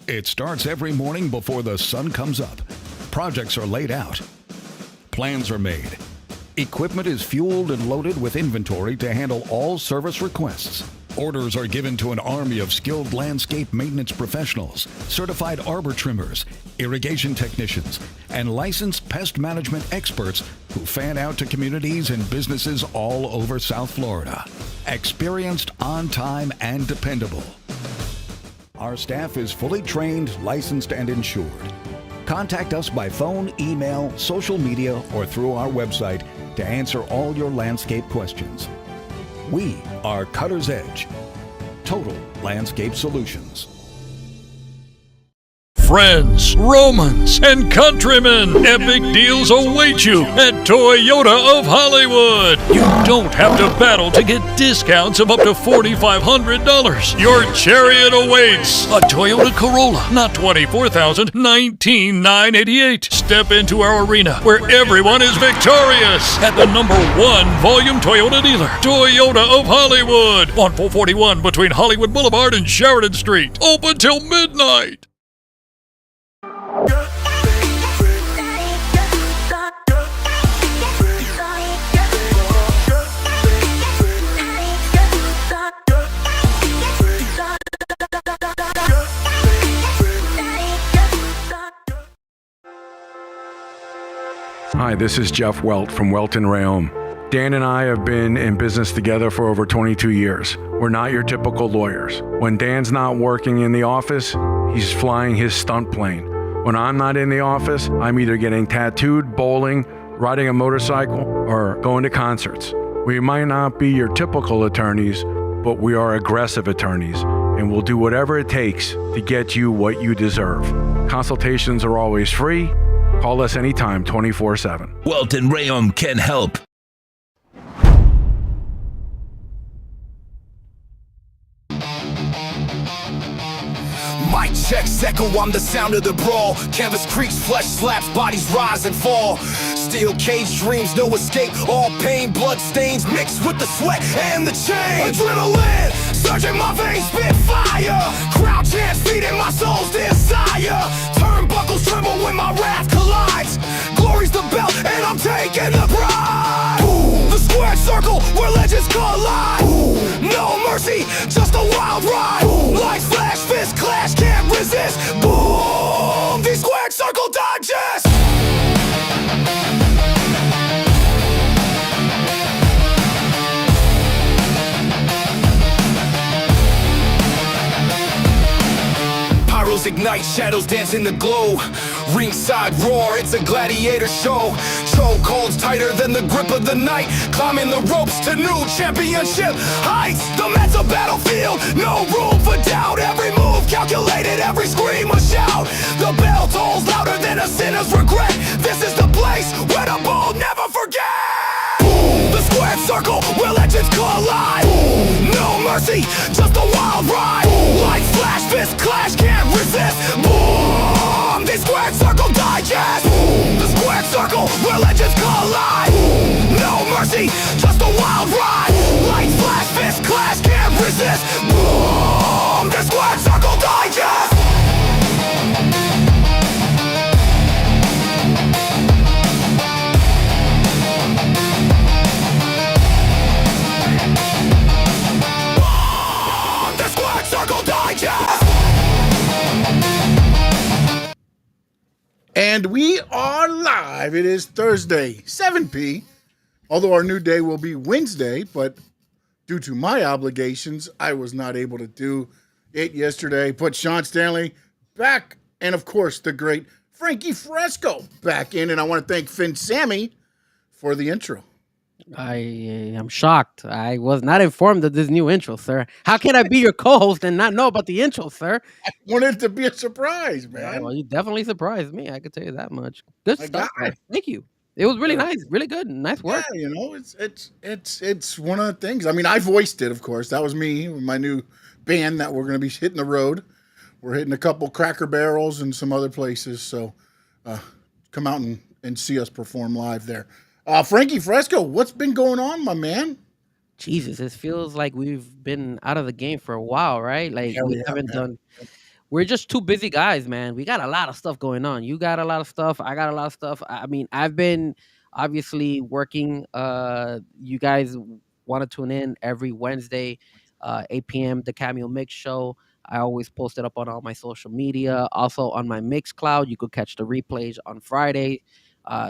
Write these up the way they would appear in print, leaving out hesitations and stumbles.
It starts every morning before the sun comes up. Projects are laid out. Plans are made. Equipment is fueled and loaded with inventory to handle all service requests. Orders are given to an army of skilled landscape maintenance professionals, certified arbor trimmers, irrigation technicians, and licensed pest management experts who fan out to communities and businesses all over South Florida. Experienced, on time, and dependable. Our staff is fully trained, licensed, and insured. Contact us by phone, email, social media, or through our website to answer all your landscape questions. We are Cutter's Edge, Total Landscape Solutions. Friends, Romans, and countrymen, epic deals await you at Toyota of Hollywood. You don't have to battle to get discounts of up to $4,500. Your chariot awaits. A Toyota Corolla, not $24,000, $19,988. Step into our arena where everyone is victorious at the #1 volume Toyota dealer, Toyota of Hollywood, on 441 between Hollywood Boulevard and Sheridan Street. Open till midnight. Hi, this is Jeff Welt from Welt and Rayom. Dan and I have been in business together for over 22 years. We're not your typical lawyers. When Dan's not working in the office, he's flying his stunt plane. When I'm not in the office, I'm either getting tattooed, bowling, riding a motorcycle, or going to concerts. We might not be your typical attorneys, but we are aggressive attorneys, and we'll do whatever it takes to get you what you deserve. Consultations are always free. Call us anytime, 24/7. Welt and Rayom can help. Mic checks echo, I'm the sound of the brawl. Canvas creaks, flesh slaps, bodies rise and fall. Steel cage dreams, no escape. All pain, blood stains mixed with the sweat and the chain. Adrenaline surging my veins, spit fire. Crowd chants feeding my soul's desire. Turnbuckles tremble when my wrath collides. Glory's the belt and I'm taking the pride. Boom. The squared circle where legends collide. Boom. No mercy, just a wild ride. Boom. Lights flash, fist clash, can't resist. Boom. The squared circle digest. Pyros ignite, shadows dance in the glow. Ringside roar, it's a gladiator show. Chokeholds tighter than the grip of the night. Climbing the ropes to new championship heights. The mental battlefield, no room for doubt. Every move calculated, every scream a shout. The bell tolls louder than a sinner's regret. This is the place where the bold never forget. Boom. The squared circle where legends collide. Boom. No mercy, just a wild ride. Boom. Lights flash, fist clash, can't resist. Boom. The squared circle digest. Boom. The squared circle where legends collide. Boom. No mercy, just a wild ride. Lights flash, fist clash, can't resist. Boom. The squared circle digest. And we are live. It is Thursday, 7 p. Although our new day will be Wednesday, but due to my obligations, I was not able to do it yesterday. Put Sean Stanley back, and of course, the great Frankie Fresco back in. And I want to thank Finn Sammy for the intro. I am shocked. I was not informed of this new intro, sir. How can I be your co-host and not know about the intro, sir? I wanted it to be a surprise, man. Yeah, well, you definitely surprised me. I could tell you that much. Good stuff. Thank you. It was really nice, really good, nice work. Yeah, you know, it's one of the things. I mean, I voiced it, of course. That was me with my new band that we're going to be hitting the road. We're hitting a couple Cracker Barrels and some other places. So come out and see us perform live there. Frankie Fresco, what's been going on, my man? Jesus, it feels like we've been out of the game for a while, right? Like we haven't done. we're just two busy guys, man. We got a lot of stuff going on. You got a lot of stuff. I got a lot of stuff. I mean, I've been obviously working. You guys want to tune in every Wednesday, 8 p.m. The Cameo Mix Show. I always post it up on all my social media. Also on my Mixcloud, you could catch the replays on Friday.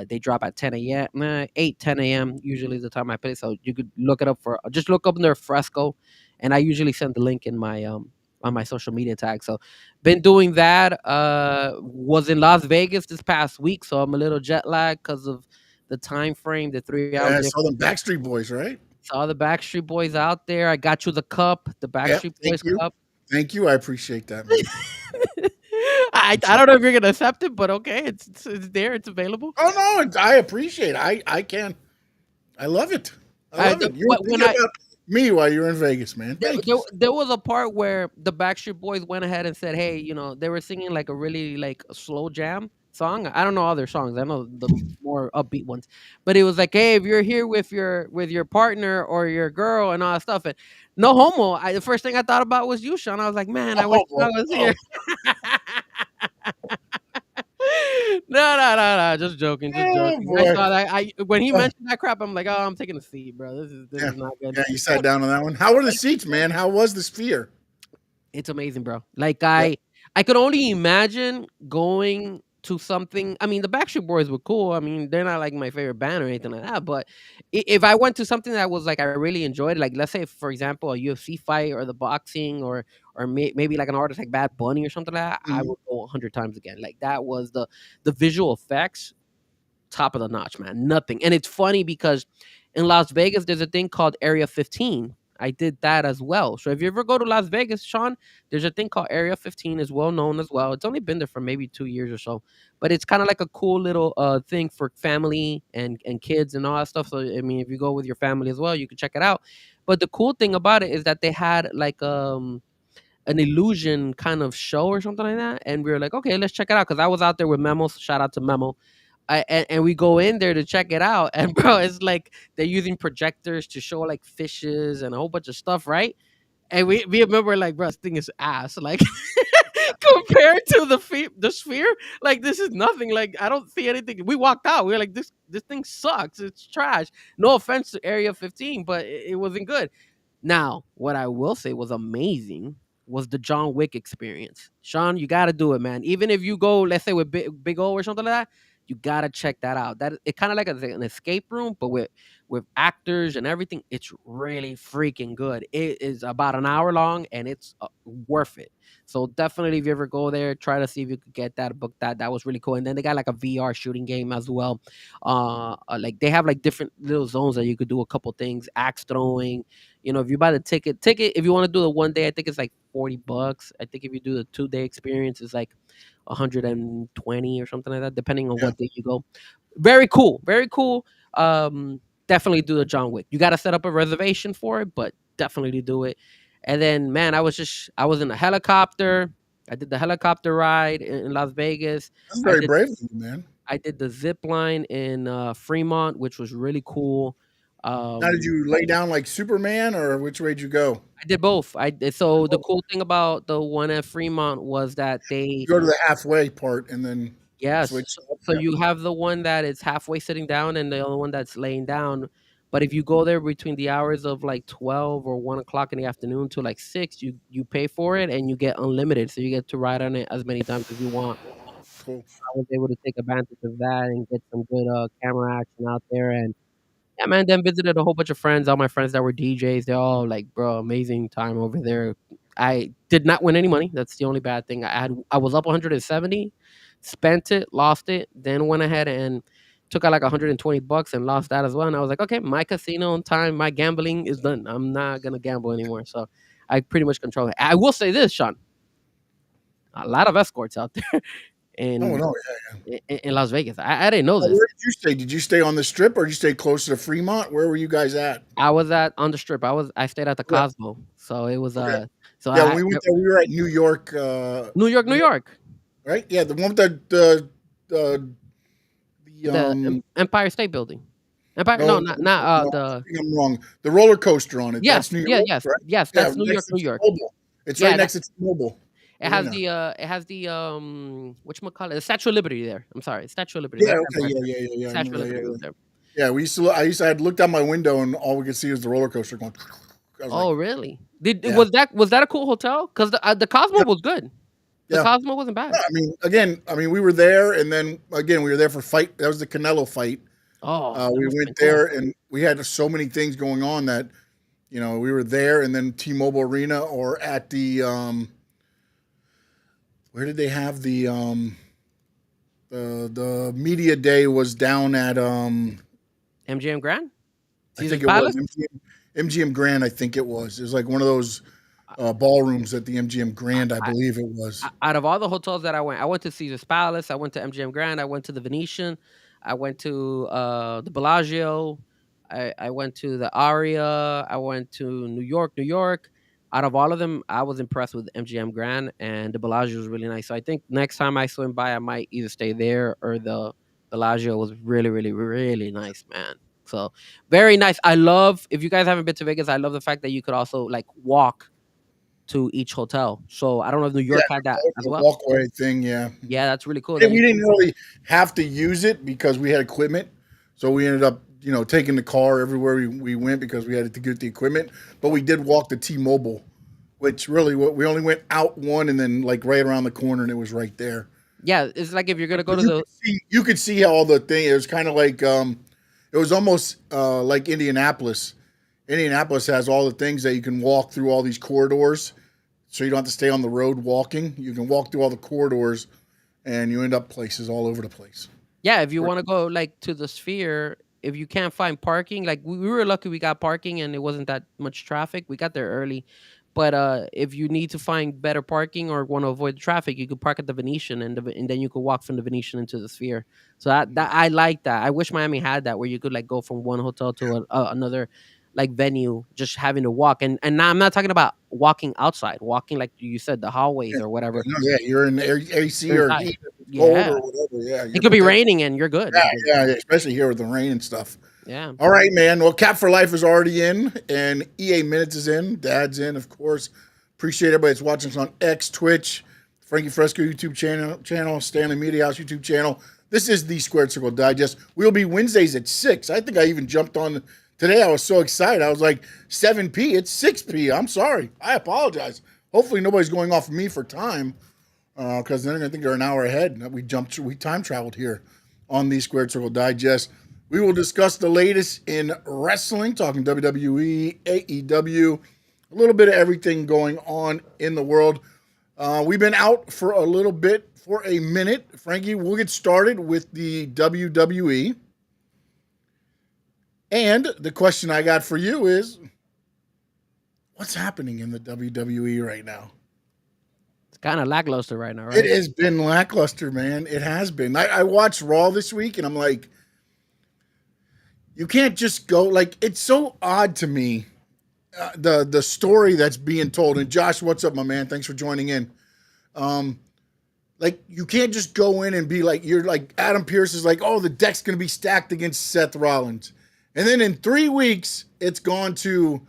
They drop at 10 a.m. 8, 10 a.m. usually is the time I put it. So you could look it up for just look up in their Fresco, and I usually send the link in my on my social media tag. So been doing that. Was in Las Vegas this past week, so I'm a little jet lagged because of the time frame, the 3 hour Yeah, I saw the difference. Backstreet Boys, right? Saw the Backstreet Boys out there. I got you the cup, the Yep. Backstreet Thank Boys you. cup. Thank you. I appreciate that, man. I don't know if you're gonna accept it, but okay, it's there, it's available. Oh no, I appreciate it. I can. I love it. I love it. You were When thinking about me while you were in Vegas, man. Thank you. there was a part where the Backstreet Boys went ahead and said, "Hey, they were singing like a really like slow jam song. I don't know other songs. I know the more upbeat ones, but it was like, hey, if you're here with your partner or your girl and all that stuff, and no homo. The first thing I thought about was you, Sean. I was like, man, I wish Oh boy. I was Oh, here. No. Just joking, just oh joking. I boy. saw that. I when he Uh, mentioned that crap, I'm like, oh, I'm taking a seat, bro. This yeah. is not good. Yeah, you sat down on that one. How were the seats, man? How was the Sphere? It's amazing, bro. Like Yep. I could only imagine going to something. I mean, the Backstreet Boys were cool. I mean, they're not like my favorite band or anything like that. But if I went to something that was like I really enjoyed, like let's say for example a UFC fight or the boxing or maybe like an artist like Bad Bunny or something like that, I Mhm. would go 100 times again. Like that was the visual effects top of the notch, man. Nothing. And it's funny because in Las Vegas, there's a thing called Area 15. I did that as well. So if you ever go to Las Vegas, Sean, there's a thing called Area 15, is well known as well. It's only been there for maybe 2 years or so, but it's kind of like a cool little thing for family and kids and all that stuff. So I mean, if you go with your family as well, you can check it out. But the cool thing about it is that they had like an illusion kind of show or something like that, and we were like, okay, let's check it out because I was out there with Memo. Shout out to Memo. And we go in there to check it out, and bro, it's like they're using projectors to show like fishes and a whole bunch of stuff, right? And we remember like, bro, this thing is ass, like compared to the sphere, like this is nothing. Like I don't see anything. We walked out, we were like, this thing sucks. It's trash. No offense to Area 15, but it wasn't good. Now, what I will say was amazing was the John Wick experience. Sean, you got to do it, man. Even if you go, let's say with Big O or something like that, you got to check that out. That it kind of like an escape room, but with actors and everything. It's really freaking good. It is about an hour long, and it's worth it. So definitely, if you ever go there, try to see if you could get that book. That was really cool. And then they got like a VR shooting game as well. Like they have like different little zones that you could do a couple things, axe throwing. If you buy the ticket, if you want to do the one day, I think it's like $40. I think if you do the 2 day experience, it's like 120 or something like that, depending on Yeah. what day you go. Very cool, very cool. Definitely do the John Wick. You got to set up a reservation for it, but definitely do it. And then, man, I was in a helicopter. I did the helicopter ride in Las Vegas. That's I very did brave of you, man. I did the zip line in Fremont, which was really cool. Now, did Um, you lay down like Superman, or which way did you go? I did both. I did. So the cool thing about the one at Fremont was that You go to the halfway part and then switch yes. up. So Yeah. you have the one that is halfway sitting down and the other one that's laying down. But if you go there between the hours of like 12 or 1 o'clock in the afternoon to like 6, you pay for it and you get unlimited. So you get to ride on it as many times as you want. Cool. I was able to take advantage of that and get some good camera action out there. And yeah, man, then visited a whole bunch of friends, all my friends that were DJs. They're all like, bro, amazing time over there. I did not win any money. That's the only bad thing. I was up 170, spent it, lost it, then went ahead and took out like $120 and lost that as well. And I was like, okay, my casino time, my gambling is done. I'm not gonna gamble anymore. So I pretty much control it. I will say this, Sean. A lot of escorts out there Oh in no, yeah. in Las Vegas. I didn't know Well, this. where did you stay? Did you stay on the Strip, or did you stay closer to Fremont? Where were you guys at? I was on the strip. I stayed at the Yeah. Cosmo. So it was Okay. so Yeah, when I we went there, we were at New York. New York, New York. Right? Yeah, the one with the Empire State Building. Empire no, no, no, not no, the I think I'm wrong. The roller coaster on it. That's yes, New yeah, York, yes, right? yes, Yeah, that's New York, next to New York. T-Mobile. It's right Yeah, next to T-Mobile. Arena. It has the whatchamacallit, the Statue of Liberty there. I'm sorry, Statue of Liberty. Yeah, That's okay, right yeah, there. yeah, yeah, yeah. I Statue remember of that. Yeah, Liberty yeah. was there. Yeah, I had looked out my window and all we could see was the roller coaster going. I was like, Oh, really? Did yeah, was that a cool hotel? Because the Cosmo yeah, was good. The yeah. Cosmo wasn't bad. Yeah, we were there, and then again, we were there for fight. That was the Canelo fight. Oh, that We must have been went cool. there, and we had so many things going on that we were there, and then T-Mobile Arena or at the where did they have the media day was down at MGM Grand, I Caesar's think it was Palace. MGM Grand. I think it was. It was like one of those ballrooms at the MGM Grand. I believe it was. Out of all the hotels that I went to Caesar's Palace, I went to MGM Grand, I went to the Venetian, I went to the Bellagio, I went to the Aria, I went to New York, New York. Out of all of them, I was impressed with MGM Grand, and the Bellagio was really nice. So I think next time I swim by, I might either stay there or the Bellagio was really, really, really nice, man. So very nice. I love, if you guys haven't been to Vegas, I love the fact that you could also like walk to each hotel. So I don't know if New Yeah, York had that as the well. walkway thing. Yeah, Yeah, that's really cool. and Then we you didn't can, really have to use it because we had equipment. So we ended up, taking the car everywhere we went because we had to get the equipment. But we did walk to T-Mobile, which really we only went out one and then like right around the corner and it was right there. yeah, it's like if you're gonna go But to the you could see how all the thing. It was kind of like it was almost like Indianapolis. Indianapolis has all the things that you can walk through all these corridors, so you don't have to stay on the road walking. You can walk through all the corridors, and you end up places all over the place. yeah, if you want to go like to the Sphere, if you can't find parking, like we were lucky we got parking and it wasn't that much traffic. We got there early. But if you need to find better parking or want to avoid the traffic, you could park at the Venetian and then you could walk from the Venetian into the Sphere. So that I like that. I wish Miami had that where you could like go from one hotel to another like venue, just having to walk. And now I'm not talking about walking outside, walking like you said, the hallways Yeah, or whatever. no, yeah, you're in AC You're or inside. heat, if it's cold Yeah, or whatever. Yeah, it you're could be protected. raining and you're good. Yeah, yeah, especially here with the rain and stuff. Yeah. All right, man. Well, Cap for Life is already in, and EA Minutes is in. Dad's in, of course. Appreciate everybody that's watching us on X, Twitch, Frankie Fresco YouTube channel, Stanley Media House YouTube channel. This is the Squared Circle Digest. We'll be Wednesdays at 6. I think I even jumped on today. I was so excited. I was like, 7p, it's 6p. I'm sorry. I apologize. Hopefully nobody's going off of me for time, because then I think they're an hour ahead. We time traveled here on the Squared Circle Digest. We will discuss the latest in wrestling, talking WWE, AEW, a little bit of everything going on in the world. We've been out for a little bit, for a minute. Frankie, we'll get started with the WWE. And the question I got for you is, what's happening in the WWE right now? It's kind of lackluster right now, right? It has been lackluster, man. It has been. I watched Raw this week, and I'm like, you can't just go, like, it's so odd to me, the story that's being told. And Josh, what's up, my man? Thanks for joining in. Like, you can't just go in and be like, you're like, Adam Pearce is like, oh, the deck's going to be stacked against Seth Rollins. And then in 3 weeks, it's gone to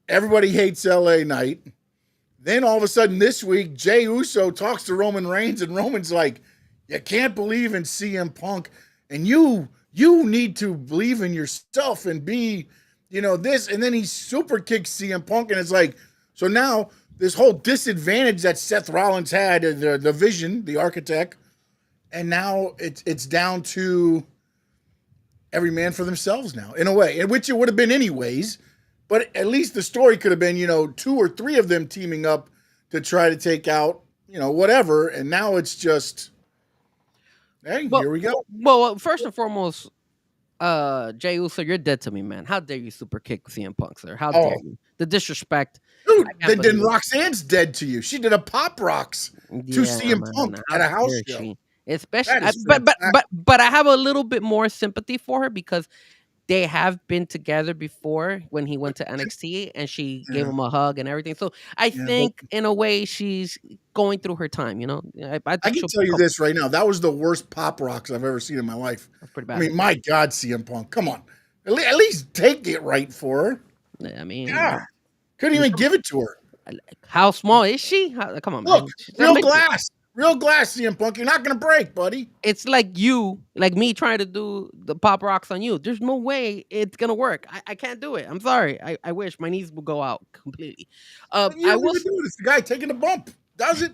everybody hates LA night. Then all of a sudden this week, Jey Uso talks to Roman Reigns, and Roman's like, you can't believe in CM Punk. And you need to believe in yourself and be, this. And then he super kicks CM Punk, and it's like, so now this whole disadvantage that Seth Rollins had, the vision, the architect, and now it's down to every man for themselves now, in a way, in which it would have been anyways. But at least the story could have been, 2 or 3 of them teaming up to try to take out, whatever. And now it's just, hey, here we go. Well, first and foremost, Jey Uso, you're dead to me, man. How dare you super kick CM Punk, sir? How dare you? The disrespect. Dude, I can't then believe it. Roxanne's dead to you. She did a Pop Rocks to Yeah, CM man, Punk how at a house dare show. she? Especially, That is but I have a little bit more sympathy for her because they have been together before when he went to NXT and she gave Yeah. him a hug and everything. So I Yeah, think in a way she's going through her time. I I think can she'll tell you come- this right now. That was the worst Pop Rocks I've ever seen in my life. That's pretty I bad. mean, my God, CM Punk, come on. At least take it right for her. I mean, Yeah. Couldn't even give it to her. How small is she? Come on, Look, man. She's a real midget. glass. Real glass, CM Punk. You're not going to break, buddy. It's like me trying to do the pop rocks on you. There's no way it's gonna work. I can't do it. I'm sorry. I wish my knees would go out completely. You I don't will. even do it. It's the guy taking the bump. Does it?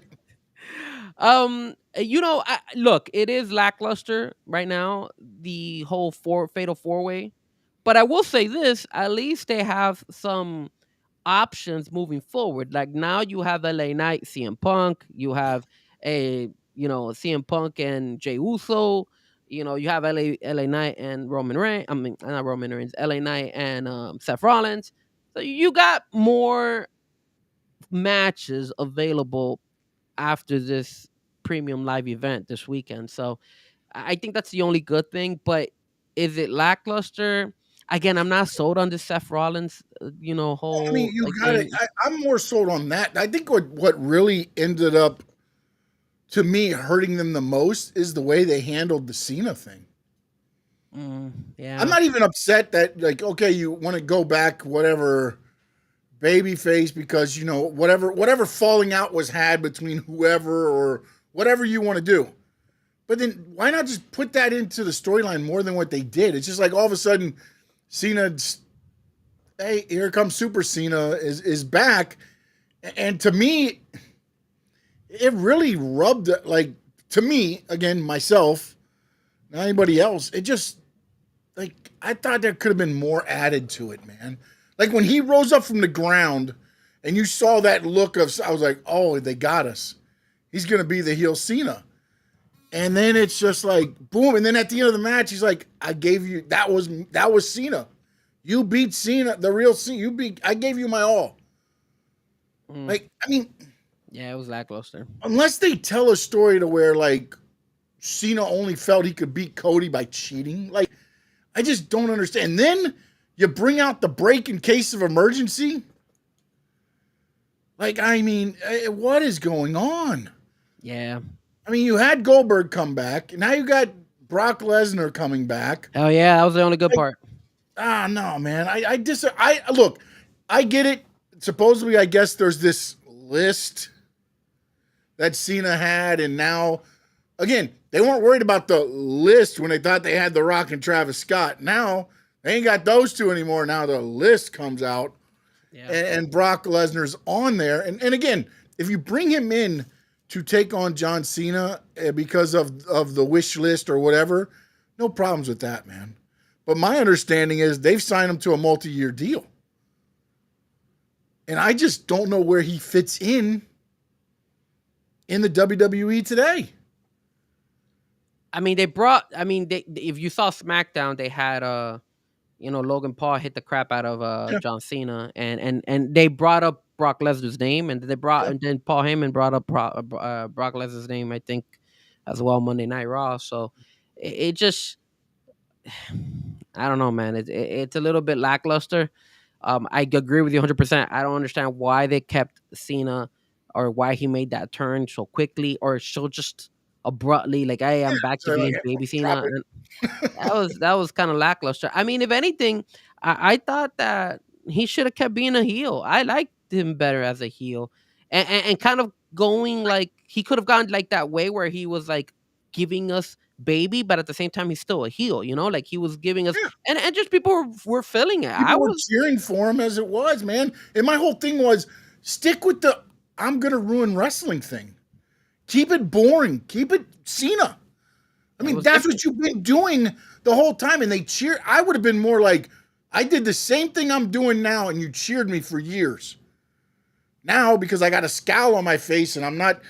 Look, it is lackluster right now. The whole fatal four way, but I will say this: at least they have some options moving forward. Like now you have LA Knight, CM Punk, you have CM Punk and Jey Uso, you have LA Knight and Roman Reigns. I mean, not Roman Reigns, LA Knight and Seth Rollins. So you got more matches available after this premium live event this weekend. So I think that's the only good thing. But is it lackluster? Again, I'm not sold on this Seth Rollins, I mean, whole you like got it. thing. I'm more sold on that. I think what really ended up to me hurting them the most is the way they handled the Cena thing. Yeah, I'm not even upset that like, okay, you want to go back, whatever babyface, because whatever falling out was had between whoever or whatever you want to do. But then why not just put that into the storyline more than what they did? It's just like all of a sudden Cena, hey, here comes Super Cena is back. And to me, it really rubbed, like, to me, again, myself, not anybody else, it just, like, I thought there could have been more added to it, man. Like, when he rose up from the ground and you saw that look of, I was like, oh, they got us. He's going to be the heel Cena. And then it's just like, boom. And then at the end of the match, he's like, I gave you, that was Cena. You beat Cena, the real Cena. I gave you my all. Like, I mean, yeah, it was lackluster. unless they tell a story to where like Cena only felt he could beat Cody by cheating, like I just don't understand. And then you bring out the break in case of emergency. Like, I mean, what is going on? Yeah. I mean, you had Goldberg come back, and now you got Brock Lesnar coming back. Oh yeah, that was the only good part. No, man. I look, I get it. Supposedly, I guess there's this list that Cena had, and now, again, they weren't worried about the list when they thought they had The Rock and Travis Scott. Now, they ain't got those two anymore. Now the list comes out, and Brock Lesnar's on there. And again, if you bring him in to take on John Cena because of the wish list or whatever, no problems with that, man. But my understanding is they've signed him to a multi-year deal. And I just don't know where he fits in the WWE today. I mean, if you saw SmackDown, they had Logan Paul hit the crap out of John Cena, and they brought up Brock Lesnar's name, and then Paul Heyman brought up Brock Lesnar's name, I think, as well, Monday Night Raw. So it just, I don't know, man. It's a little bit lackluster. I agree with you 100%. I don't understand why they kept Cena or why he made that turn so quickly or so just abruptly. Like, hey, I'm back to being baby Cena. And that was kind of lackluster. I mean, if anything, I thought that he should have kept being a heel. I liked him better as a heel, and kind of going like he could have gone like that way where he was like giving us baby, but at the same time he's still a heel. Like he was giving us, and just people were feeling it. People were cheering for him as it was, man. And my whole thing was stick with the I'm gonna ruin wrestling thing. Keep it boring. Keep it Cena. I mean, that's what you've been doing the whole time. And they cheer. I would have been more like, I did the same thing I'm doing now, and you cheered me for years. Now, because I got a scowl on my face and I'm not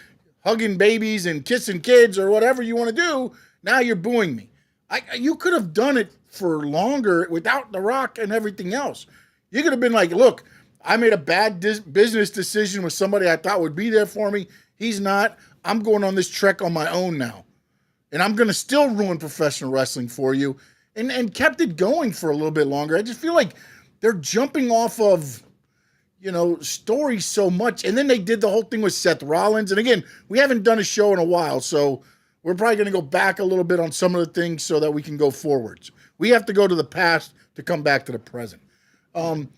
hugging babies and kissing kids or whatever you want to do, now you're booing me. You could have done it for longer without The Rock and everything else. You could have been like, look, I made a bad business decision with somebody I thought would be there for me. He's not. I'm going on this trek on my own now. And I'm going to still ruin professional wrestling for you. And kept it going for a little bit longer. I just feel like they're jumping off of, stories so much. And then they did the whole thing with Seth Rollins. And again, we haven't done a show in a while, so we're probably going to go back a little bit on some of the things so that we can go forwards. We have to go to the past to come back to the present. And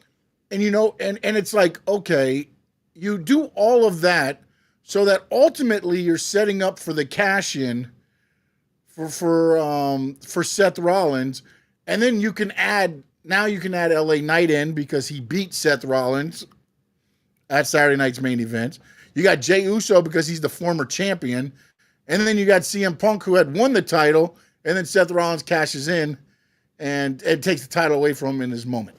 it's like, okay, you do all of that so that ultimately you're setting up for the cash in for Seth Rollins, and then you can add LA Knight in because he beat Seth Rollins at Saturday night's main event. You got Jey Uso because he's the former champion, and then you got CM Punk who had won the title, and then Seth Rollins cashes in and takes the title away from him in his moment.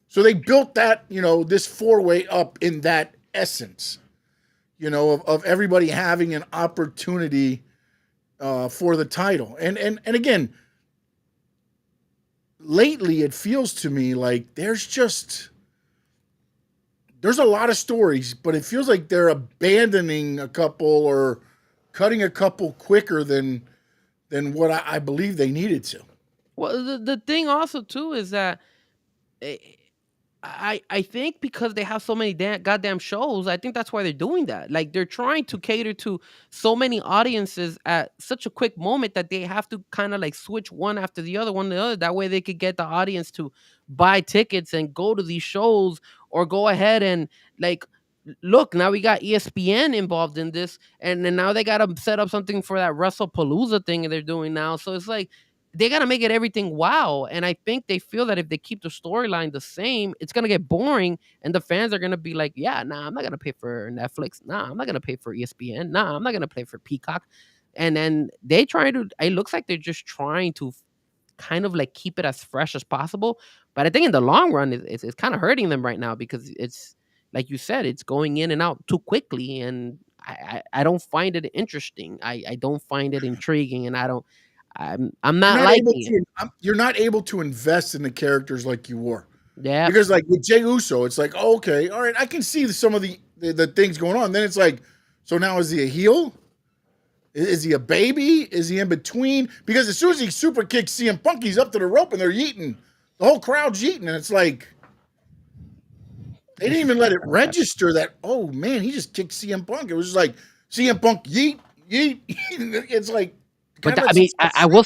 So they built that, this four-way up in that essence, of everybody having an opportunity for the title. And again, lately it feels to me like there's a lot of stories, but it feels like they're abandoning a couple or cutting a couple quicker than what I believe they needed to. Well, the thing also too is that eh, I think because they have so many goddamn shows, I think that's why they're doing that. Like they're trying to cater to so many audiences at such a quick moment that they have to kind of like switch one after the other, one to the other. That way they could get the audience to buy tickets and go to these shows, or go ahead and like look, now we got ESPN involved in this, and then now they got to set up something for that WrestlePalooza thing they're doing now. So it's like they got to make it everything wow. And I think they feel that if they keep the storyline the same, it's going to get boring. And the fans are going to be like, yeah, nah, I'm not going to pay for Netflix. Nah, I'm not going to pay for ESPN. Nah, I'm not going to pay for Peacock. And then they try to, it looks like they're just trying to kind of like keep it as fresh as possible. But I think in the long run, it's kind of hurting them right now because it's, like you said, it's going in and out too quickly. And I don't find it interesting. I don't find it intriguing. And I'm not liking it. You're not able to invest in the characters like you were. Yeah. Because like with Jey Uso, it's like, oh, okay, all right, I can see some of the things going on. Then it's like, so now is he a heel? Is he a baby? Is he in between? Because as soon as he super kicks CM Punk, he's up to the rope and they're yeeting. The whole crowd's yeeting, and it's like they didn't even let it register that, oh man, he just kicked CM Punk. It was just like CM Punk yeet, yeet. It's like, but I mean, I will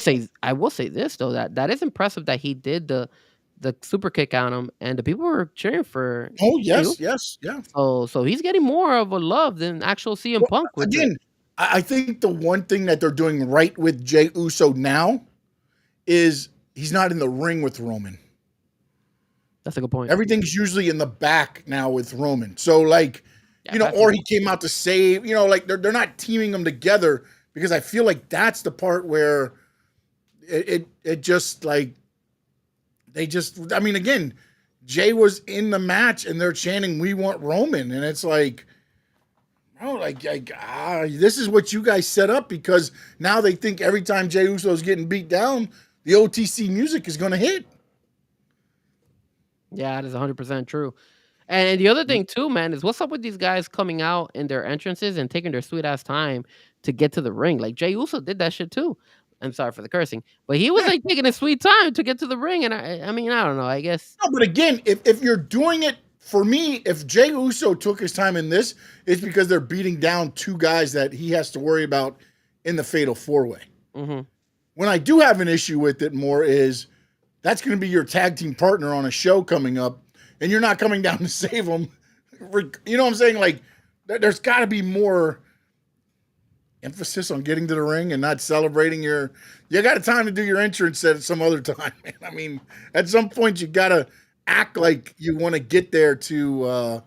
say this though, that is impressive that he did the super kick on him, and the people were cheering for. Oh yes, yes, yeah. So he's getting more of a love than actual CM Punk. Again, I think the one thing that they're doing right with Jey Uso now is he's not in the ring with Roman. That's a good point. Everything's usually in the back now with Roman. So like, or he came out to save, like they're not teaming them together, because I feel like that's the part where it just like I mean, again, Jay was in the match and they're chanting, "We want Roman," and it's like, bro, this is what you guys set up, because now they think every time Jey Uso is getting beat down, the OTC music is going to hit. Yeah, that is 100% true. And the other thing too, man, is what's up with these guys coming out in their entrances and taking their sweet ass time to get to the ring? Like Jey Uso did that shit too. I'm sorry for the cursing, but he was like taking his sweet time to get to the ring. And I mean, I don't know. I guess. No, but again, if you're doing it, for me, if Jey Uso took his time in this, it's because they're beating down two guys that he has to worry about in the Fatal 4-Way. Mm-hmm. When I do have an issue with it more is that's going to be your tag team partner on a show coming up, and you're not coming down to save them. You know what I'm saying? Like, there's got to be more emphasis on getting to the ring and not celebrating you got a time to do your entrance at some other time. Man. I mean, at some point you got to act like you want to get there to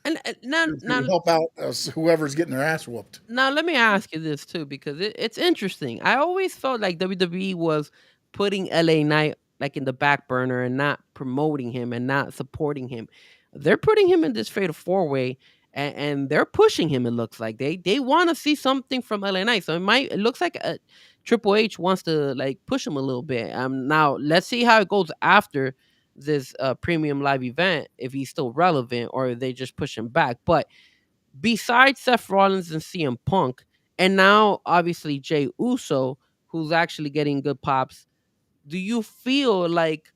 help out whoever's getting their ass whooped. Now, let me ask you this too, because it's interesting. I always felt like WWE was putting LA Knight like in the back burner and not promoting him and not supporting him. They're putting him in this Fatal 4-Way, and they're pushing him. It looks like they want to see something from LA Knight. So it looks like Triple H wants to like push him a little bit. Now let's see how it goes after this premium live event, if he's still relevant or they just push him back. But besides Seth Rollins and CM Punk, and now obviously Jey Uso, who's actually getting good pops, do you feel like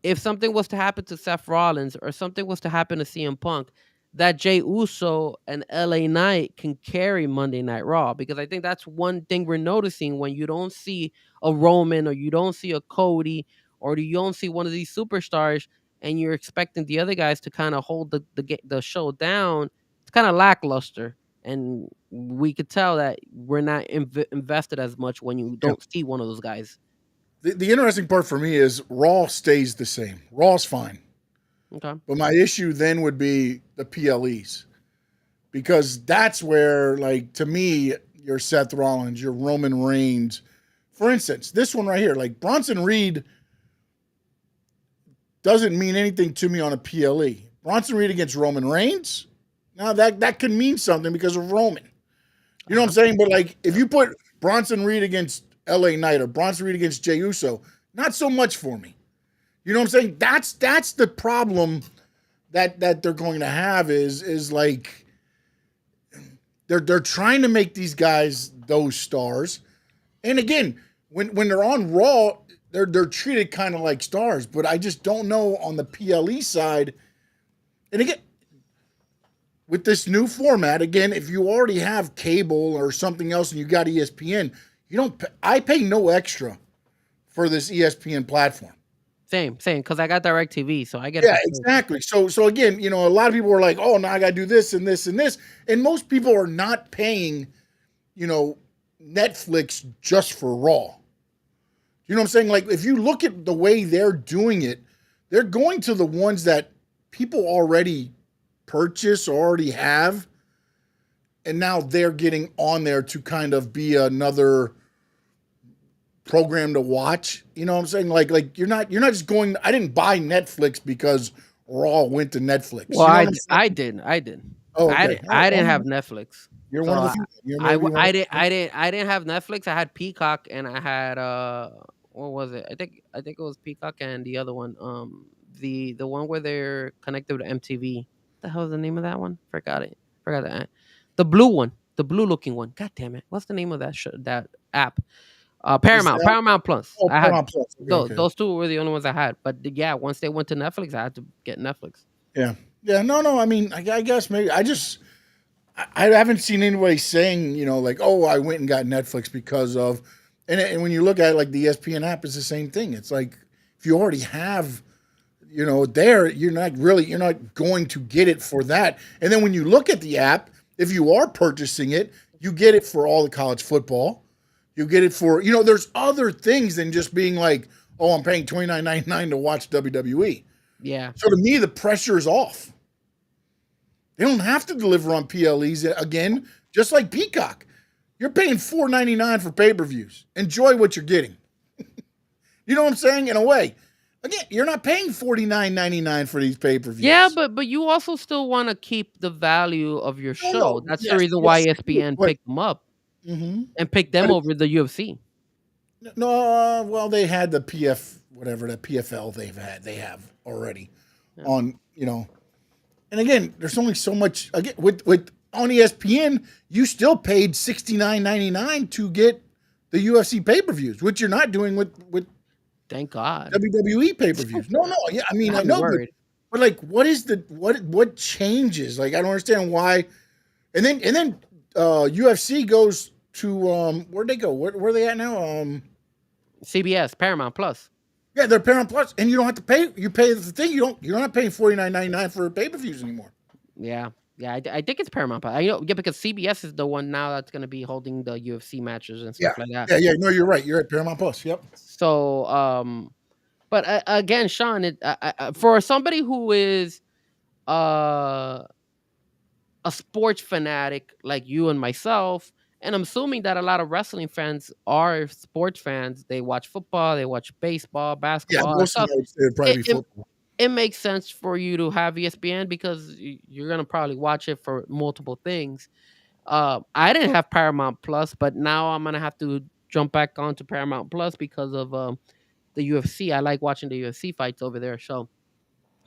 if something was to happen to Seth Rollins or something was to happen to CM Punk, that Jey Uso and LA Knight can carry Monday Night Raw? Because I think that's one thing we're noticing when you don't see a Roman or you don't see a Cody or you don't see one of these superstars. and you're expecting the other guys to kind of hold the show down, it's kind of lackluster. And we could tell that we're not invested as much when you Yeah. don't see one of those guys. The interesting part for me is Raw stays the same. Raw's fine. Okay. But my issue then would be the PLEs. Because that's where, like, to me, your Seth Rollins, your Roman Reigns. For instance, this one right here, like Bronson Reed doesn't mean anything to me on a PLE. Bronson Reed against Roman Reigns, now that can mean something because of Roman. You know what I'm saying? But like, if you put Bronson Reed against LA Knight or Bronson Reed against Jey Uso, not so much for me. You know what I'm saying? That's the problem that they're going to have is like they're trying to make these guys those stars. And again, when they're on Raw, they're treated kind of like stars, but I just don't know on the PLE side. And again, with this new format, again, if you already have cable or something else and you got ESPN, you don't. I pay no extra for this ESPN platform. Same, because I got DirecTV, so I get. Yeah, exactly. So again, you know, a lot of people are like, "Oh, now I got to do this and this and this," and most people are not paying, you know, Netflix just for Raw. You know what I'm saying? Like, if you look at the way they're doing it, they're going to the ones that people already purchase or already have, and now they're getting on there to kind of be another program to watch. You know what I'm saying? Like you're not just going. I didn't buy Netflix because Raw went to Netflix. Well, you know I did. Oh, okay. I didn't have Netflix. You're So one of the few. I didn't have Netflix. I had Peacock and I had what was it? I think it was Peacock and the other one the one where they're connected to MTV. What the hell is the name of that one? Forgot it. Forgot that. The blue one, the blue looking one. God damn it! What's the name of that app? Paramount Plus. Oh, I had Paramount Plus. Okay. those two were the only ones I had. But yeah, once they went to Netflix, I had to get Netflix. Yeah. No. I mean, I guess maybe I haven't seen anybody saying, you know, like, oh, I went and got Netflix because of, and when you look at it, like the ESPN app is the same thing. It's like if you already have, you know, you're not going to get it for that. And then when you look at the app, if you are purchasing it, you get it for all the college football. You get it for, you know, there's other things than just being like, oh, I'm paying $29.99 to watch WWE. Yeah. So to me, the pressure is off. They don't have to deliver on PLEs again, just like Peacock. You're paying $4.99 for pay-per-views. Enjoy what you're getting. You know what I'm saying? In a way. Again, you're not paying $49.99 for these pay-per-views. Yeah, but you also still want to keep the value of your show. No. That's Yes, the reason why yes, ESPN but- picked them up Mhm. and picked them But over the UFC. No, well, they had the that PFL they have already on, you know. And again, there's only so much. Again, with on ESPN, you still paid $69.99 to get the UFC pay-per-views, which you're not doing with Thank God. WWE pay-per-views. No, yeah, I mean, I I'm know, worried. but like, what changes? Like, I don't understand why. And then UFC goes to where'd they go? Where are they at now? CBS, Paramount Plus. Yeah, they're Paramount Plus, and you don't have to pay. You pay the thing. You're not paying $49.99 for pay-per-views anymore. Yeah. I think it's Paramount Plus. Yeah, because CBS is the one now that's going to be holding the UFC matches and stuff like that. Yeah. No, you're right. You're at Paramount Plus. Yep. So, but again, Sean, for somebody who is a sports fanatic like you and myself, and I'm assuming that a lot of wrestling fans are sports fans. They watch football, they watch baseball, Yeah, basketball, most of stuff. them would probably be football. It makes sense for you to have ESPN because you're gonna probably watch it for multiple things. I didn't have Paramount Plus, but now I'm gonna have to jump back onto Paramount Plus because of the UFC. I like watching the UFC fights over there. So,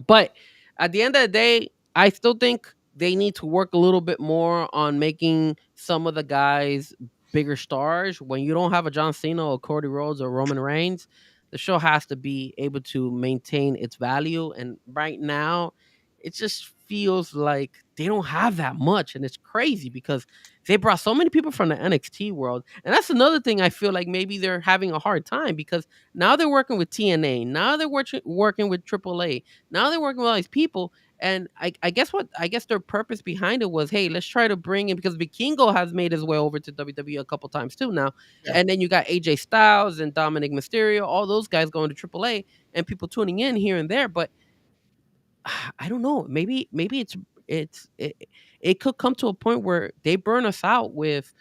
but at the end of the day, I still think they need to work a little bit more on making some of the guys bigger stars. When you don't have a John Cena or Cody Rhodes or Roman Reigns, the show has to be able to maintain its value. And right now, it just feels like they don't have that much, and it's crazy because they brought so many people from the NXT world, and that's another thing I feel like maybe they're having a hard time because now they're working with TNA, now they're working with AAA, now they're working with all these people, and I guess their purpose behind it was, hey, let's try to bring in because Vikingo has made his way over to WWE a couple times too now, Yeah. and then you got AJ Styles and Dominic Mysterio, all those guys going to AAA, and people tuning in here and there, but I don't know. Maybe it could come to a point where they burn us out with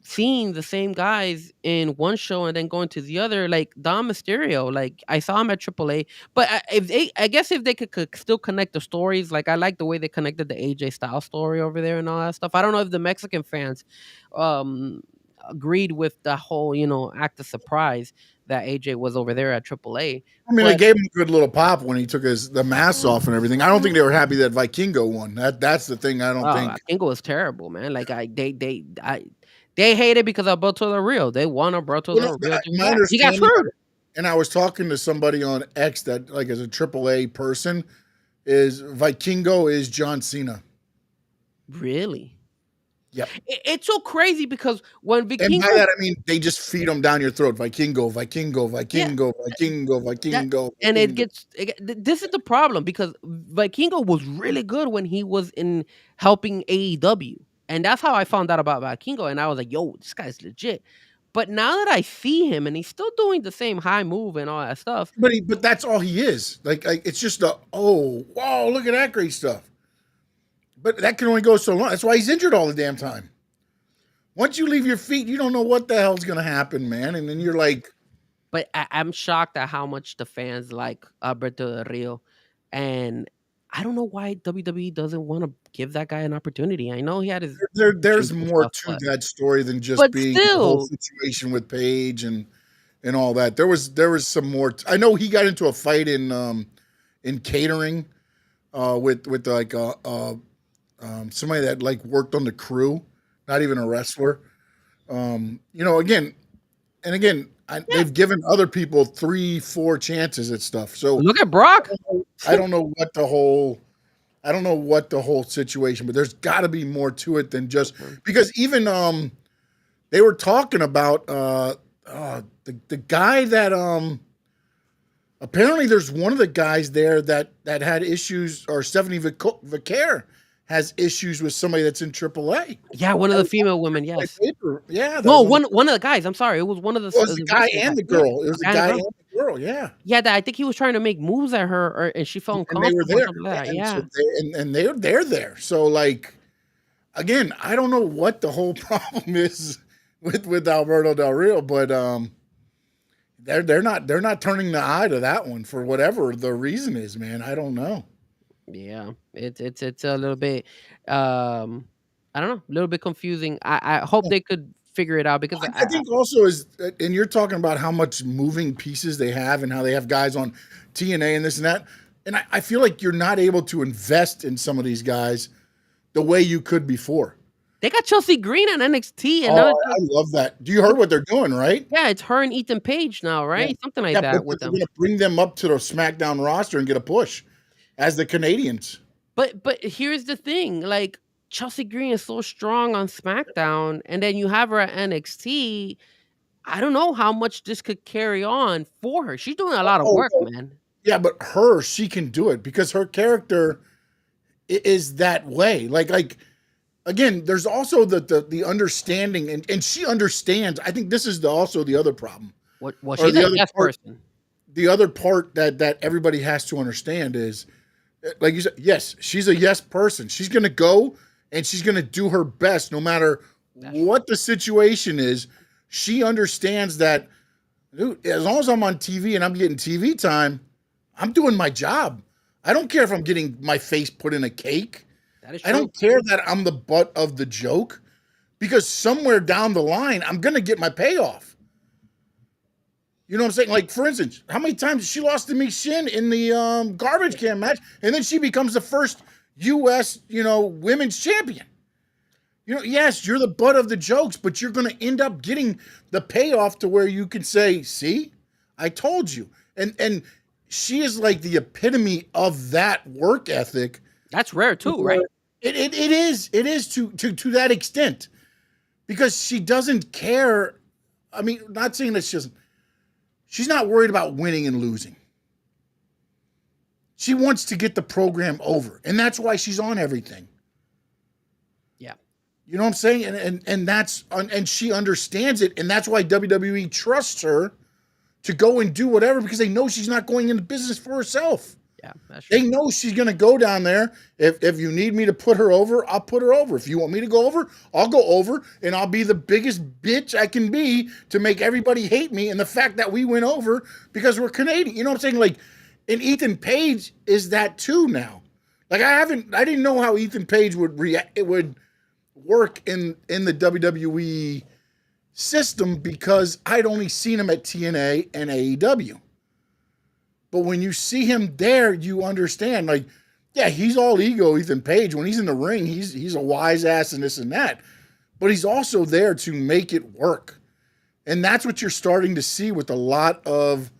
seeing the same guys in one show and then going to the other. Like Dom Mysterio, like I saw him at AAA, but I guess if they could still connect the stories, like I like the way they connected the AJ Styles story over there and all that stuff. I don't know if the Mexican fans um agreed with the whole act of surprise that AJ was over there at AAA, I mean, they but gave him a good little pop when he took the mask off and everything. I don't think they were happy that Vikingo won. That's the thing. I don't think. Kingo was terrible, man. Like they hate it because Alberto Del Rio. They want Alberto Well, Del Rio to my win. He got understanding, screwed. and I was talking to somebody on X that like as a AAA person is Vikingo is John Cena. Really? Yep. It's so crazy because when And by Vikingo, that I mean they just feed them down your throat. Vikingo, Vikingo, yeah, Vikingo, Vikingo, that Vikingo, and it Vikingo. gets this is the problem because Vikingo was really good when he was in helping AEW, and that's how I found out about Vikingo, and I was like, yo, this guy's legit. But now that I see him and he's still doing the same high move and all that stuff, But that's all he is. Like it's just oh wow, look at that great stuff. But that can only go so long. That's why he's injured all the damn time. Once you leave your feet, you don't know what the hell's gonna happen, man. And then you're like, but I'm shocked at how much the fans like Alberto Del Rio, and I don't know why WWE doesn't want to give that guy an opportunity. I know he had his there's issues and more stuff, to that story than just but being the whole still, situation with Paige and all that. There was some more. I know he got into a fight in catering with like somebody that like worked on the crew, not even a wrestler. Again, they've given other people 3-4 chances at stuff. So look at Brock. I don't know what the whole situation, but there's got to be more to it than just because even they were talking about the guy that apparently there's one of the guys there that had issues, or Stephanie Vicaire has issues with somebody that's in AAA. Yeah, one of the female women. Yes. Yeah. that No, was one of the guys. I'm sorry, it was one of the. It was the guy wrestling and guys. the girl. It was the and the guy girl. and the girl. Yeah. Yeah, that I think he was trying to make moves at her, and she felt And they were uncomfortable. Or there. something like that. And Yeah. so they're there. So like, again, I don't know what the whole problem is with Alberto Del Rio, but they're not turning the eye to that one for whatever the reason is, man. I don't know. Yeah, it's a little bit, I don't know, a little bit confusing. I hope they could figure it out because I think also is, and you're talking about how much moving pieces they have and how they have guys on TNA and this and that. And I feel like you're not able to invest in some of these guys the way you could before. they got Chelsea Green on NXT, and Oh, now I love that. Do you heard what they're doing, right? yeah, it's her and Ethan Page now, right? Something like Yeah, that but with they're them. going to bring them up to the SmackDown roster and get a push as the Canadians. But here's the thing, like Chelsea Green is so strong on SmackDown, and then you have her at NXT. I don't know how much this could carry on for her. She's doing a lot of work, man. Yeah, but she can do it because her character is that way. Like again, there's also the understanding, and she understands. I think this is also the other problem. Well, Or she's the a other yes part- person. The other part that everybody has to understand is, like you said, yes, she's a yes person. She's going to go and she's going to do her best no matter what the situation is. She understands that, dude, as long as I'm on TV and I'm getting TV time, I'm doing my job. I don't care if I'm getting my face put in a cake. That is I true. don't care that I'm the butt of the joke, because somewhere down the line, I'm going to get my payoff. You know what I'm saying? Like, for instance, how many times she lost to Mick Shin in the garbage can match, and then she becomes the first U.S., women's champion. Yes, you're the butt of the jokes, but you're going to end up getting the payoff to where you can say, see, I told you. And she is like the epitome of that work ethic. That's rare too, right? It is to that extent, because she doesn't care. I mean, not saying that she's not worried about winning and losing. She wants to get the program over, and that's why she's on everything. Yeah. You know what I'm saying? And she understands it, and that's why WWE trusts her to go and do whatever, because they know she's not going into business for herself. Yeah, that's true. They know she's going to go down there. If you need me to put her over, I'll put her over. If you want me to go over, I'll go over, and I'll be the biggest bitch I can be to make everybody hate me. And the fact that we went over because we're Canadian, you know what I'm saying? Like, and Ethan Page is that too now. Like, I didn't know how Ethan Page would react. It would work in the WWE system, because I'd only seen him at TNA and AEW. But when you see him there, you understand, like, yeah, he's all ego, Ethan Page. When he's in the ring, he's a wise ass and this and that. But he's also there to make it work. And that's what you're starting to see with a lot of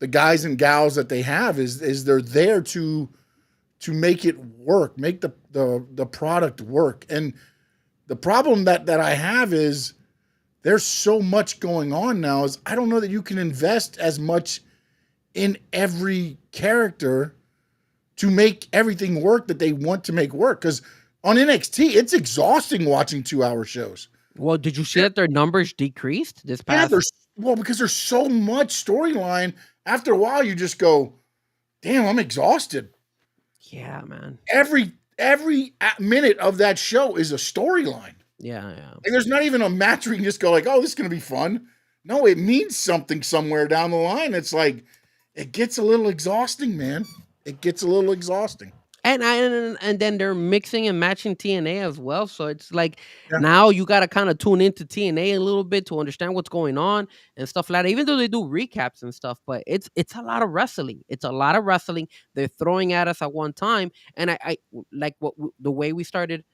the guys and gals that they have, is they're there to make it work, make the product work. And the problem that I have is there's so much going on now, is I don't know that you can invest as much in every character to make everything work that they want to make work. Because on NXT, it's exhausting watching 2-hour shows. Well, did you see that their numbers decreased this past? Yeah, because there's so much storyline. After a while, you just go, damn, I'm exhausted. Yeah, man. Every minute of that show is a storyline. Yeah. Like, there's not even a match where you can just go like, oh, this is going to be fun. No, it means something somewhere down the line. It's like, it gets a little exhausting, man. It gets a little exhausting. And then they're mixing and matching TNA as well. So it's like, Yeah. now you got to kind of tune into TNA a little bit to understand what's going on and stuff like that. Even though they do recaps and stuff, but it's a lot of wrestling. It's a lot of wrestling they're throwing at us at one time. And I like the way we started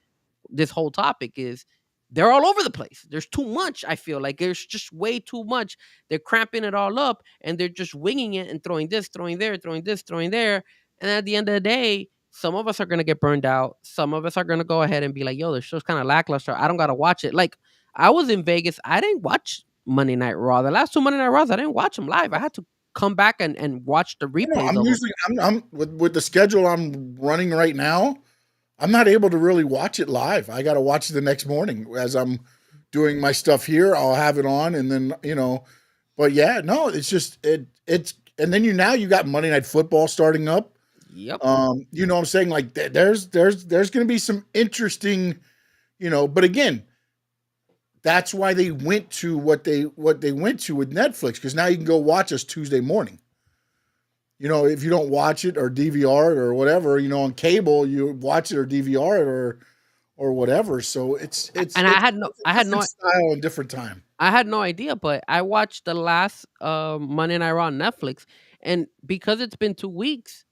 this whole topic is, they're all over the place. There's too much. I feel like there's just way too much. They're cramping it all up, and they're just winging it and throwing this, throwing there, throwing this, throwing there. And at the end of the day, some of us are gonna get burned out. Some of us are gonna go ahead and be like, "Yo, the show's kind of lackluster. I don't gotta watch it." Like, I was in Vegas. I didn't watch Monday Night Raw. The last 2 Monday Night Raws, I didn't watch them live. I had to come back and watch the replays. I'm with the schedule I'm running right now, I'm not able to really watch it live. I got to watch it the next morning as I'm doing my stuff here. I'll have it on, and then, but yeah, no, it's just, it's, and then you got Monday Night Football starting up. Yep. You know what I'm saying? Like, there's going to be some interesting, but again, that's why they went to what they went to with Netflix, because now you can go watch us Tuesday morning. If you don't watch it or DVR it or whatever, on cable, you watch it or DVR it or whatever. So it's and I had no style and different time. I had no idea, but I watched the last Monday Night Raw on Netflix, and because it's been 2 weeks,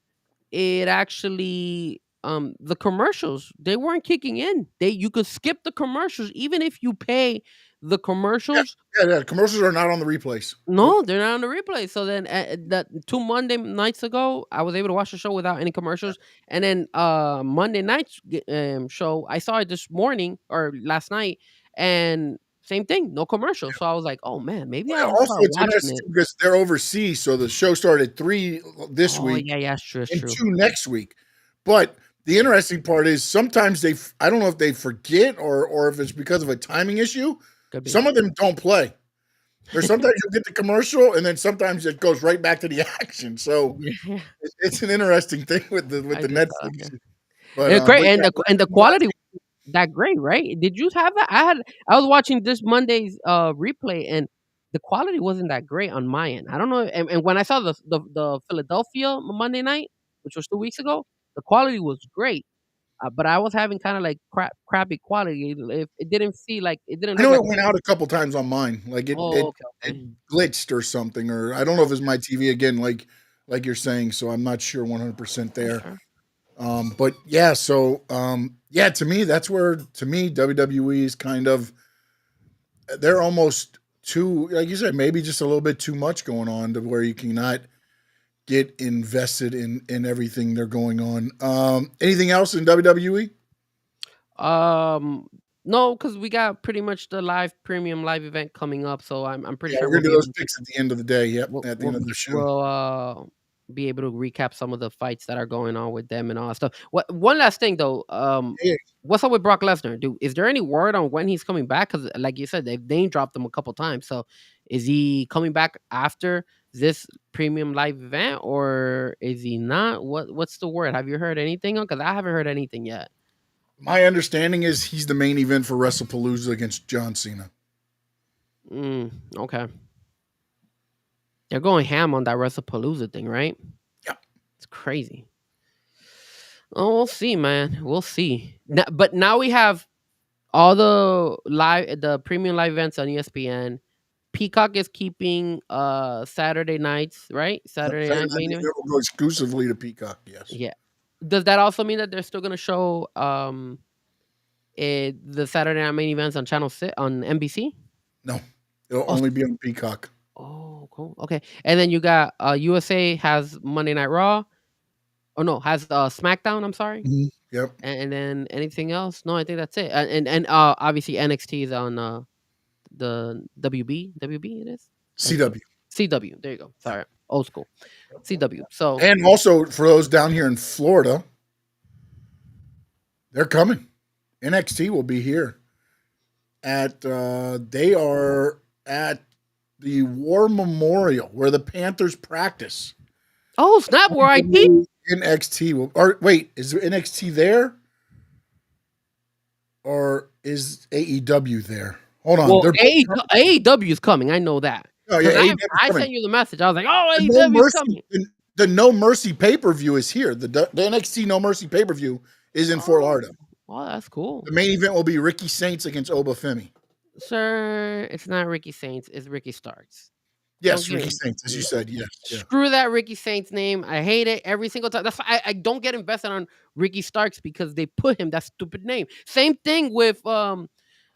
it actually the commercials, they weren't kicking in. You could skip the commercials even if you pay the commercials. Yeah. Commercials are not on the replays. No, they're not on the replay. So then, that 2 Monday nights ago, I was able to watch the show without any commercials. And then Monday night's show, I saw it this morning or last night, and same thing, no commercials. So I was like, oh man, maybe I'll also start it's watching interesting it. because they're overseas, so the show started 3 this week. Yeah, it's true. And 2 next week. But the interesting part is sometimes I don't know if they forget or if it's because of a timing issue. Some of them don't play. There's sometimes you'll get the commercial, and then sometimes it goes right back to the action. So it's an interesting thing with the Netflix. But it's great, and the quality was that great, right? Did you have that? I was watching this Monday's replay, and the quality wasn't that great on my end. I don't know. And when I saw the Philadelphia Monday night, which was 2 weeks ago, the quality was great. But I was having kind of like crappy quality. It didn't feel like it didn't. I know look it went out a couple times on mine. Like it glitched or something, or I don't know if it's my TV again, like you're saying. So I'm not sure 100% there. Sure. But yeah, so to me, WWE is kind of, they're almost too, like you said, maybe just a little bit too much going on to where you cannot get invested in everything they're going on. Anything else in WWE? No, because we got pretty much the premium live event coming up, so I'm pretty Yeah, sure we're we'll gonna be do able those to picks at the end of the day. Yep, we'll, at the we'll, end of the show. we'll be able to recap some of the fights that are going on with them and all that stuff. One last thing though, Yeah. what's up with Brock Lesnar? Is there any word on when he's coming back? Because like you said, they've name dropped him a couple times. So is he coming back after this premium live event, or is he not? What's the word? Have you heard anything on? Because I haven't heard anything yet. My understanding is he's the main event for WrestlePalooza against John Cena. Okay. They're going ham on that WrestlePalooza thing, right? Yeah. It's crazy. Oh, we'll see, man. We'll see. But now we have all the premium live events on ESPN. Peacock is keeping Saturday nights, right? Saturday Saturday night Night main Main event. Event will go exclusively to Peacock. Yes. Yeah. Does that also mean that they're still gonna show the Saturday night main events on Channel 6 on NBC? No, it'll Oh, only be on Peacock. Oh, cool. Okay. And then you got USA has Monday Night Raw. Oh no, has SmackDown. I'm sorry. Yep. And then anything else? No, I think that's it. And obviously NXT is on the WB it is CW. CW. There you go. Sorry, old school CW. So And also for those down here in Florida, they're coming. NXT will be here at they are at the War Memorial where the Panthers practice. oh snap, where I did. NXT will, or wait, is NXT there? Or is AEW there? Hold on. Well, They're both AEW is coming. I know that. Oh, yeah, 'Cause AEW is I coming. sent you the message. I was like, oh, The AEW is coming. the No Mercy pay-per-view is here. The NXT No Mercy pay-per-view is in Fort Lauderdale. Oh, that's cool. The main event will be Ricky Saints against Obafemi. Sir, it's not Ricky Saints. It's Ricky Starks. Yes, Don't Ricky get- Saints, as you said. Yes. Yeah. Screw that Ricky Saints name. I hate it every single time. That's why I don't get invested on Ricky Starks because they put him that stupid name. Same thing with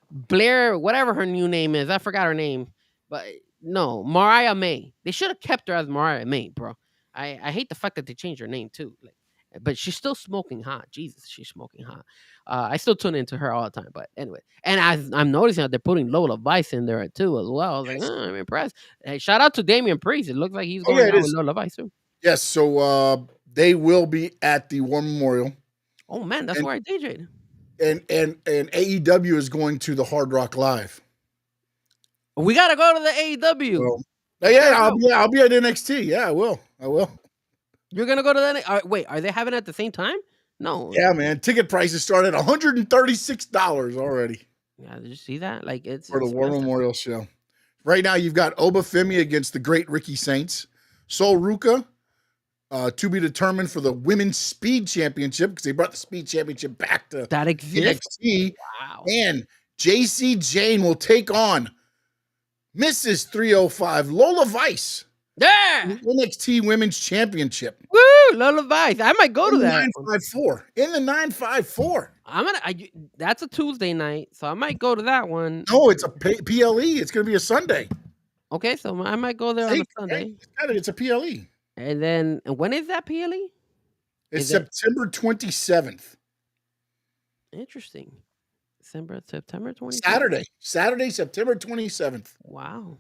Blair, whatever her new name is. I forgot her name. But no, Mariah May. They should have kept her as Mariah May, bro. I hate the fact that they changed her name too. Like, but she's still smoking hot. Jesus, she's smoking hot. I still tune into her all the time. But anyway, and I'm noticing that they're putting Lola Vice in there too as well. I was like, I'm impressed. Hey, shout out to Damian Priest. It looks like he's going down with Lola Vice too. Yes, so they will be at the War Memorial. Oh man, that's where I DJ'd. And AEW is going to the Hard Rock Live. We gotta go to the AEW. Well, yeah, I'll be at NXT. Yeah, I will. You're gonna go to that? Wait, are they having it at the same time? No. Yeah, man. Ticket prices start at $136 already. Yeah, did you see that? Like it's for the War expensive. Memorial show. Right now, you've got Obafemi against the great Ricky Saints. Sol Ruka to be determined for the Women's Speed Championship because they brought the Speed Championship back to That exists. NXT. Wow. And JC Jane will take on Mrs. 305 Lola Vice. Yeah. NXT Women's Championship. Woo! Lola Vice. I might go to that. 954. In the 954. That's a Tuesday night, so I might go to that one. No, it's a PLE. It's going to be a Sunday. Okay, so I might go there on a Sunday. It's a PLE. And when is that PLE? It's September 27th. Interesting. September 27th. Saturday, September 27th. Wow,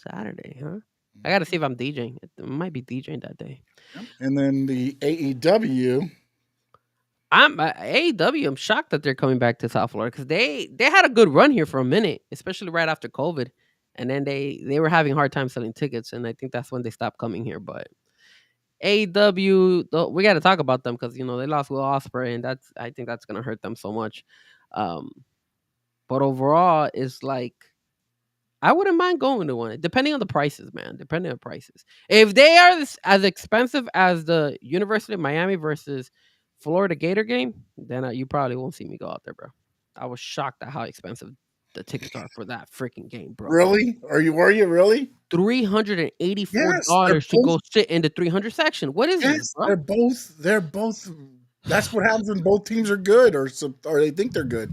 Saturday, huh? I gotta see if I'm DJing. I might be DJing that day. And then the AEW. AEW. I'm shocked that they're coming back to South Florida because they had a good run here for a minute, especially right after COVID, and then they were having a hard time selling tickets, and I think that's when they stopped coming here. But AEW, we got to talk about them because they lost Will Ospreay, and I think that's gonna hurt them so much. But overall, it's like I wouldn't mind going to one, depending on the prices, man. Depending on prices, if they are as expensive as the University of Miami versus Florida Gator game, then you probably won't see me go out there, bro. I was shocked at how expensive the tickets are for that freaking game, bro. Really? Were you really? $384 to go sit in the 300 section. What is this, bro? They're both. That's what happens when both teams are good, or they think they're good.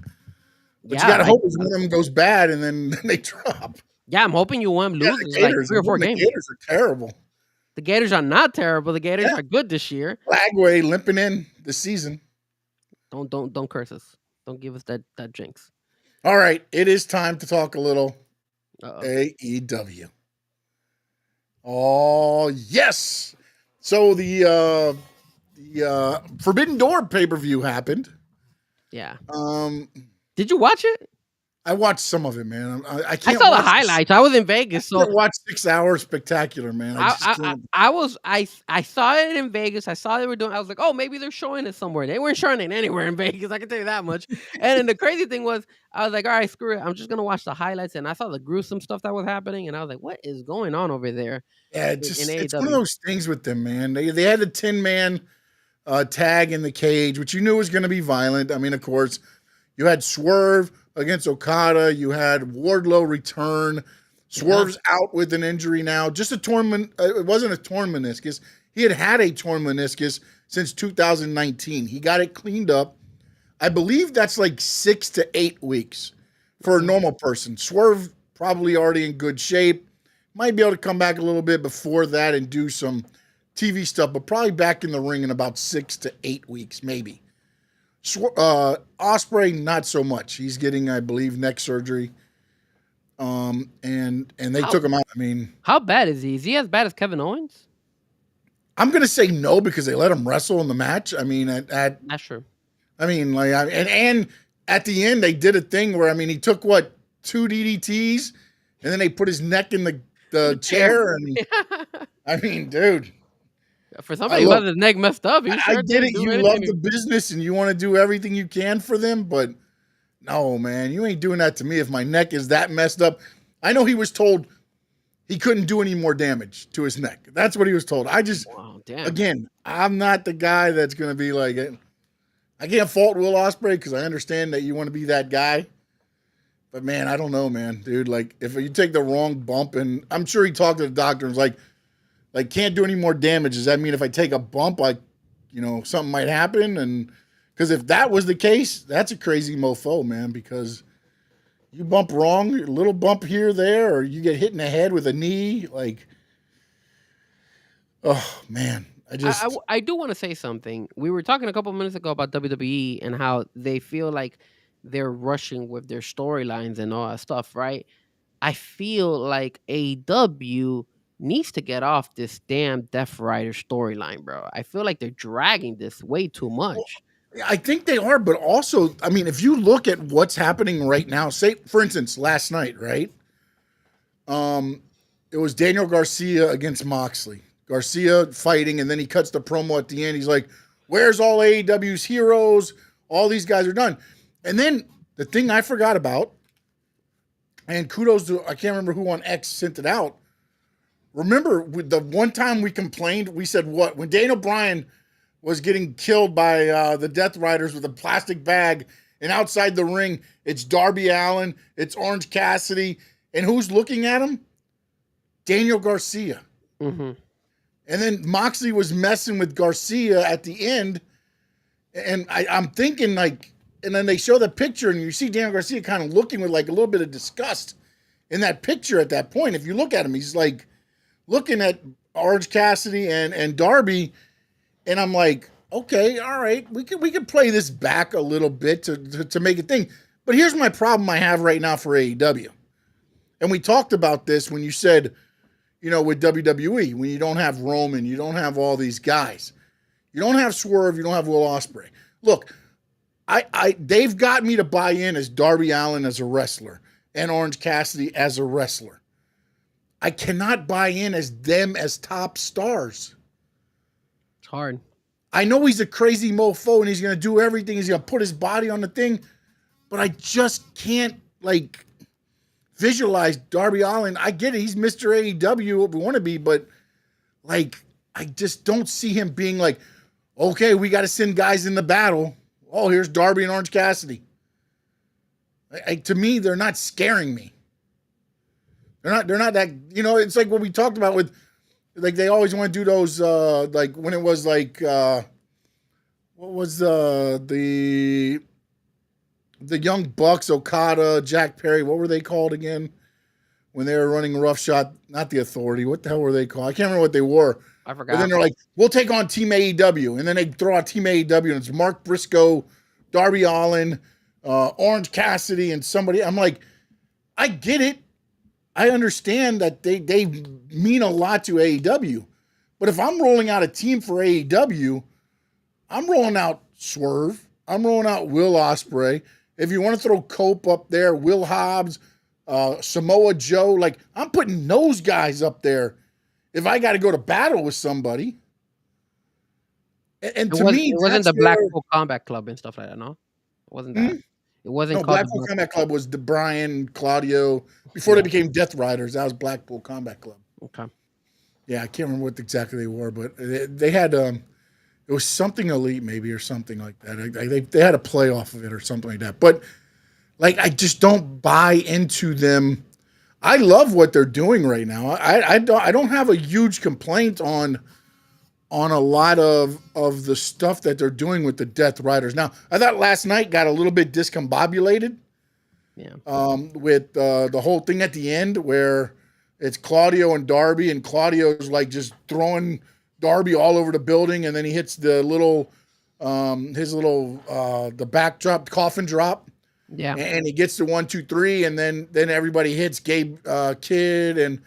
But you gotta hope one of them goes bad and then they drop. Yeah, I'm hoping you won loses Gators, like 3 or 4 games. The Gators are terrible. The Gators are not terrible. The Gators are good this year. Lagway limping in the season. Don't curse us. Don't give us that jinx. All right, it is time to talk a little Uh-oh. AEW. Oh yes. So the Forbidden Door pay-per-view happened. Yeah. Um, Did you watch it? I watched some of it, man. I I can't. saw the watch highlights. I was in Vegas, I can't so watch 6 hours spectacular, man. I just can't. I saw it in Vegas. I saw they were doing. I was like, oh, maybe they're showing it somewhere. They weren't showing it anywhere in Vegas. I can tell you that much. And then the crazy thing was, I was like, all right, screw it. I'm just gonna watch the highlights. And I saw the gruesome stuff that was happening, and I was like, what is going on over there? Yeah, in it's one of AEW? those things with them, man. They had the 10-man tag in the cage, which you knew was going to be violent. I mean, of course, you had Swerve against Okada. You had Wardlow return. Swerve's out with an injury now. Just a torn. It wasn't a torn meniscus. He had a torn meniscus since 2019. He got it cleaned up. I believe that's like 6 to 8 weeks for a normal person. Swerve probably already in good shape. Might be able to come back a little bit before that and do some TV stuff, but probably back in the ring in about 6 to 8 weeks, maybe. Ospreay, not so much. He's getting, I believe, neck surgery. And they took him out. I mean, How bad is he? Is he as bad as Kevin Owens? I'm gonna say no because they let him wrestle in the match. I mean, That's true. I mean, like, and at the end they did a thing where, I mean, he took 2 DDTs, and then they put his neck in the chair, and I mean, dude. For somebody who has his neck messed up, he sure I get it. do You anything love the business and you want to do everything you can for them, but no, man, you ain't doing that to me if my neck is that messed up. I know he was told he couldn't do any more damage to his neck. That's what he was told. Wow, damn. Again, I'm not the guy that's going to be like, I can't fault Will Ospreay because I understand that you want to be that guy. But, man, I don't know, man, dude. Like, if you take the wrong bump, and I'm sure he talked to the doctor and was like, can't do any more damage. Does that mean if I take a bump, something might happen? And because if that was the case, that's a crazy mofo, man, because you bump wrong, a little bump here, there, or you get hit in the head with a knee. Like, oh, man. I do want to say something. We were talking a couple minutes ago about WWE and how they feel like they're rushing with their storylines and all that stuff, right? I feel like AEW needs to get off this damn Death Rider storyline, bro. I feel like they're dragging this way too much. I think they are, but also, I mean, if you look at what's happening right now, say, for instance, last night, right? It was Daniel Garcia against Moxley. Garcia fighting, and then he cuts the promo at the end. He's like, where's all AEW's heroes? All these guys are done. And then the thing I forgot about, and kudos to, I can't remember who on X sent it out. Remember, with the one time we complained, we said what? When Daniel Bryan was getting killed by the Death Riders with a plastic bag, and outside the ring, it's Darby Allin, it's Orange Cassidy, and who's looking at him? Daniel Garcia. Mm-hmm. And then Moxley was messing with Garcia at the end, and I'm thinking, like, and then they show the picture, and you see Daniel Garcia kind of looking with like a little bit of disgust in that picture at that point. If you look at him, he's like looking at Orange Cassidy and Darby, and I'm like, okay, all right, we could play this back a little bit to make a thing. But here's my problem I have right now for AEW. And we talked about this when you said, with WWE, when you don't have Roman, you don't have all these guys. You don't have Swerve, you don't have Will Ospreay. Look, they've got me to buy in as Darby Allin as a wrestler and Orange Cassidy as a wrestler. I cannot buy in as them as top stars. It's hard. I know he's a crazy mofo and he's going to do everything. He's going to put his body on the thing, but I just can't, visualize Darby Allin. I get it. He's Mr. AEW, what we want to be, but, I just don't see him being like, okay, we got to send guys in the battle. Oh, here's Darby and Orange Cassidy. To me, they're not scaring me. They're not that, it's like what we talked about with, they always want to do those, when it was what was the Young Bucks, Okada, Jack Perry, what were they called again? when they were running roughshod, not the Authority. What the hell were they called? I can't remember what they were. I But forgot. then they're like, we'll take on Team AEW. And then they throw out Team AEW, and it's Mark Briscoe, Darby Allin, Orange Cassidy, and somebody. I'm like, I get it. I understand that they mean a lot to AEW. But if I'm rolling out a team for AEW, I'm rolling out Swerve. I'm rolling out Will Ospreay. If you want to throw Cope up there, Will Hobbs, Samoa Joe, like I'm putting those guys up there if I got to go to battle with somebody. And to me, it wasn't the Blackpool Combat Club and stuff like that, no? It wasn't that. It wasn't No, called Blackpool Combat Club was Brian, Claudio. Before they became Death Riders, that was Blackpool Combat Club. Okay. Yeah, I can't remember what exactly they were, but they had it was something elite maybe or something like that. They had a play off of it or something like that. But like I just don't buy into them. I love what they're doing right now. I don't have a huge complaint on a lot of the stuff that they're doing with the Death Riders. Now, I thought last night got a little bit discombobulated. Yeah. With the whole thing at the end where it's Claudio and Darby, and Claudio's like just throwing Darby all over the building, and then he hits the little the backdrop coffin drop. Yeah. And he gets to 1, 2, 3, and then everybody hits Gabe Kidd and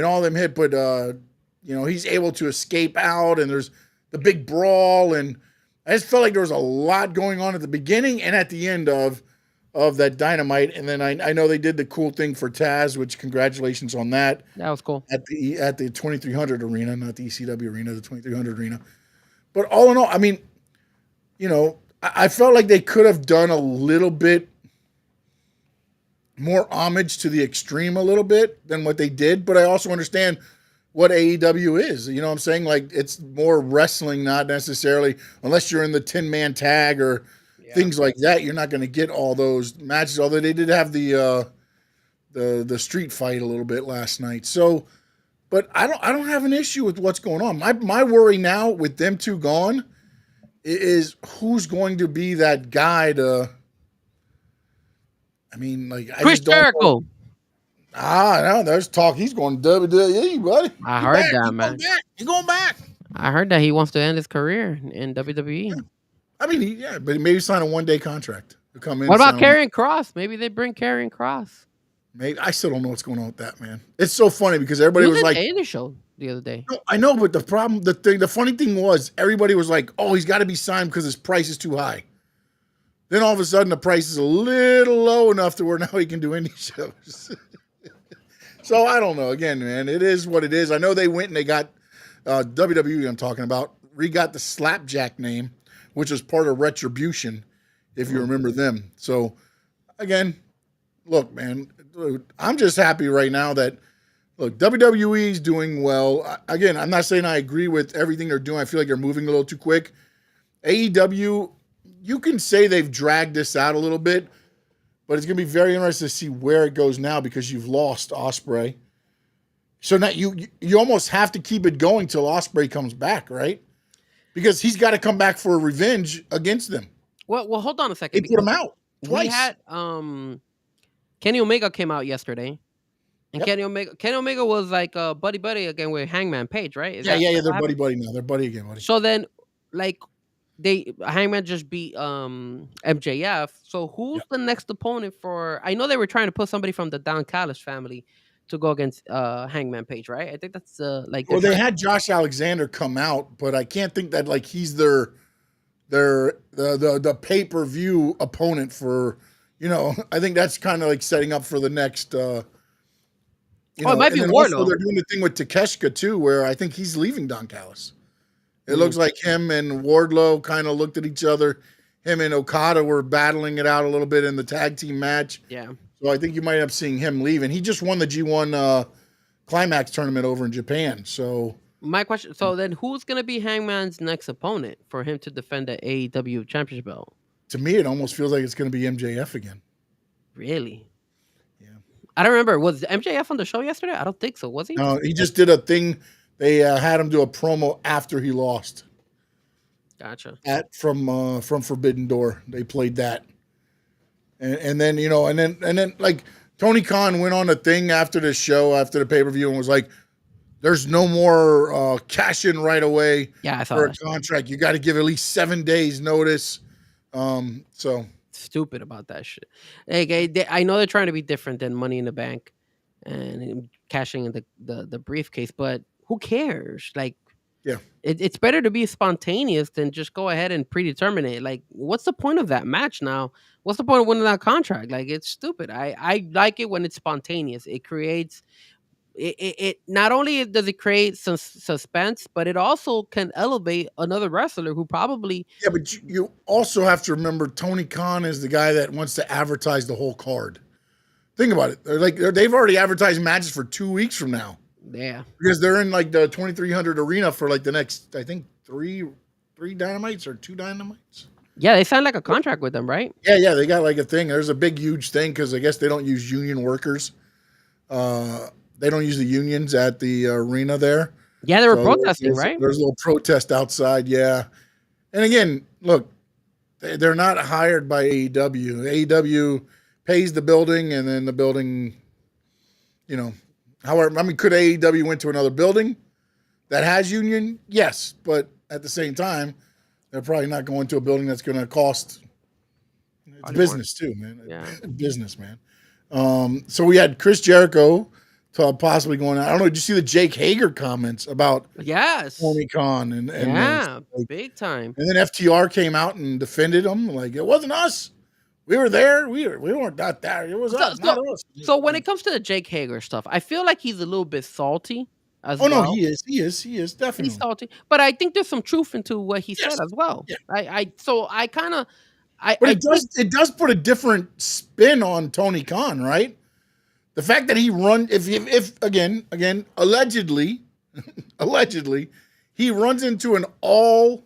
all them hit, but he's able to escape out, and there's the big brawl, and I just felt like there was a lot going on at the beginning and at the end of that Dynamite. And then I know they did the cool thing for Taz, which congratulations on that. That was cool. At the 2300 arena, not the ECW arena, the 2300 arena. But all in all, I mean, I felt like they could have done a little bit more homage to the Extreme a little bit than what they did. But I also understand what AEW is. You know what I'm saying? Like, it's more wrestling, not necessarily, unless you're in the 10-man tag or things like that, you're not going to get all those matches. Although they did have the street fight a little bit last night. So, but I don't have an issue with what's going on. My worry now with them two gone is who's going to be that guy to. I mean, like Chris Jericho. No, there's talk. He's going to WWE, buddy. I heard that, man. He's going back. I heard that he wants to end his career in WWE. Yeah. I mean, but maybe sign a 1-day contract to come in. What about Karrion Kross? Maybe they bring Karrion Kross. Maybe I still don't know what's going on with that, man. It's so funny because everybody was like, the show the other day. No, I know, but the funny thing was everybody was like, oh, he's got to be signed because his price is too high. Then all of a sudden the price is a little low enough to where now he can do indie shows. So I don't know. Again, man, it is what it is. I know they went and they got WWE. I'm talking about. Got the Slapjack name, which was part of Retribution, if you remember them. So, again, look, man, I'm just happy right now that, look, WWE's doing well. Again, I'm not saying I agree with everything they're doing. I feel like they're moving a little too quick. AEW, you can say they've dragged this out a little bit, but it's going to be very interesting to see where it goes now because you've lost Ospreay. So now you almost have to keep it going till Ospreay comes back, right? Because he's got to come back for a revenge against them. Well, hold on a second. They put him out twice. We had Kenny Omega came out yesterday, and Kenny Omega was like buddy again with Hangman Page, right? Yeah. They're buddy now. They're buddy again, buddy. So then, like, Hangman just beat MJF. So who's the next opponent for? I know they were trying to put somebody from the Don Callis family to go against Hangman Page, right? I think that's like. Well, they had Josh Alexander come out, but I can't think that like he's the pay-per-view opponent for. I think that's kind of like setting up for the next. It might be Wardlow. Also they're doing the thing with Takeshita too, where I think he's leaving Don Callis. It looks like him and Wardlow kind of looked at each other. Him and Okada were battling it out a little bit in the tag team match. Yeah. So I think you might end up seeing him leave. And he just won the G1 Climax tournament over in Japan. So my question, so then who's going to be Hangman's next opponent for him to defend the AEW championship belt? To me, it almost feels like it's going to be MJF again. Really? Yeah. I don't remember. Was MJF on the show yesterday? I don't think so. Was he? No, he just did a thing. They had him do a promo after he lost. Gotcha. From Forbidden Door, they played that, and then and then like Tony Khan went on a thing after the show, after the pay-per-view, and was like, there's no more cash in right away Yeah, I saw for a that. contract. You got to give at least 7 days notice. So Stupid about that shit. I know they're trying to be different than Money in the Bank and cashing in the briefcase, but who cares? Like, yeah. it's better to be spontaneous than just go ahead and predetermine it. Like, what's the point of that match now? What's the point of winning that contract? Like, it's stupid. I like it when it's spontaneous. It creates it not only does it create some suspense, but it also can elevate another wrestler who probably Yeah, but you also have to remember Tony Khan is the guy that wants to advertise the whole card. Think about it. They've already advertised matches for 2 weeks from now. yeah. Because they're in like the 2300 arena for like the next, I think, three Dynamites or 2 Dynamites. Yeah, they signed like a contract with them, right? Yeah, they got like a thing. There's a big, huge thing because I guess they don't use union workers. They don't use the unions at the arena there. Yeah, they were protesting, right? There's a little protest outside, yeah. And again, look, they're not hired by AEW. AEW pays the building, and then the building, however, I mean, could AEW went to another building that has union? Yes, but at the same time, they're probably not going to a building that's going to cost. It's business too, man. Yeah. Business, man. So we had Chris Jericho possibly going out. I don't know. Did you see the Jake Hager comments about Tony Khan and yeah, big time. And then FTR came out and defended him, like it wasn't us. We were there. We weren't not there. It was us, not us. So when it comes to the Jake Hager stuff, I feel like he's a little bit salty as well. well. No, he is definitely He's salty, but I think there's some truth into what he said as well. Yeah. But it does put a different spin on Tony Khan, right? The fact that he if again, allegedly, he runs into an all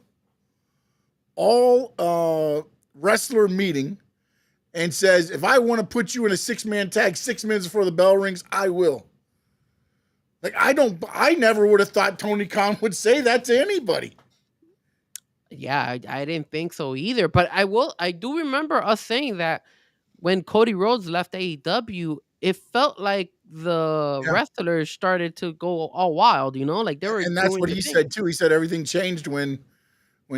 wrestler meeting and says, if I want to put you in a 6-man tag 6 minutes before the bell rings, I will. Like, I never would have thought Tony Khan would say that to anybody. Yeah, I didn't think so either. But I do remember us saying that when Cody Rhodes left AEW, it felt like the wrestlers started to go all wild, like they were. And that's what he said too. He said everything changed when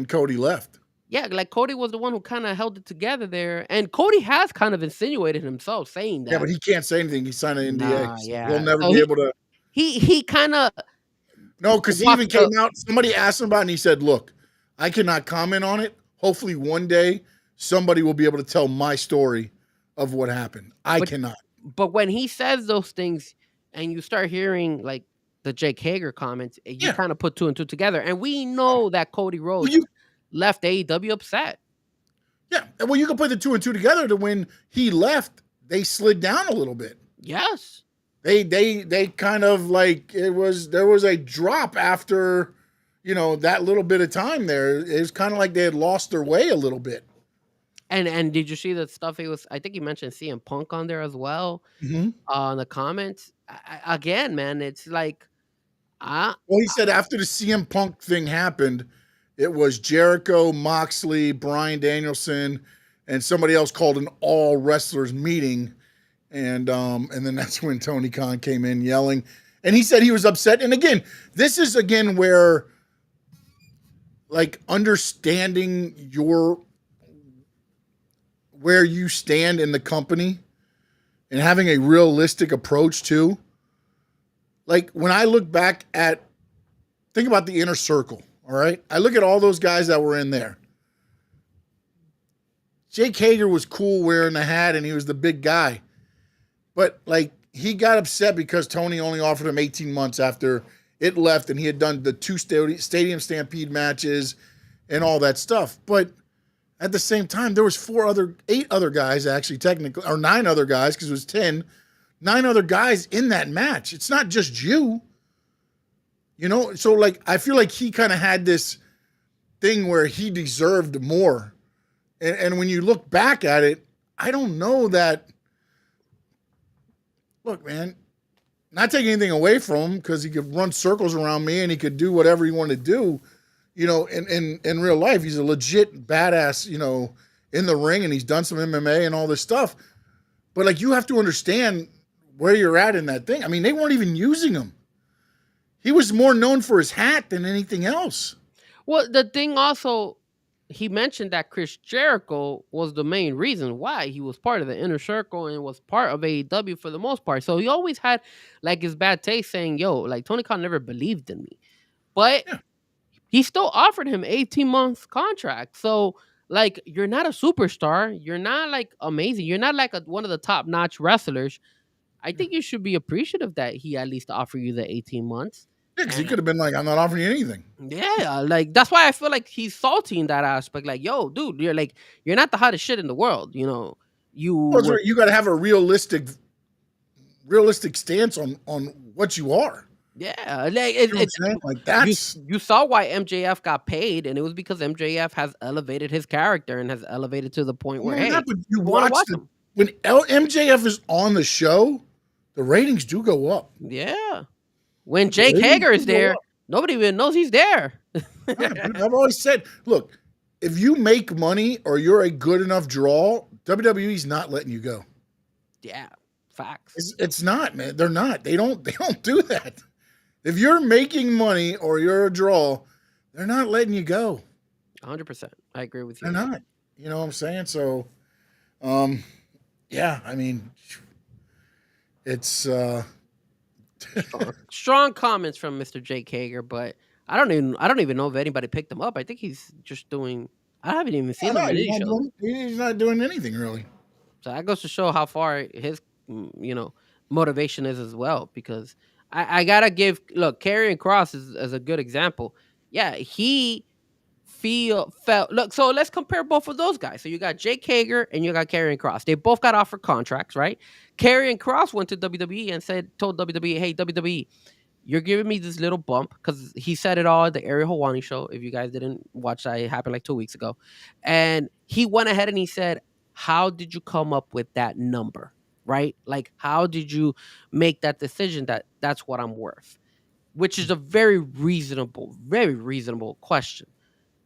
Cody left. Yeah, like Cody was the one who kind of held it together there, and Cody has kind of insinuated himself saying that. Yeah, but he can't say anything. He signed an NDA. Nah, yeah, he'll never be able to. He kind of no, because he even came out. Somebody asked him about it, and he said, "Look, I cannot comment on it. Hopefully, one day somebody will be able to tell my story of what happened. I cannot." But when he says those things, and you start hearing like the Jake Hager comments, you kind of put 2 and 2 together, and we know that Cody Rhodes left AEW upset. Yeah, well, you can put the 2 and 2 together to when he left, they slid down a little bit. Yes, they kind of like there was a drop after that little bit of time there. It was kind of like they had lost their way a little bit. And did you see the stuff? I think you mentioned CM Punk on there as well. On the comments, again, man, it's like, well, he said after the CM Punk thing happened, it was Jericho, Moxley, Bryan Danielson, and somebody else called an all wrestlers meeting, and then that's when Tony Khan came in yelling, and he said he was upset. And again, this is where like understanding where you stand in the company and having a realistic approach too. Like when I look back think about the inner circle, all right? I look at all those guys that were in there. Jake Hager was cool wearing the hat and he was the big guy. But like he got upset because Tony only offered him 18 months after it left and he had done the 2 Stadium Stampede matches and all that stuff. But at the same time, there was 8 other guys actually technically, or 9 other guys because it was 10, 9 other guys in that match. It's not just you. So like I feel like he kind of had this thing where he deserved more. And when you look back at it, I don't know that. Look, man, not taking anything away from him because he could run circles around me and he could do whatever he wanted to do. In real life, he's a legit badass, in the ring, and he's done some MMA and all this stuff. But like, you have to understand where you're at in that thing. I mean, they weren't even using him. He was more known for his hat than anything else. Well, the thing also, he mentioned that Chris Jericho was the main reason why he was part of the inner circle and was part of AEW for the most part. So he always had like his bad taste saying, yo, like Tony Khan never believed in me. But Yeah. he still offered him 18 months contract. So like you're not a superstar, you're not like amazing, you're not like one of the top notch wrestlers. I think you should be appreciative that he at least offered you the 18 months. Yeah, because he And could have been like, I'm not offering you anything. yeah, like that's why I feel like he's salty in that aspect. Like, yo, dude, you're not the hottest shit in the world. You know, you Well, were, you got to have a realistic stance on what you are. yeah, like You know what I'm saying? Like, that's you saw why MJF got paid, and it was because MJF has elevated his character and has elevated to the point where, well, hey, that, but you people want to watch watch him. when MJF is on the show, the ratings do go up. Yeah, when Jake Ratings Hager is do go there, up. nobody even knows he's there. Yeah, dude, I've always said, look, if you make money or you're a good enough draw, WWE's not letting you go. Yeah, facts. It's not, man. They're not. They don't do that. If you're making money or you're a draw, they're not letting you go. 100%. I agree with you. They're not. You know what I'm saying? So, yeah, I mean, it's Strong comments from Mr. Jake Hager, but I don't even know if anybody picked him up. I think he's just doing. I haven't even seen him in any shows. he's not doing anything really. So that goes to show how far his motivation is as well. Because I gotta give Karrion Kross is a good example. Yeah, he felt look. So let's compare both of those guys. So you got Jake Hager and you got Karrion Kross. They both got offered contracts, right? Karrion Kross went to WWE and told WWE, hey WWE, you're giving me this little bump, because he said it all at the Ariel Helwani show. If you guys didn't watch that, it happened like 2 weeks ago. And he went ahead and he said, how did you come up with that number? Right? Like, how did you make that decision that that's what I'm worth? Which is a very reasonable question.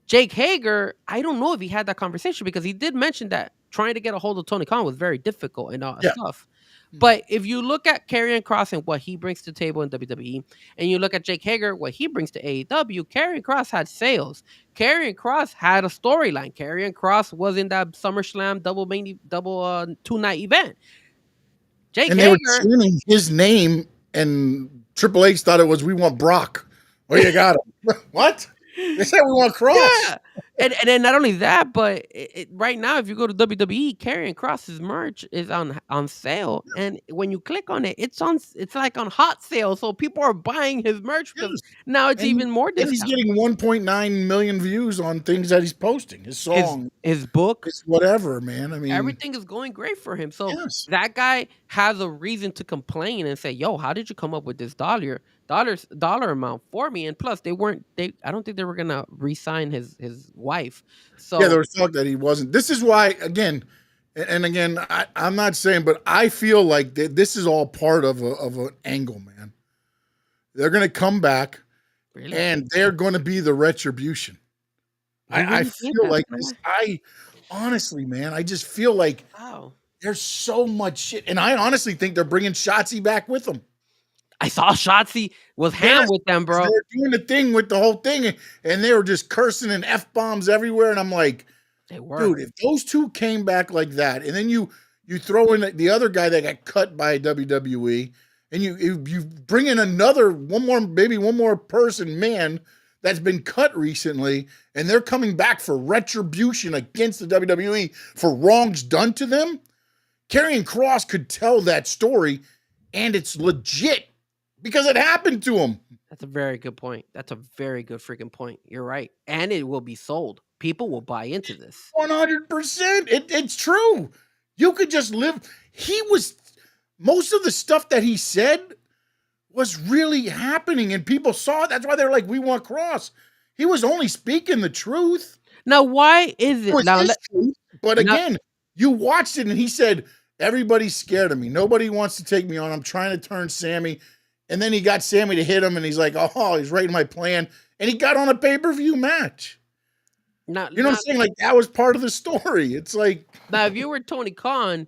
Jake Hager, I don't know if he had that conversation, because he did mention that trying to get a hold of Tony Khan was very difficult and all that Yeah. stuff. But if you look at Karrion Kross and what he brings to the table in WWE, and you look at Jake Hager, what he brings to AEW, Karrion Kross had sales. Karrion Kross had a storyline. Karrion Kross was in that SummerSlam double 2-night event. Jake And they were Hager, chanting his name, and Triple H thought it was, we want Brock. Well, you got him. What? They said we want Cross. yeah. And then not only that, but right now, if you go to WWE, Karrion Kross's merch is on sale, and when you click on it, it's like on hot sale. So people are buying his merch because Yes. now it's And even more And he's discount. getting 1.9 million views on things that he's posting. His song, His book, it's whatever, man. I mean, everything is going great for him. So Yes. that guy has a reason to complain and say, "Yo, how did you come up with this dollar amount for me?" And plus, I don't think they were gonna re-sign his wife. So Yeah, there was talk that he wasn't. This is why, again, I'm not saying, but I feel like this is all part of an angle, man. They're going to come back, really, and they're going to be the retribution. You really I think feel that, like man? this. Honestly, man, I just feel like Wow. there's so much shit, and I honestly think they're bringing Shotzi back with them. I saw Shotzi was ham Yes, with them, bro. They're doing the thing with the whole thing, and they were just cursing and F-bombs everywhere. And I'm like, They were. dude, if those two came back like that, and then you throw in the other guy that got cut by WWE, and you bring in one more person, man, that's been cut recently, and they're coming back for retribution against the WWE for wrongs done to them. Karrion Kross could tell that story, and it's legit because it happened to him. That's a very good point. That's a very good freaking point. You're right. And it will be sold. People will buy into this. 100%. It's true. You could just live. Most of the stuff that he said was really happening, and people saw it. That's why they're like, we want Cross. He was only speaking the truth. Now, why is It it? was Now, his truth. But again, you watched it, and he said, everybody's scared of me. Nobody wants to take me on. I'm trying to turn Sammy. And then he got Sammy to hit him, and he's like, oh, he's right in my plan. And he got on a pay-per-view match. You know what I'm saying? Like, that was part of the story. It's like, now, if you were Tony Khan,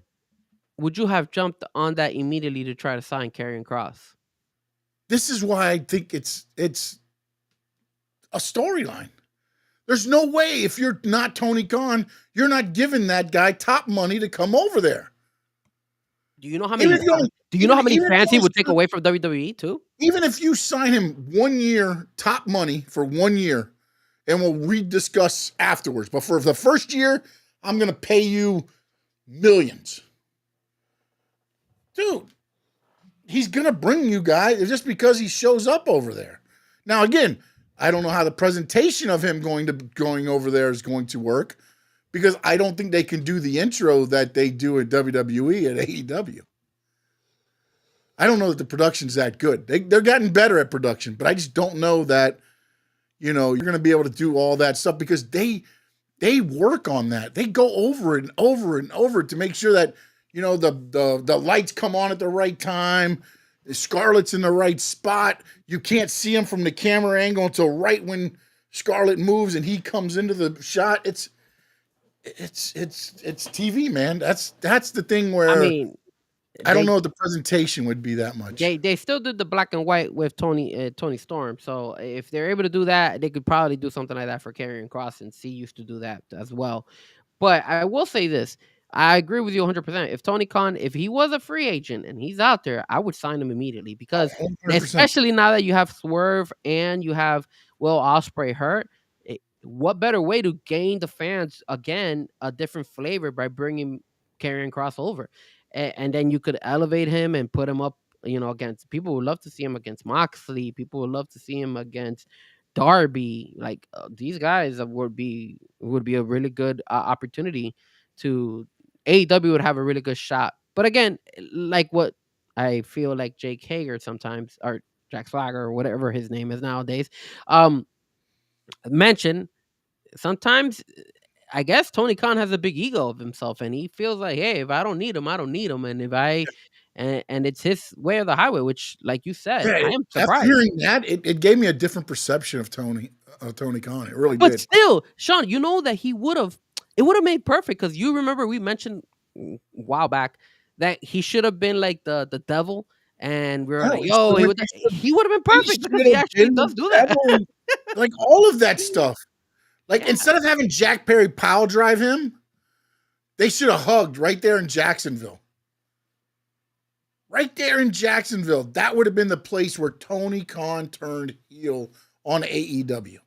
would you have jumped on that immediately to try to sign Karrion Kross? This is why I think it's a storyline. There's no way if you're not Tony Khan, you're not giving that guy top money to come over there. Do you know how many? Do you know how many fans he would take away from WWE too? Even if you sign him 1 year, top money for 1 year, and we'll rediscuss afterwards. But for the first year, I'm going to pay you millions. Dude, he's going to bring you guys just because he shows up over there. Now, again, I don't know how the presentation of him going over there is going to work because I don't think they can do the intro that they do at WWE at AEW. I don't know that the production's that good. They're getting better at production, but I just don't know that, you're going to be able to do all that stuff because they work on that. They go over it and over and over to make sure that, the lights come on at the right time. Scarlett's in the right spot. You can't see him from the camera angle until right when Scarlett moves and he comes into the shot. It's TV, man. That's the thing where I don't know if the presentation would be that much. They still did the black and white with Tony Storm. So if they're able to do that, they could probably do something like that for Karrion Kross, and C used to do that as well. But I will say this. I agree with you 100%. If Tony Khan, if he was a free agent and he's out there, I would sign him immediately because 100%. Especially now that you have Swerve and you have Will Ospreay hurt, what better way to gain the fans again a different flavor by bringing Karrion Kross over, and then you could elevate him and put him up. Against people would love to see him against Moxley. People would love to see him against Darby. Like these guys would be a really good opportunity to. AEW would have a really good shot. But again, like what I feel like Jake Hager sometimes, or Jack Swagger, or whatever his name is nowadays, mention, sometimes I guess Tony Khan has a big ego of himself, and he feels like, hey, if I don't need him, I don't need him. And if I and it's his way of the highway, which, like you said, I am surprised. After hearing that, it gave me a different perception of Tony Khan. It really did. But still, Sean, that it would have made perfect, because you remember we mentioned a while back that he should have been like the devil, and we were like, yo, he would have been perfect because he actually does do that. Like all of that stuff. Like instead of having Jack Perry pile drive him, they should have hugged right there in Jacksonville. Right there in Jacksonville. That would have been the place where Tony Khan turned heel on AEW.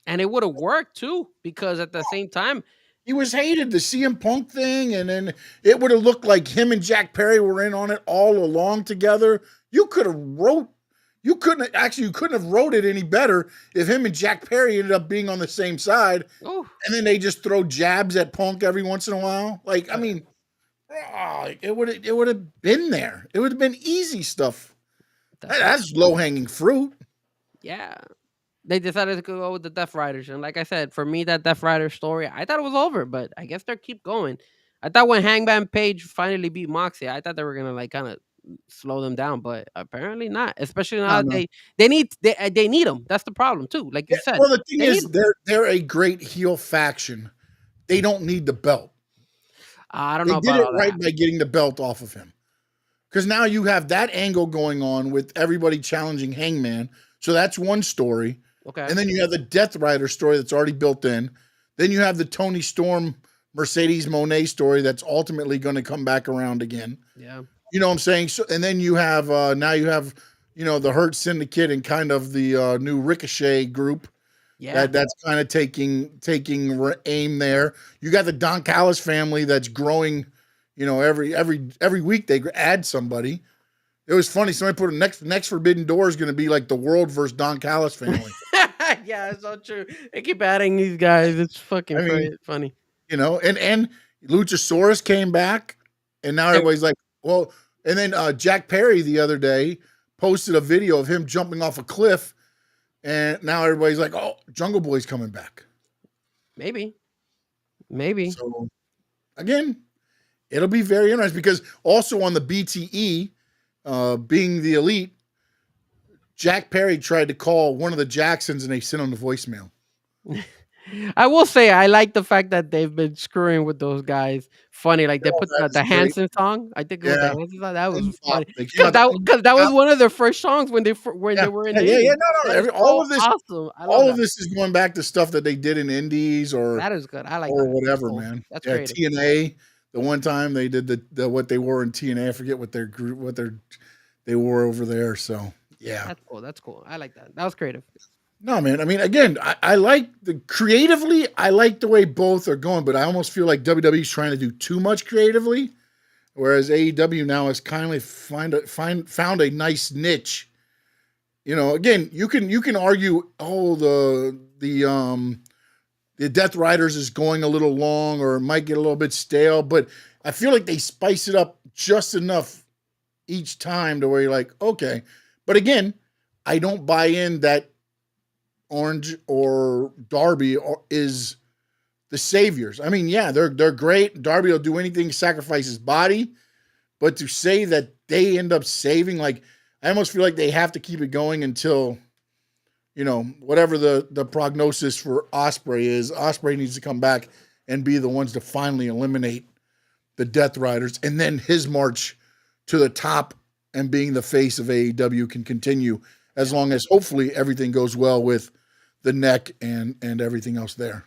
And it would have worked too, because at the same time, he was hated, the CM Punk thing, and then it would have looked like him and Jack Perry were in on it all along together. You couldn't have wrote it any better if him and Jack Perry ended up being on the same side. Ooh. And then they just throw jabs at Punk every once in a while. Like, I mean, it would have been there. It would have been easy stuff. That's low-hanging fruit. Yeah. They decided to go with the Death Riders. And like I said, for me, that Death Rider story, I thought it was over, but I guess they'll keep going. I thought when Hangman Page finally beat Moxley, I thought they were going to kind of slow them down, but apparently not. Especially now they need them. That's the problem too. Like you said. Well, the thing is, they're a great heel faction. They don't need the belt. I don't know about all that. They did it right that. by getting the belt off of him. Because now you have that angle going on with everybody challenging Hangman. So that's one story. Okay. And then you have the Death Rider story that's already built in. Then you have the Tony Storm, Mercedes Moné story that's ultimately going to come back around again. Yeah. You know what I'm saying? So, and then you have, the Hurt Syndicate and kind of the new Ricochet group. Yeah. That's kind of taking aim there. You got the Don Callis family that's growing, every week they add somebody. It was funny. Somebody put next Forbidden Door is going to be like the World versus Don Callis family. Yeah, it's so true. They keep adding these guys. It's fucking funny. And Luchasaurus came back, and now everybody's like, well, and then Jack Perry the other day posted a video of him jumping off a cliff, and now everybody's like, oh, Jungle Boy's coming back. Maybe. So, again, it'll be very interesting because also on the BTE, being the Elite, Jack Perry tried to call one of the Jacksons and they sent him the voicemail. I will say I like the fact that they've been screwing with those guys. Funny, like they Oh, put that the is great. Hanson song. I think it was the Yeah. Hanson song. That And was funny they came out because that was one of their first songs when yeah, they were in yeah, the yeah, yeah. Indies. No, That is all so of this, awesome. I love that. is going back to stuff that they did in indies That is good. I like or that. That's whatever, cool. man. That's Yeah, creative. TNA. The one time they did the what they wore in TNA, I forget what their group, they wore over there. So yeah, That's cool. That's cool. I like that. That was creative. no, man. I mean, again, I like creatively. I like the way both are going, but I almost feel like WWE's trying to do too much creatively, whereas AEW now has kind of found a nice niche. You know, again, you can argue, oh, the Death Riders is going a little long or it might get a little bit stale, but I feel like they spice it up just enough each time to where you're like, okay. But again, I don't buy in that Orange or Darby is the saviors. I mean, yeah, they're great. Darby will do anything, sacrifice his body, but to say that they end up saving, like, I almost feel like they have to keep it going until, you know, whatever the prognosis for Osprey is. Osprey needs to come back and be the ones to finally eliminate the Death Riders, and then his march to the top and being the face of AEW can continue as long as hopefully everything goes well with the neck and everything else there.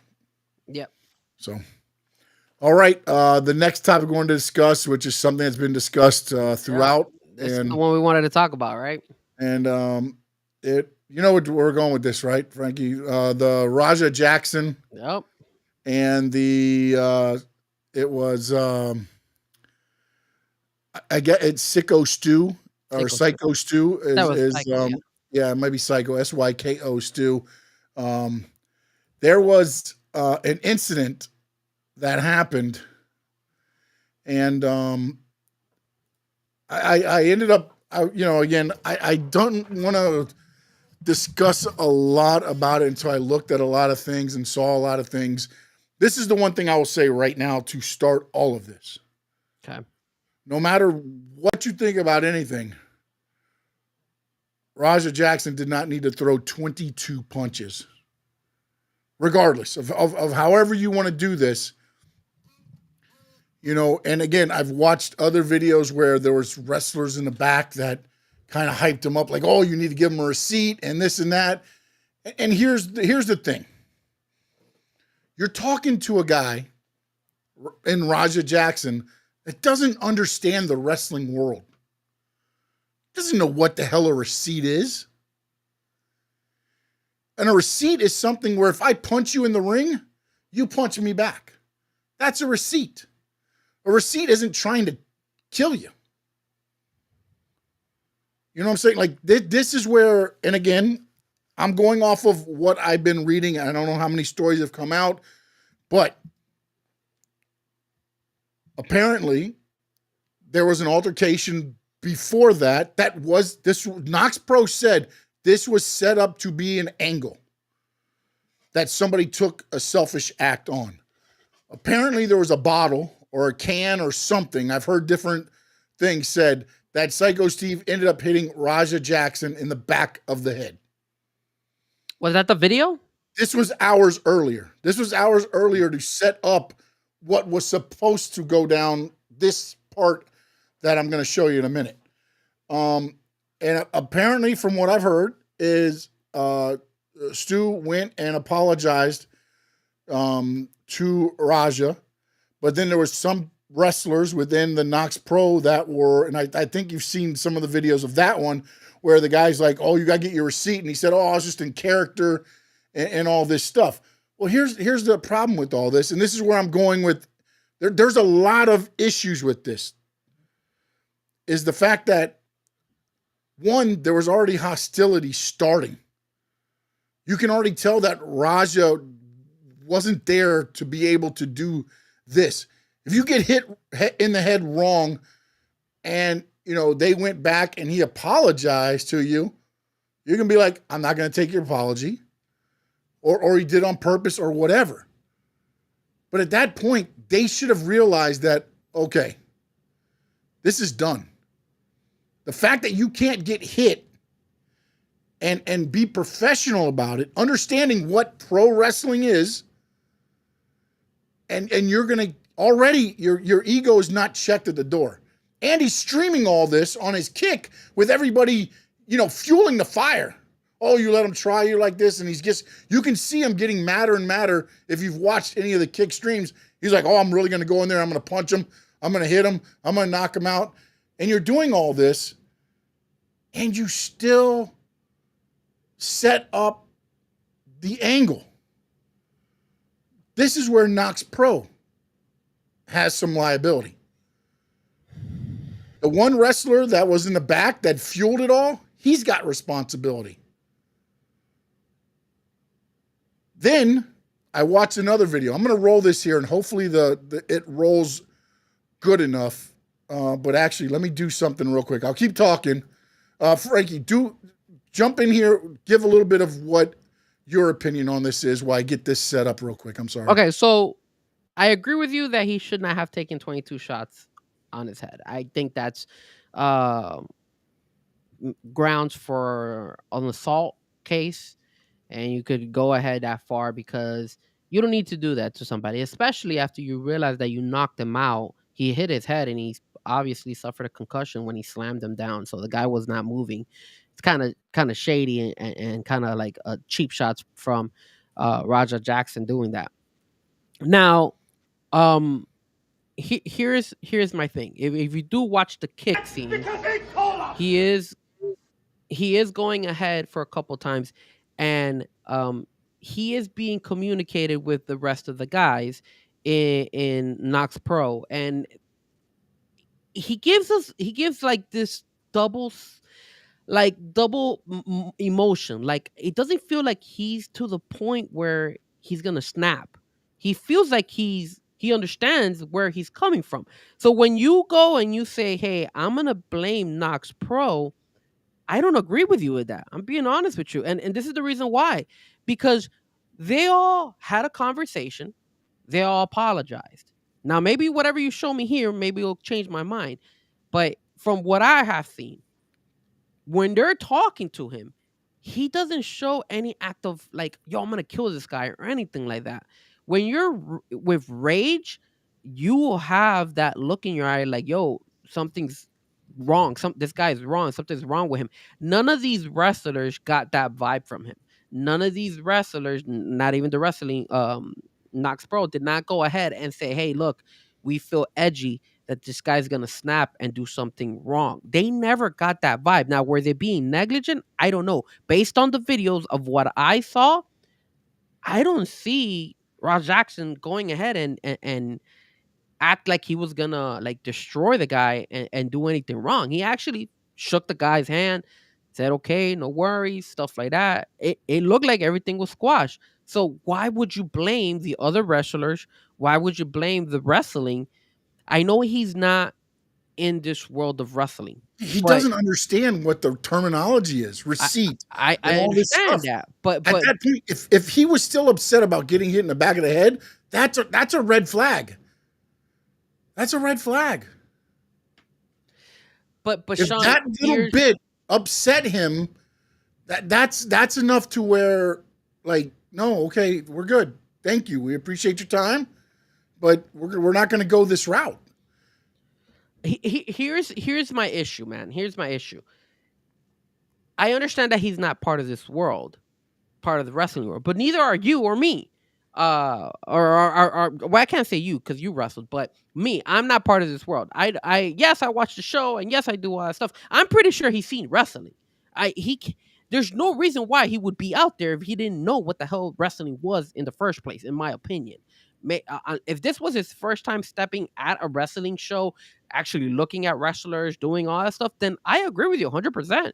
Yep. So, all right, the next topic we're going to discuss, which is something that's been discussed throughout, This is and the one we wanted to talk about, right? it. You know what we're going with this, right, Frankie? The Raja Jackson Yep. and the it was I get it's Sicko Stew or Psycho Stew That was is Psycho, yeah. yeah, it might be Psycho SYKO Stew. There was an incident that happened, and I ended up I don't want to discuss a lot about it until I looked at a lot of things and saw a lot of things. This is the one thing I will say right now to start all of this. Okay. No matter what you think about anything, Raja Jackson did not need to throw 22 punches. Regardless of however you want to do this, you know, and again, I've watched other videos where there was wrestlers in the back that kind of hyped him up like, oh, you need to give him a receipt and this and that. And here's the thing. You're talking to a guy in Raja Jackson that doesn't understand the wrestling world. Doesn't know what the hell a receipt is. And a receipt is something where if I punch you in the ring, you punch me back. That's a receipt. A receipt isn't trying to kill you. You know what I'm saying? Like, this is where, and again, I'm going off of what I've been reading. I don't know how many stories have come out, but apparently there was an altercation before that. Knox Pro said this was set up to be an angle that somebody took a selfish act on. Apparently there was a bottle or a can or something. I've heard different things said that Psycho Steve ended up hitting Raja Jackson in the back of the head. Was that the video? This was hours earlier. To set up what was supposed to go down this part that I'm going to show you in a minute. And apparently from what I've heard is Stu went and apologized to Raja, but then there was some wrestlers within the Knox Pro that were, and I think you've seen some of the videos of that one where the guy's like, oh, you got to get your receipt. And he said, oh, I was just in character and all this stuff. Well, here's the problem with all this. And this is where I'm going with, there's a lot of issues with this, is the fact that, one, there was already hostility starting. You can already tell that Raja wasn't there to be able to do this. If you get hit in the head wrong and, you know, they went back and he apologized to you, you're going to be like, I'm not going to take your apology, or he did on purpose or whatever. But at that point, they should have realized that, okay, this is done. The fact that you can't get hit and be professional about it, understanding what pro wrestling is, and you're gonna already your ego is not checked at the door. And he's streaming all this on his kick with everybody, fueling the fire. Oh, you let him try you like this, and you can see him getting madder and madder. If you've watched any of the kick streams, he's like, oh, I'm really gonna go in there, I'm gonna punch him, I'm gonna hit him, I'm gonna knock him out. And you're doing all this, and you still set up the angle. This is where Knox Pro has some liability. The one wrestler that was in the back that fueled it all, he's got responsibility. Then I watched another video. I'm going to roll this here, and hopefully it rolls good enough. But actually, let me do something real quick. I'll keep talking. Frankie, jump in here. Give a little bit of what your opinion on this is while I get this set up real quick. I'm sorry. Okay, so I agree with you that he should not have taken 22 shots on his head. I think that's grounds for an assault case, and you could go ahead that far because you don't need to do that to somebody, especially after you realize that you knocked him out. He hit his head, and he obviously suffered a concussion when he slammed him down. So the guy was not moving. It's kind of shady and kind of like cheap shots from Raja Jackson doing that. Now, here's my thing. If you do watch the kick scene, he is going ahead for a couple times, and he is being communicated with the rest of the guys in Knox Pro, and he gives like this double emotion. Like, it doesn't feel like he's to the point where he's gonna snap. He feels like he understands where he's coming from. So when you go and you say, hey, I'm gonna blame Knox Pro, I don't agree with you with that. I'm being honest with you. And this is the reason why. Because they all had a conversation. They all apologized. Now, maybe whatever you show me here, maybe it'll change my mind. But from what I have seen, when they're talking to him, he doesn't show any act of like, yo, I'm going to kill this guy or anything like that. When you're with rage, you will have that look in your eye like, yo, something's wrong. This guy's wrong. Something's wrong with him. None of these wrestlers got that vibe from him. None of these wrestlers, not even the wrestling Knox Pro, did not go ahead and say, hey, look, we feel edgy that this guy's going to snap and do something wrong. They never got that vibe. Now, were they being negligent? I don't know. Based on the videos of what I saw, I don't see Raj Jackson going ahead and act like he was going to like destroy the guy and do anything wrong. He actually shook the guy's hand, said, okay, no worries, stuff like that. It looked like everything was squashed. So why would you blame the other wrestlers? Why would you blame the wrestling? I know he's not in this world of wrestling. He doesn't understand what the terminology is, receipt. I understand that, but at that point, if he was still upset about getting hit in the back of the head, that's a red flag. That's a red flag. But if Sean, that little bit upset him, that's enough to where, like, no, okay, we're good. Thank you. We appreciate your time, but we're not going to go this route. Here's my issue, man. Here's my issue. I understand that he's not part of this world, part of the wrestling world, but neither are you or me. Well, I can't say you because you wrestled, but me, I'm not part of this world. Yes, I watched the show, and yes, I do all that stuff. I'm pretty sure he's seen wrestling. There's no reason why he would be out there if he didn't know what the hell wrestling was in the first place, in my opinion. If this was his first time stepping at a wrestling show, actually looking at wrestlers, doing all that stuff, then I agree with you 100%.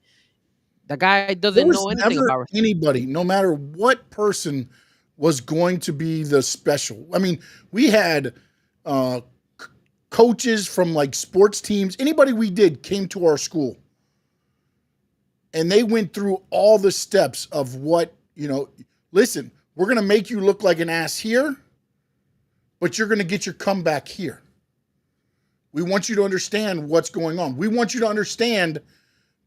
The guy doesn't know anything about wrestling. Anybody, no matter what person, was going to be the special. I mean, we had coaches from like sports teams. Anybody we did came to our school. And they went through all the steps of what, listen, we're going to make you look like an ass here, but you're going to get your comeback here. We want you to understand what's going on. We want you to understand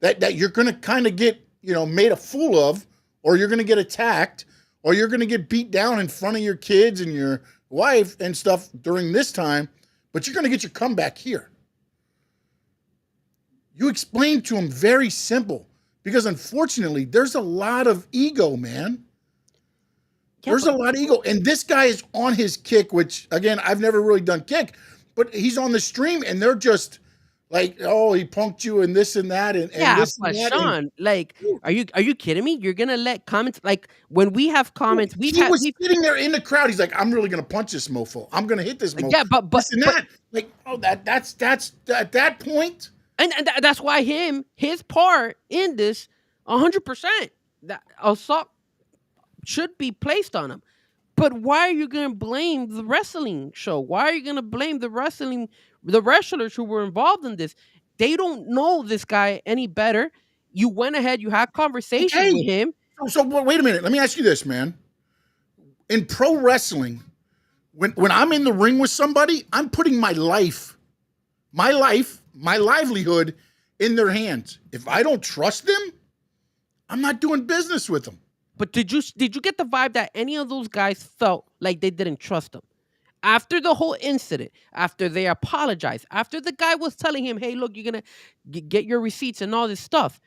that you're going to kind of get, made a fool of, or you're going to get attacked, or you're going to get beat down in front of your kids and your wife and stuff during this time, but you're going to get your comeback here. You explain to him very simple, because unfortunately, there's a lot of ego, man. There's a lot of ego. And this guy is on his kick, which, again, I've never really done kick, but he's on the stream, and they're just like, oh, he punked you and this and that. And this but and that. Sean, like, are you kidding me? You're going to let comments, like, when we have comments, he was sitting there in the crowd. He's like, I'm really going to punch this mofo. I'm going to hit this mofo. Yeah, but this and that. Like, oh, that's at that point. And that's why his part in this, 100%, that assault should be placed on him. But why are you going to blame the wrestling show? Why are you going to blame the wrestlers who were involved in this? They don't know this guy any better. You went ahead, you had conversation with him. So wait a minute. Let me ask you this, man. In pro wrestling, when I'm in the ring with somebody, I'm putting my livelihood in their hands. If I don't trust them, I'm not doing business with them. But did you get the vibe that any of those guys felt like they didn't trust him? After the whole incident, after they apologized, after the guy was telling him, hey, look, you're going to get your receipts and all this stuff.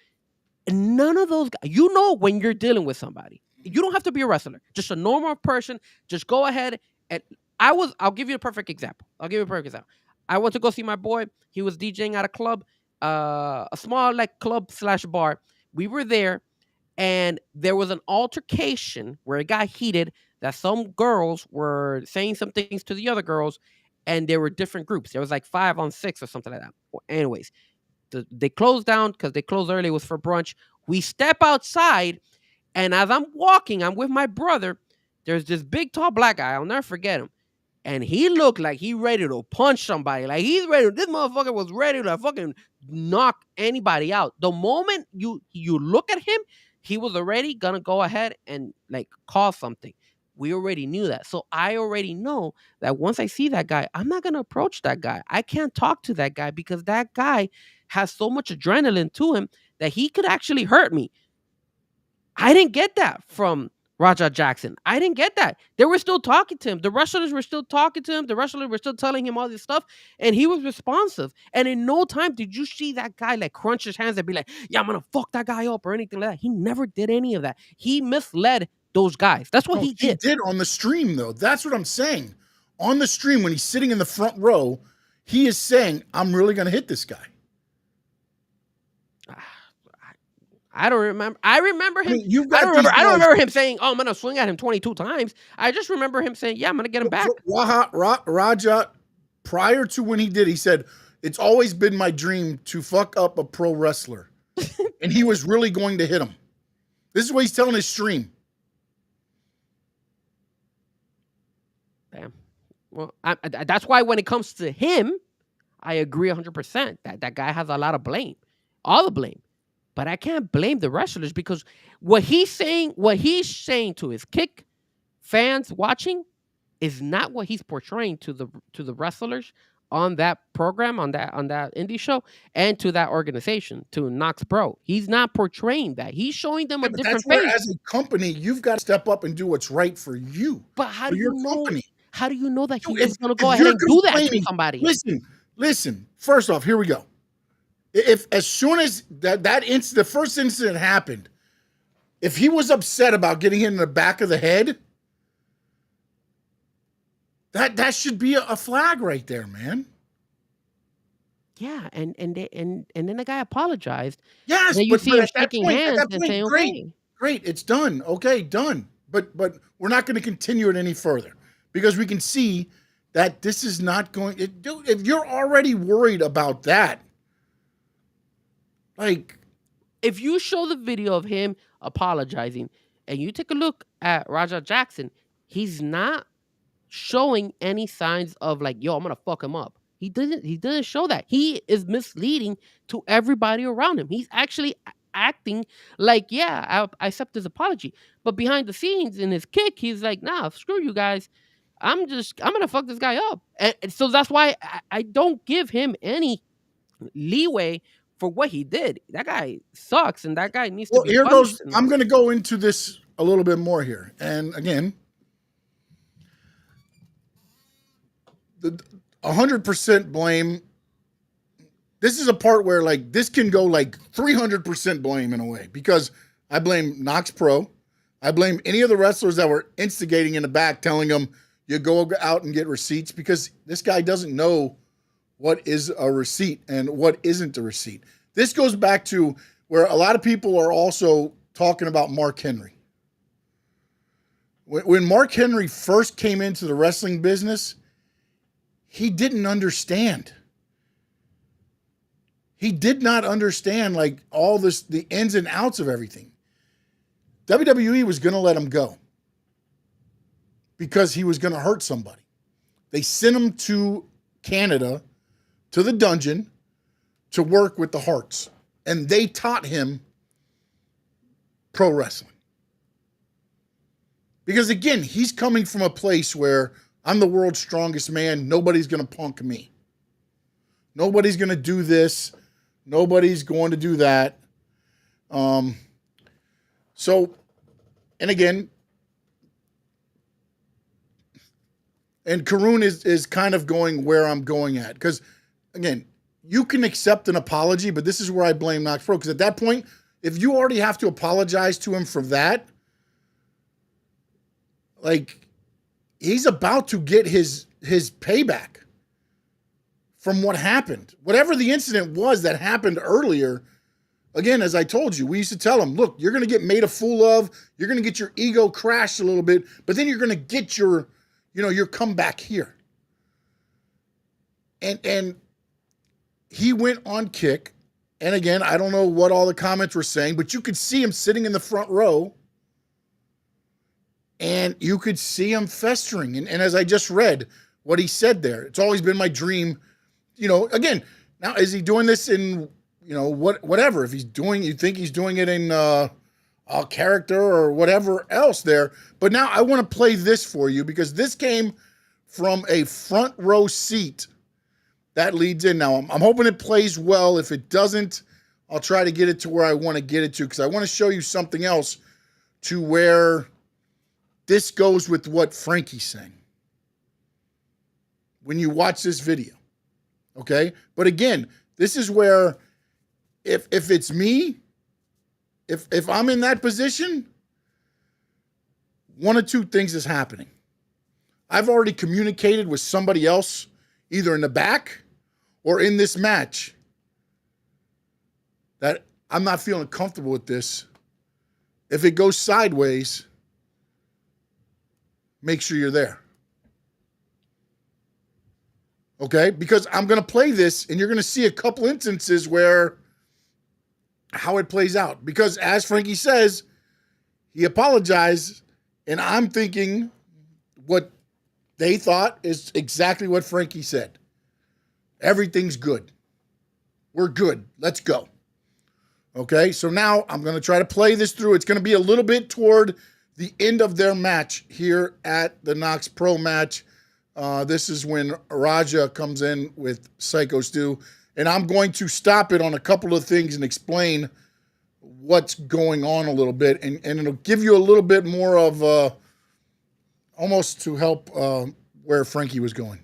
And none of those guys, when you're dealing with somebody, you don't have to be a wrestler, just a normal person. Just go ahead. And I'll give you a perfect example. I went to go see my boy. He was DJing at a club, a small like club / bar. We were there, and there was an altercation where it got heated, that some girls were saying some things to the other girls, and there were different groups. There was like 5 on 6 or something like that. Well, anyways, they closed down because they closed early. It was for brunch. We step outside, and as I'm walking, I'm with my brother. There's this big, tall black guy. I'll never forget him. And he looked like he ready to punch somebody. Like this motherfucker was ready to fucking knock anybody out. The moment you look at him, he was already gonna go ahead and like call something. We already knew that. So I already know that once I see that guy, I'm not gonna approach that guy. I can't talk to that guy because that guy has so much adrenaline to him that he could actually hurt me. I didn't get that from Raja Jackson. I didn't get that. They were still talking to him. The wrestlers were still talking to him. The wrestlers were still telling him all this stuff, and he was responsive. And in no time did you see that guy like crunch his hands and be like, yeah, I'm going to fuck that guy up or anything like that. He never did any of that. He misled those guys. That's what he did. He did on the stream, though. That's what I'm saying. On the stream, when he's sitting in the front row, he is saying, I'm really going to hit this guy. I don't remember. I remember him. I don't remember him saying, "Oh, I'm gonna swing at him 22 times." I just remember him saying, "Yeah, I'm gonna get him back." Raja, prior to when he did, he said, "It's always been my dream to fuck up a pro wrestler," and he was really going to hit him. This is what he's telling his stream. Damn. Well, that's why when it comes to him, I agree 100% that guy has a lot of blame, all the blame. But I can't blame the wrestlers because what he's saying to his kick fans watching is not what he's portraying to the wrestlers on that program, on that indie show, and to that organization, to Knox Pro. He's not portraying that. He's showing them a different face. As a company, you've got to step up and do what's right for you. But how do you know? Company. How do you know that he's going to go ahead and do that to somebody? Listen. First off, here we go. If as soon as the first incident happened, if he was upset about getting hit in the back of the head, that should be a flag right there, man. Yeah, and then the guy apologized. Yes, then you see him shaking hands and saying, "Great, it's done. Okay, done." But we're not going to continue it any further because we can see that this is not going. Dude, if you're already worried about that. Like, if you show the video of him apologizing and you take a look at Raja Jackson, he's not showing any signs of like, yo, I'm going to fuck him up. He didn't show that. He is misleading to everybody around him. He's actually acting like, yeah, I accept his apology. But behind the scenes in his kick, he's like, nah, screw you guys. I'm going to fuck this guy up. And so that's why I don't give him any leeway for what he did. That guy sucks, and that guy needs to be punished. I'm going to go into this a little bit more here. And again, the 100% blame. This is a part where like this can go like 300% blame in a way, because I blame Knox Pro. I blame any of the wrestlers that were instigating in the back, telling them you go out and get receipts, because this guy doesn't know what is a receipt and what isn't a receipt. This goes back to where a lot of people are also talking about Mark Henry. When Mark Henry first came into the wrestling business, he didn't understand. He did not understand like all this, the ins and outs of everything. WWE was going to let him go because he was going to hurt somebody. They sent him to Canada, to the dungeon, to work with the Hearts. And they taught him pro wrestling. Because again, he's coming from a place where I'm the world's strongest man. Nobody's going to punk me. Nobody's going to do this. Nobody's going to do that. So, and again, and Karun is kind of going where I'm going at. Because, again, you can accept an apology, but this is where I blame Knox Pro. Because at that point, if you already have to apologize to him for that, like, he's about to get his payback from what happened. Whatever the incident was that happened earlier, again, as I told you, we used to tell him, look, you're going to get made a fool of, you're going to get your ego crashed a little bit, but then you're going to get your comeback here. And he went on Kick, and again, I don't know what all the comments were saying, but you could see him sitting in the front row, and you could see him festering. And as I just read what he said there, it's always been my dream. Again, now is he doing this in, whatever? If he's doing, you think he's doing it in a character or whatever else there. But now I want to play this for you, because this came from a front row seat that leads in. Now, I'm hoping it plays well. If it doesn't, I'll try to get it to where I want to get it to, because I want to show you something else to where this goes with what Frankie's saying when you watch this video, okay? But again, this is where if it's me, if I'm in that position, one of two things is happening. I've already communicated with somebody else, either in the back or in this match, that I'm not feeling comfortable with this. If it goes sideways, make sure you're there. Okay? Because I'm going to play this, and you're going to see a couple instances where how it plays out. Because as Frankie says, he apologized, and I'm thinking what they thought is exactly what Frankie said. Everything's good. We're good. Let's go. Okay? So now I'm going to try to play this through. It's going to be a little bit toward the end of their match here at the Knox Pro match. This is when Raja comes in with Psycho Stu. And I'm going to stop it on a couple of things and explain what's going on a little bit. And it'll give you a little bit more of almost to help where Frankie was going.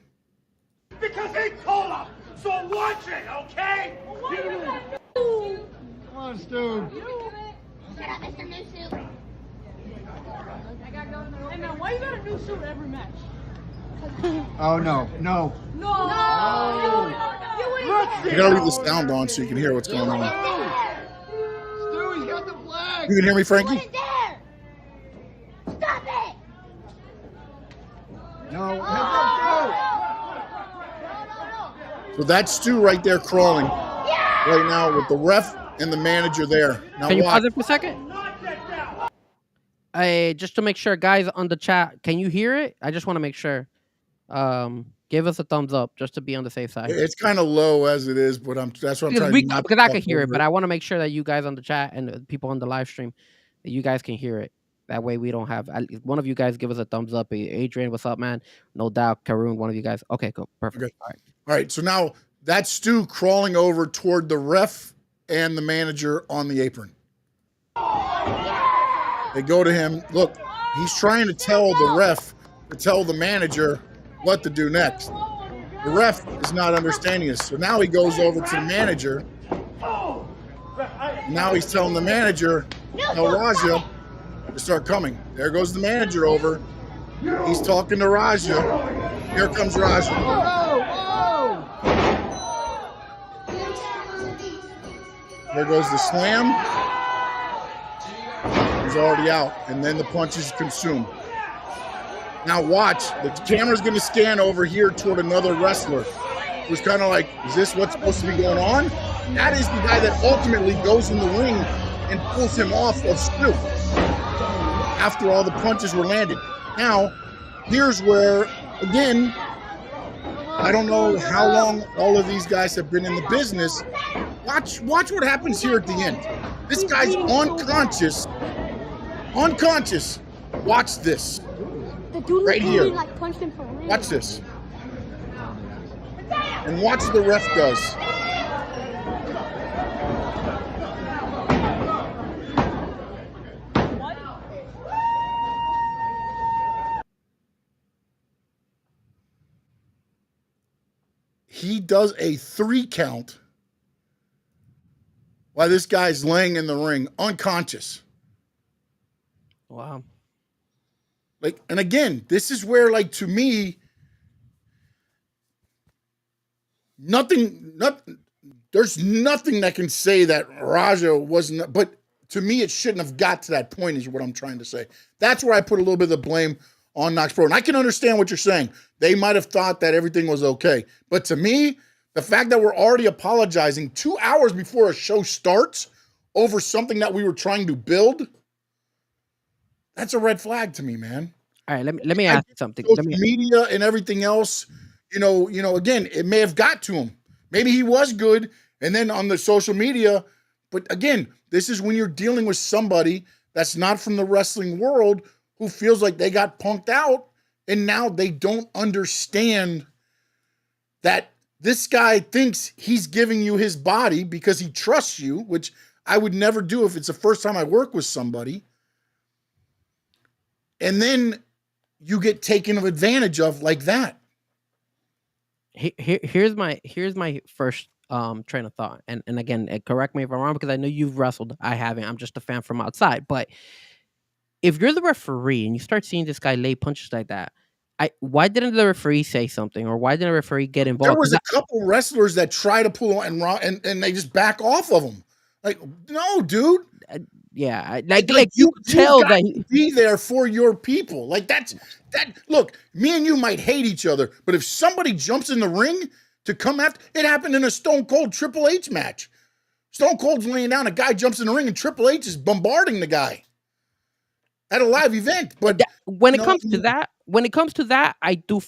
Because he told us! So watch it, okay? Come on, Stu. Shut up, it's a new suit. Hey man, why you got a new suit every match? Oh no. No! You gotta leave the sound on so you can hear what's going on. Stu, he's got the flag. You can hear me, Frankie? What is there? Stop it! No. So that's Stu right there crawling right now with the ref and the manager there. Now Can you watch. pause it for a second? Just to make sure, guys on the chat, can you hear it? I just want to make sure. Give us a thumbs up just to be on the safe side. It's kind of low as it is, but that's what I'm trying to do. Because I can hear it, but I want to make sure that you guys on the chat and the people on the live stream, that you guys can hear it. That way we don't have one of you guys give us a thumbs up. Adrian, what's up, man? No doubt. Karun, one of you guys. Okay, cool. Perfect. Okay. All right. All right, so now that's Stu crawling over toward the ref and the manager on the apron. They go to him. Look, he's trying to tell the ref to tell the manager what to do next. The ref is not understanding this. So now he goes over to the manager. Now he's telling the manager, tell Raja to start coming. There goes the manager over. He's talking to Raja. Here comes Raja. There goes the slam. He's already out. And then the punch is consumed. Now watch. The camera's going to scan over here toward another wrestler who's kind of like, is this what's supposed to be going on? That is the guy that ultimately goes in the ring and pulls him off of Stu after all the punches were landed. Now, here's where, again, I don't know how long all of these guys have been in the business. Watch what happens here at the end. This guy's unconscious. Unconscious. Watch this. The dude right here. Like punched him for real. Watch this. And watch what the ref does. He does a 3 count while this guy's laying in the ring, unconscious. Wow. Like, and again, this is where, like, to me, there's nothing that can say that Raja wasn't, but to me, it shouldn't have got to that point, is what I'm trying to say. That's where I put a little bit of the blame on Knox Pro. And I can understand what you're saying. They might have thought that everything was okay. But to me, the fact that we're already apologizing 2 hours before a show starts over something that we were trying to build, that's a red flag to me, man. All right, let me ask something. Social media and everything else, again, it may have got to him. Maybe he was good, and then on the social media, but again, this is when you're dealing with somebody that's not from the wrestling world who feels like they got punked out, and now they don't understand that this guy thinks he's giving you his body because he trusts you, which I would never do if it's the first time I work with somebody. And then you get taken advantage of like that. Here's my first train of thought, and again, correct me if I'm wrong, because I know you've wrestled. I haven't. I'm just a fan from outside. But if you're the referee and you start seeing this guy lay punches like that, why didn't the referee say something, or why didn't the referee get involved? There was a couple wrestlers that try to pull on and they just back off of him. Like, no, dude. Yeah, like you could tell that he be there for your people. Like that. Look, me and you might hate each other, but if somebody jumps in the ring to come after, it happened in a Stone Cold Triple H match. Stone Cold's laying down, a guy jumps in the ring, and Triple H is bombarding the guy at a live event. But when it comes to that, I do,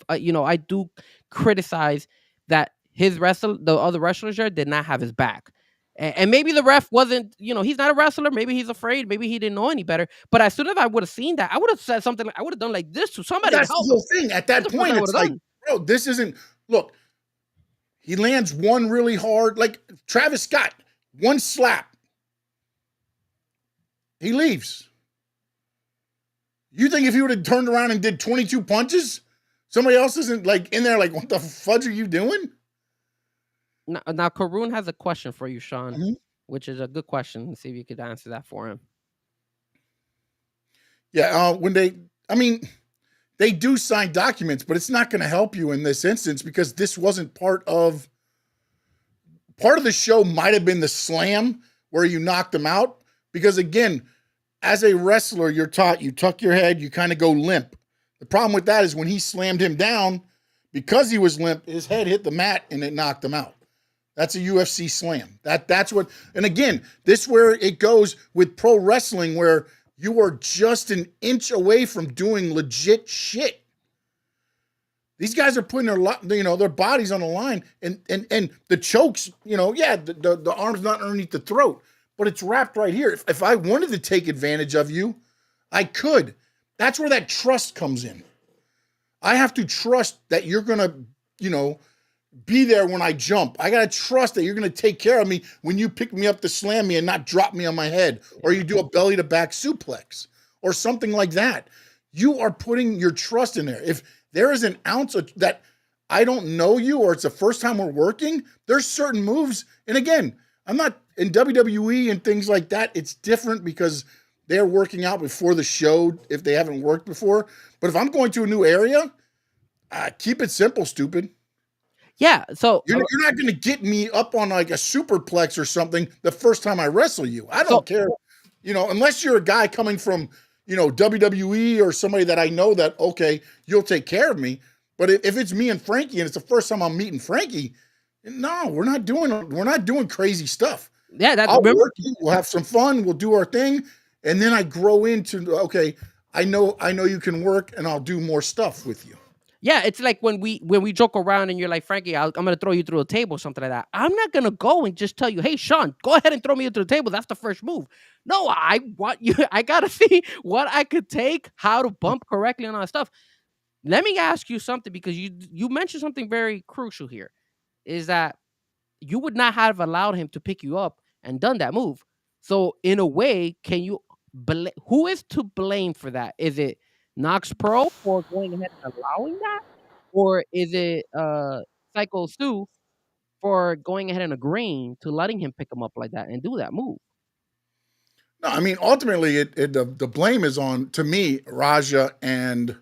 I do criticize that the other wrestlers there did not have his back. And maybe the ref wasn't, he's not a wrestler. Maybe he's afraid. Maybe he didn't know any better. But as soon as I would have seen that, I would have said something. I would have done like this to somebody. That's the whole thing. At that point, it's like, bro, this isn't. Look, he lands one really hard, like Travis Scott, one slap. He leaves. You think if he would have turned around and did 22 punches, somebody else isn't like in there like, what the fudge are you doing? Now, Karoon has a question for you, Sean, Mm-hmm. which is a good question. Let's see if you could answer that for him. Yeah, they do sign documents, but it's not going to help you in this instance because this wasn't part of the show. Might have been the slam where you knocked them out because, again, as a wrestler, you're taught you tuck your head, you kind of go limp. The problem with that is when he slammed him down, because he was limp, his head hit the mat and it knocked him out. That's a UFC slam. That's what, and again, this is where it goes with pro wrestling, where you are just an inch away from doing legit shit. These guys are putting their bodies on the line, and the chokes, the arm's not underneath the throat, but it's wrapped right here. If I wanted to take advantage of you, I could. That's where that trust comes in. I have to trust that you're gonna, be there when I jump. I got to trust that you're going to take care of me when you pick me up to slam me and not drop me on my head, or you do a belly to back suplex or something like that. You are putting your trust in there. If there is an ounce of that, I don't know you or it's the first time we're working, there's certain moves. And again, I'm not in WWE and things like that. It's different because they're working out before the show if they haven't worked before. But if I'm going to a new area, keep it simple, stupid. Yeah, so You're not going to get me up on like a superplex or something the first time I wrestle you. I don't care, unless you're a guy coming from, WWE or somebody that I know that, okay, you'll take care of me. But if it's me and Frankie and it's the first time I'm meeting Frankie, no, we're not doing crazy stuff. Yeah, I'll work you. We'll have some fun. We'll do our thing. And then I grow into, okay, I know you can work and I'll do more stuff with you. Yeah, it's like when we joke around and you're like, Frankie, I'm gonna throw you through a table, something like that. I'm not gonna go and just tell you, hey, Sean, go ahead and throw me through the table. That's the first move. No, I want you. I gotta see what I could take, how to bump correctly and all that stuff. Let me ask you something because you mentioned something very crucial here, is that you would not have allowed him to pick you up and done that move. So in a way, can you who is to blame for that? Is it Knox Pro for going ahead and allowing that? Or is it Psycho Stu for going ahead and agreeing to letting him pick him up like that and do that move? No, I mean, ultimately, the blame is on, to me, Raja and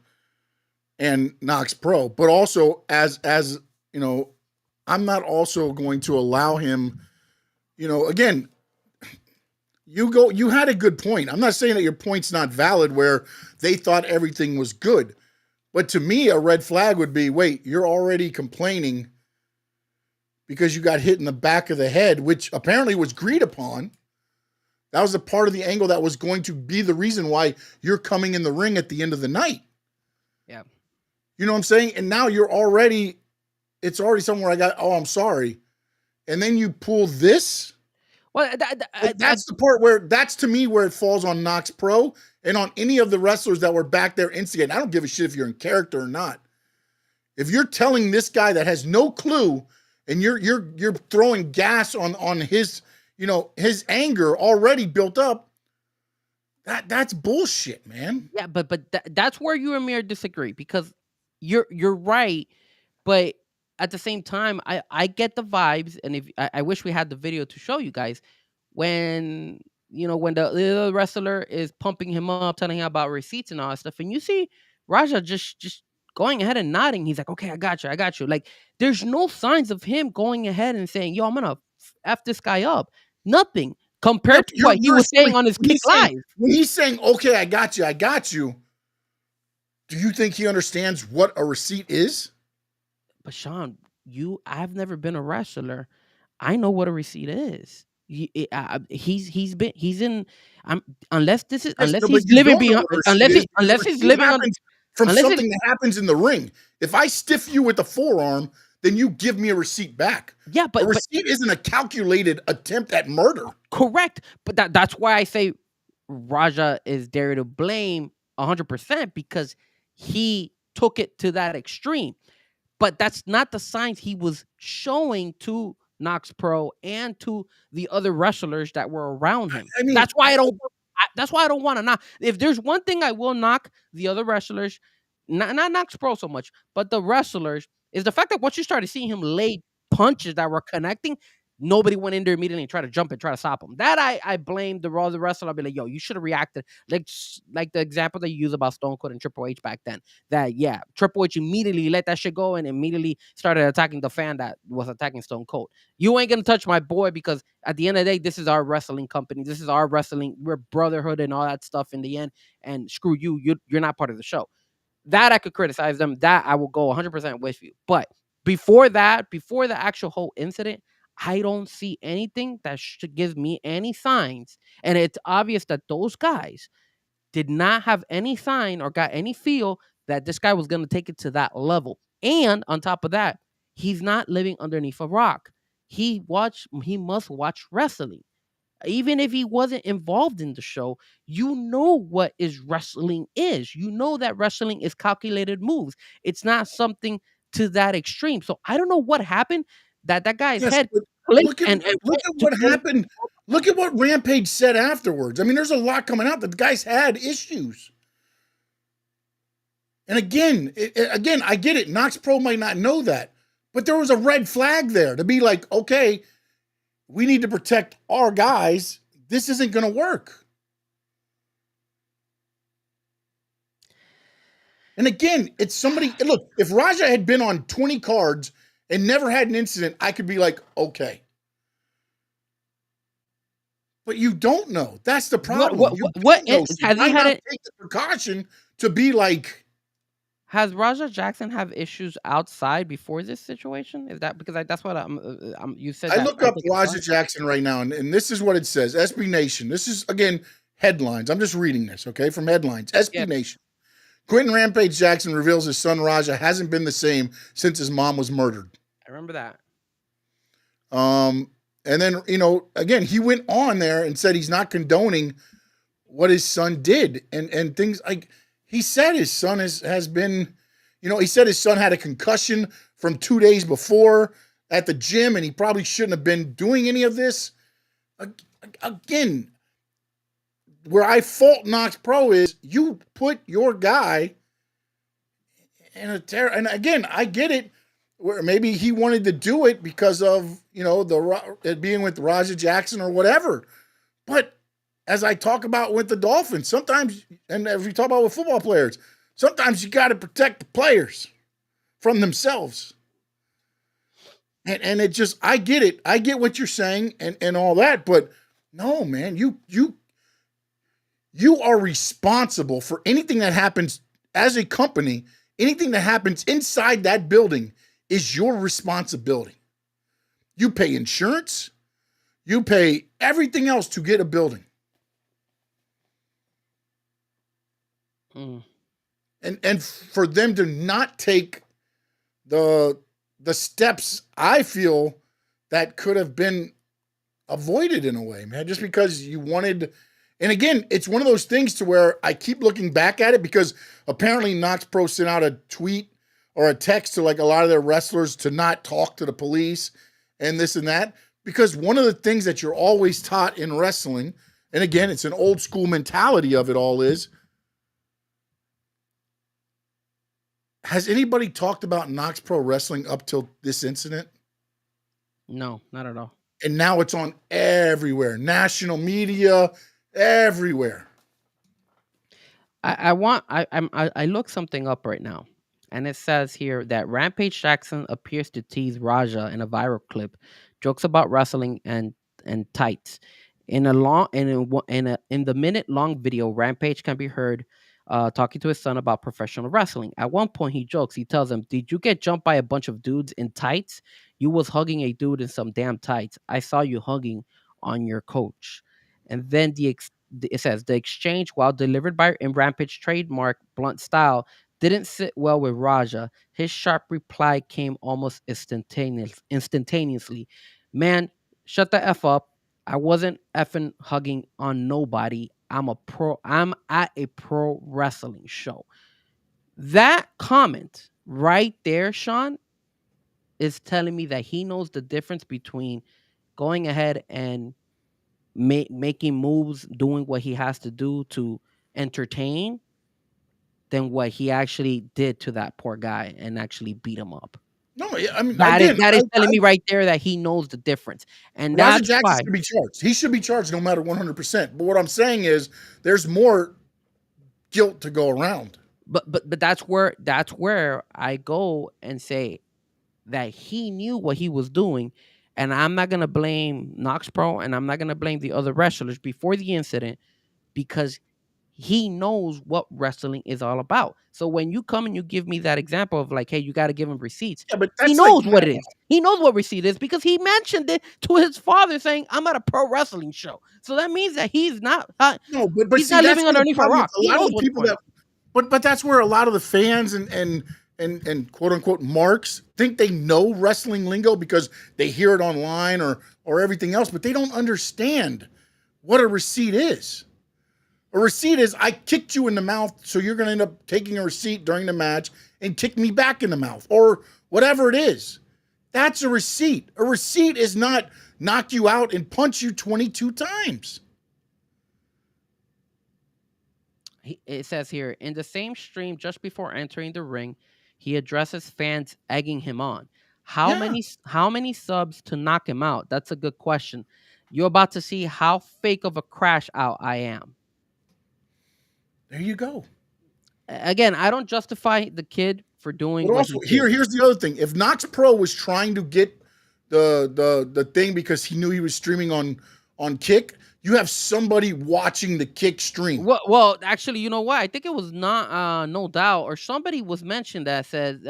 Knox Pro, but also as I'm not also going to allow him. Again, you had a good point. I'm not saying that your point's not valid where they thought everything was good. But to me, a red flag would be, wait, you're already complaining because you got hit in the back of the head, which apparently was agreed upon. That was a part of the angle that was going to be the reason why you're coming in the ring at the end of the night. Yeah. You know what I'm saying? And now it's already somewhere I'm sorry. And then you pull this. Well, that's the part that's to me where it falls on Knox Pro and on any of the wrestlers that were back there instigating. I don't give a shit if you're in character or not. If you're telling this guy that has no clue and you're throwing gas on his, his anger already built up, that's bullshit, man. Yeah, but that's where you and me disagree because you're right, but at the same time, I get the vibes, and if I wish we had the video to show you guys when the other wrestler is pumping him up, telling him about receipts and all that stuff, and you see Raja just going ahead and nodding. He's like, okay, I got you. Like, there's no signs of him going ahead and saying, yo, I'm gonna F this guy up. Nothing compared to what he was saying on his Kick Live. When he's saying, okay, I got you, do you think he understands what a receipt is? But Sean, I've never been a wrestler. I know what a receipt is. He's in. Unless he's living beyond. Unless he's living on from something that happens in the ring. If I stiff you with the forearm, then you give me a receipt back. Yeah, but a receipt isn't a calculated attempt at murder. Correct, but that's why I say Raja is there to blame 100% because he took it to that extreme. But that's not the signs he was showing to Knox Pro and to the other wrestlers that were around him. I mean, that's why I don't want to knock. If there's one thing I will knock the other wrestlers, not Knox Pro so much, but the wrestlers, is the fact that once you started seeing him lay punches that were connecting, nobody went in there immediately and tried to jump and try to stop him. That I blame the wrestler. I'll be like, yo, you should have reacted like the example that you use about Stone Cold and Triple H back then. That Triple H immediately let that shit go and immediately started attacking the fan that was attacking Stone Cold. You ain't gonna touch my boy because at the end of the day, this is our wrestling company. This is our wrestling. We're brotherhood and all that stuff in the end. And screw you, you're not part of the show. That I could criticize them. That I will go 100% with you. But before the actual whole incident, I don't see anything that should give me any signs. And it's obvious that those guys did not have any sign or got any feel that this guy was going to take it to that level. And on top of that, he's not living underneath a rock. He must watch wrestling. Even if he wasn't involved in the show, you know what is wrestling is. You know that wrestling is calculated moves. It's not something to that extreme. So I don't know what happened that guy's head clicked. Look at what happened. Look at what Rampage said afterwards. I mean, there's a lot coming out that the guy's had issues. And again, I get it. Knox Pro might not know that, but there was a red flag there to be like, okay, we need to protect our guys. This isn't going to work. And again, it's somebody. Look, if Raja had been on 20 cards and never had an incident, I could be like, okay. But you don't know. That's the problem. What has he had it? Take the precaution to be like. Has Raja Jackson have issues outside before this situation? Is that because that's what you said? I look up Raja Jackson right now, and this is what it says. SB Nation. This is again headlines. I'm just reading this, okay, from headlines. SB Nation. Quentin Rampage Jackson reveals his son Raja hasn't been the same since his mom was murdered. I remember that. And then, again, he went on there and said he's not condoning what his son did. And things like he said his son has been, he said his son had a concussion from 2 days before at the gym, and he probably shouldn't have been doing any of this. Again, where I fault Knox Pro is you put your guy in a terror. And again, I get it. Where maybe he wanted to do it because of, it being with Raja Jackson or whatever. But as I talk about with the Dolphins, sometimes, and if you talk about with football players, sometimes you got to protect the players from themselves. And it just, I get it. I get what you're saying and all that, but no, man, you are responsible for anything that happens as a company. Anything that happens inside that building is your responsibility. You pay insurance. You pay everything else to get a building. And for them to not take the steps, I feel that could have been avoided in a way, man, just because you wanted. And again, it's one of those things to where I keep looking back at it because apparently Knox Pro sent out a tweet or a text to like a lot of their wrestlers to not talk to the police and this and that. Because one of the things that you're always taught in wrestling, and again, it's an old school mentality of it all is, has anybody talked about Knox Pro Wrestling up till this incident? No, not at all. And now it's on everywhere. National media, everywhere. I look something up right now, and it says here that Rampage Jackson appears to tease Raja in a viral clip, jokes about wrestling and tights. In the minute long video, Rampage can be heard talking to his son about professional wrestling. At one point, he jokes. He tells him, "Did you get jumped by a bunch of dudes in tights? You was hugging a dude in some damn tights. I saw you hugging on your coach." And then it says the exchange, while delivered in Rampage trademark blunt style, didn't sit well with Raja. His sharp reply came almost instantaneously. "Man, shut the F up. I wasn't effing hugging on nobody. I'm at a pro wrestling show." That comment right there, Sean, is telling me that he knows the difference between going ahead and making moves, doing what he has to do to entertain, than what he actually did to that poor guy and actually beat him up. No, I mean that is telling me right there that he knows the difference, and Raja that's Jackson why should be charged. He should be charged no matter 100%. But what I'm saying is, there's more guilt to go around. But that's where I go and say that he knew what he was doing, and I'm not gonna blame Knox Pro, and I'm not gonna blame the other wrestlers before the incident, because he knows what wrestling is all about. So when you come and you give me that example of like, hey, you got to give him receipts. Yeah, but he knows what it is. He knows what receipt is because he mentioned it to his father saying, "I'm at a pro wrestling show." So that means that he's not. No, but he's not living underneath a rock. A lot of the people that, but that's where a lot of the fans and quote unquote marks think they know wrestling lingo because they hear it online or everything else, but they don't understand what a receipt is. A receipt is I kicked you in the mouth, so you're going to end up taking a receipt during the match and kick me back in the mouth or whatever it is. That's a receipt. A receipt is not knock you out and punch you 22 times. It says here in the same stream just before entering the ring, he addresses fans egging him on. Yeah, How many subs to knock him out? That's a good question. You're about to see how fake of a crash out I am. there you go. Again, I don't justify the kid for doing But what also he did. here's the other thing. If Knox Pro was trying to get the thing because he knew he was streaming on Kick, you have somebody watching the Kick stream. Well, actually, you know what? I think it was not No Doubt or somebody was mentioned that said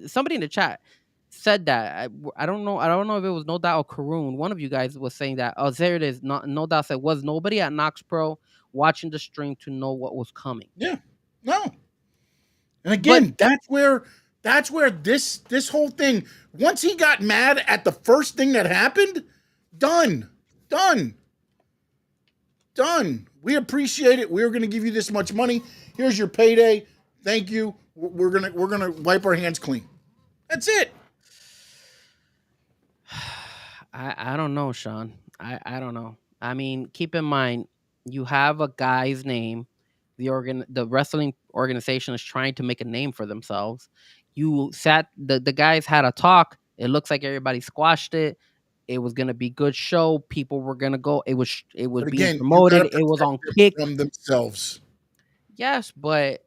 somebody in the chat said that. I don't know. I don't know if it was No Doubt or Karoon. One of you guys was saying that. Oh, there it is. No Doubt said was nobody at Knox Pro watching the stream to know what was coming. Yeah. No. And But again, that's where this whole thing, once he got mad at the first thing that happened, done. We appreciate it. We're going to give you this much money. Here's your payday. Thank you. We're going to wipe our hands clean. That's it. I don't know, Sean. I don't know. I mean, keep in mind you have a guy's name. The wrestling organization is trying to make a name for themselves. The guys had a talk. It looks like everybody squashed it. It was gonna be good show. People were gonna go. It was But being again, you promoted. gotta It was on protect Kick. them from themselves. Yes, but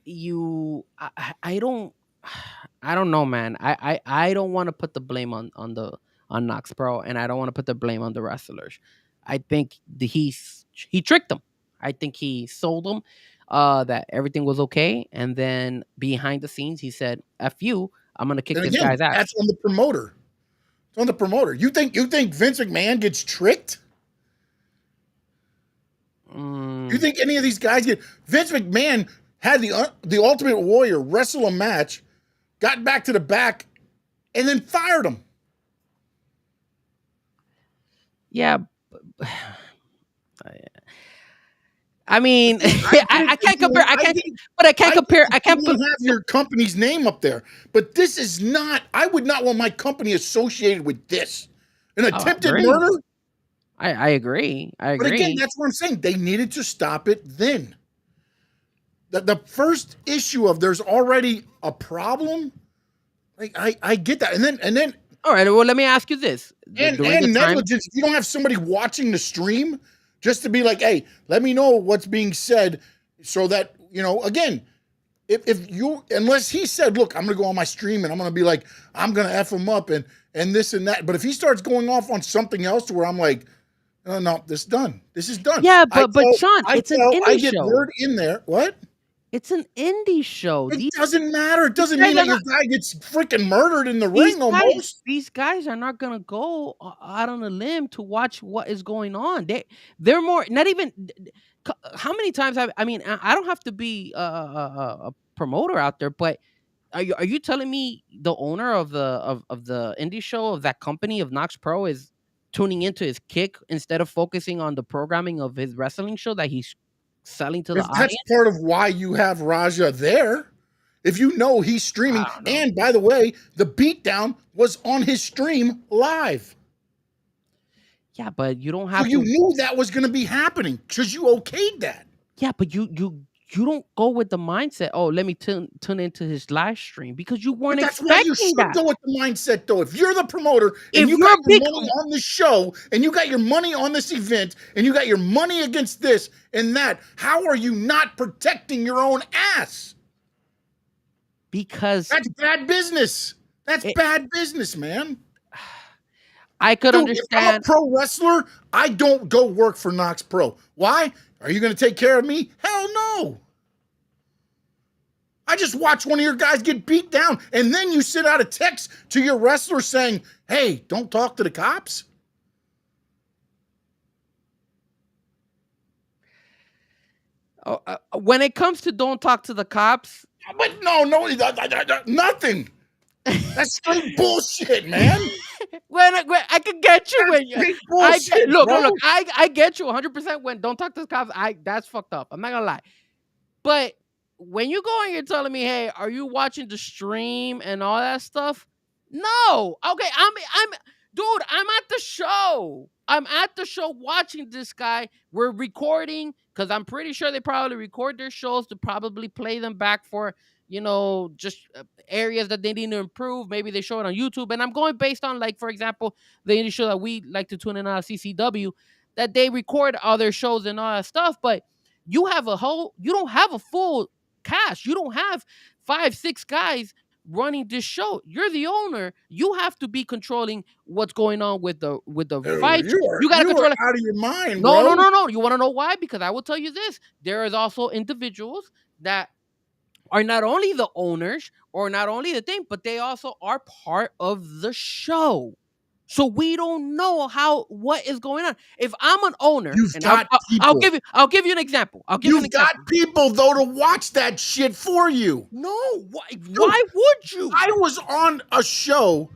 I don't I don't know, man. I don't want to put the blame on Knox Pro, and I don't want to put the blame on the wrestlers. I think he tricked them. I think he sold them that everything was okay, and then behind the scenes he said, "F you, I'm gonna kick And this again, guy's ass." that's on the promoter. It's on the promoter. You think Vince McMahon gets tricked? You think any of these guys get? Vince McMahon had the Ultimate Warrior wrestle a match, got back to the back, and then fired him. Yeah. I mean, I can't compare. I can't compare. I can't have your company's name up there, but this is not. I would not want my company associated with this. An attempted murder. I agree. But again, that's what I'm saying. They needed to stop it then. The first issue of there's already a problem. Like I get that, and then. All right. Well, let me ask you this. And negligence. If you don't have somebody watching the stream just to be like, hey, let me know what's being said, so that again, if you unless he said, look, I'm gonna go on my stream and I'm gonna be like, I'm gonna F him up and this and that. But if he starts going off on something else to where I'm like, no, this is done. This is done. Yeah, but Sean, it's an indie I get show. word in there. What? It's an indie show. It doesn't matter. It doesn't mean that your guy gets freaking murdered in the ring almost. These guys are not gonna go out on a limb to watch what is going on. They're more not even. How many times I mean, I don't have to be a promoter out there, but are you telling me the owner of the indie show of that company of Knox Pro is tuning into his Kick instead of focusing on the programming of his wrestling show that he's selling to the audience? That's part of why you have Raja there. If you know he's streaming, and by the way, the beatdown was on his stream live. Yeah, but you don't have. So you knew that was going to be happening because you okayed that. Yeah, but you don't go with the mindset. Oh, let me tune into his live stream because you weren't expecting that. That's why you should go with the mindset, though. If you're the promoter and you got your money on the show and you got your money on this event and you got your money against this and that, how are you not protecting your own ass? Because that's bad business. That's bad business, man. I could understand. If I'm a pro wrestler, I don't go work for Knox Pro. Why? Are you going to take care of me? Hell no. I just watch one of your guys get beat down, and then you send out a text to your wrestler saying, hey, don't talk to the cops. When it comes to don't talk to the cops. But no, nothing. That's straight bullshit, man. When I can get you when you bullshit, look, bro. I get you 100% when don't talk to the cops. That's fucked up. I'm not gonna lie. But when you go and you're telling me, hey, are you watching the stream and all that stuff? No. Okay, I'm Dude, I'm at the show. I'm at the show watching this guy. We're recording because I'm pretty sure they probably record their shows to probably play them back for, just areas that they need to improve. Maybe they show it on YouTube. And I'm going based on, like, for example, the indie show that we like to tune in on CCW, that they record all their shows and all that stuff. But you don't have a full cast. You don't have 5-6 guys running this show. You're the owner. You have to be controlling what's going on with the fight. You got to control it. Out of your mind, no, bro. No. You want to know why? Because I will tell you this. There is also individuals that are not only the owners or not only the thing, but they also are part of the show. So we don't know what is going on. If I'm an owner, I'll give you an example. You've got people though to watch that shit for you. No, why would you? I was on a show,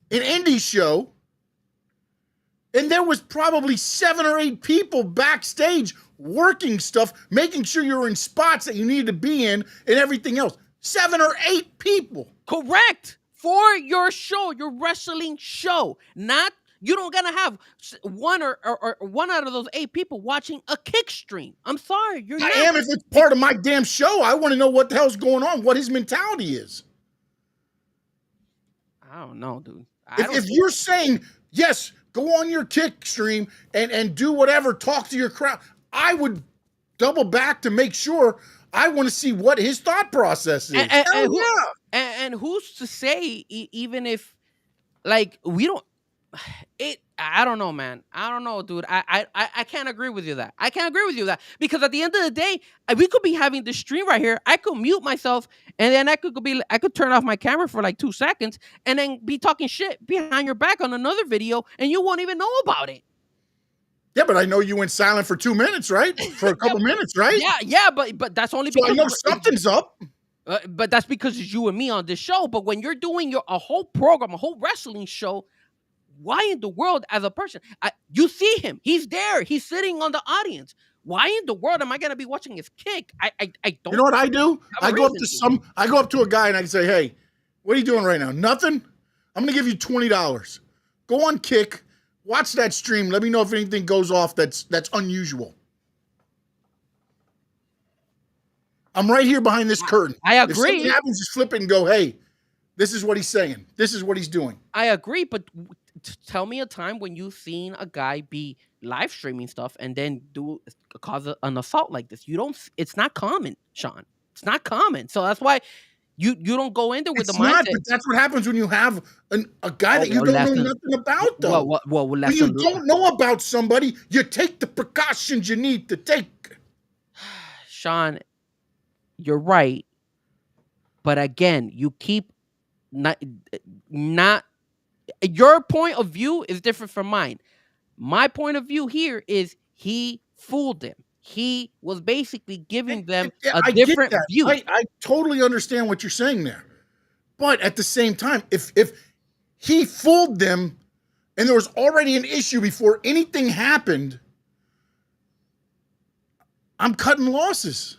an indie show, and there was probably 7 or 8 people backstage working stuff, making sure you were in spots that you needed to be in and everything else. 7 or 8 people. Correct. For your show, your wrestling show. You don't gonna have one or one out of those 8 people watching a kick stream. I'm sorry, you're not. I am if it's part of my damn show. I want to know what the hell's going on, what his mentality is. I don't know, dude. If you're saying, yes, go on your kick stream and do whatever, talk to your crowd, I would double back to make sure. I want to see what his thought process is. And who's to say, even if, like, we don't, I don't know, man. I don't know, dude. I can't agree with you that. I can't agree with you that. Because at the end of the day, we could be having this stream right here. I could mute myself, and then I could turn off my camera for like 2 seconds, and then be talking shit behind your back on another video, and you won't even know about it. Yeah, but I know you went silent for 2 minutes, right? For a couple minutes, right? Yeah, but that's only because I know something's up. But that's because it's you and me on this show. But when you're doing a whole program, a whole wrestling show, why in the world, as a person, you see him, he's there, he's sitting on the audience. Why in the world am I gonna be watching his kick? I don't. You know what I do? I go up to a guy and I say, "Hey, what are you doing right now? Nothing. I'm gonna give you $20. Go on Kick, watch that stream. Let me know if anything goes off that's unusual." I'm right here behind this curtain. I agree. If something happens, just flip it and go, "Hey, this is what he's saying. This is what he's doing." I agree, but tell me a time when you've seen a guy be live streaming stuff and then cause an assault like this. It's not common, Sean. It's not common. So that's why you don't go in there with the mindset. But that's what happens when you have a guy that you don't know nothing about, though. When you don't know about somebody, you take the precautions you need to take. Sean, you're right. But again, you keep not your point of view is different from mine. My point of view here is he fooled them. He was basically giving them a different view. I totally understand what you're saying there. But at the same time, if he fooled them and there was already an issue before anything happened, I'm cutting losses.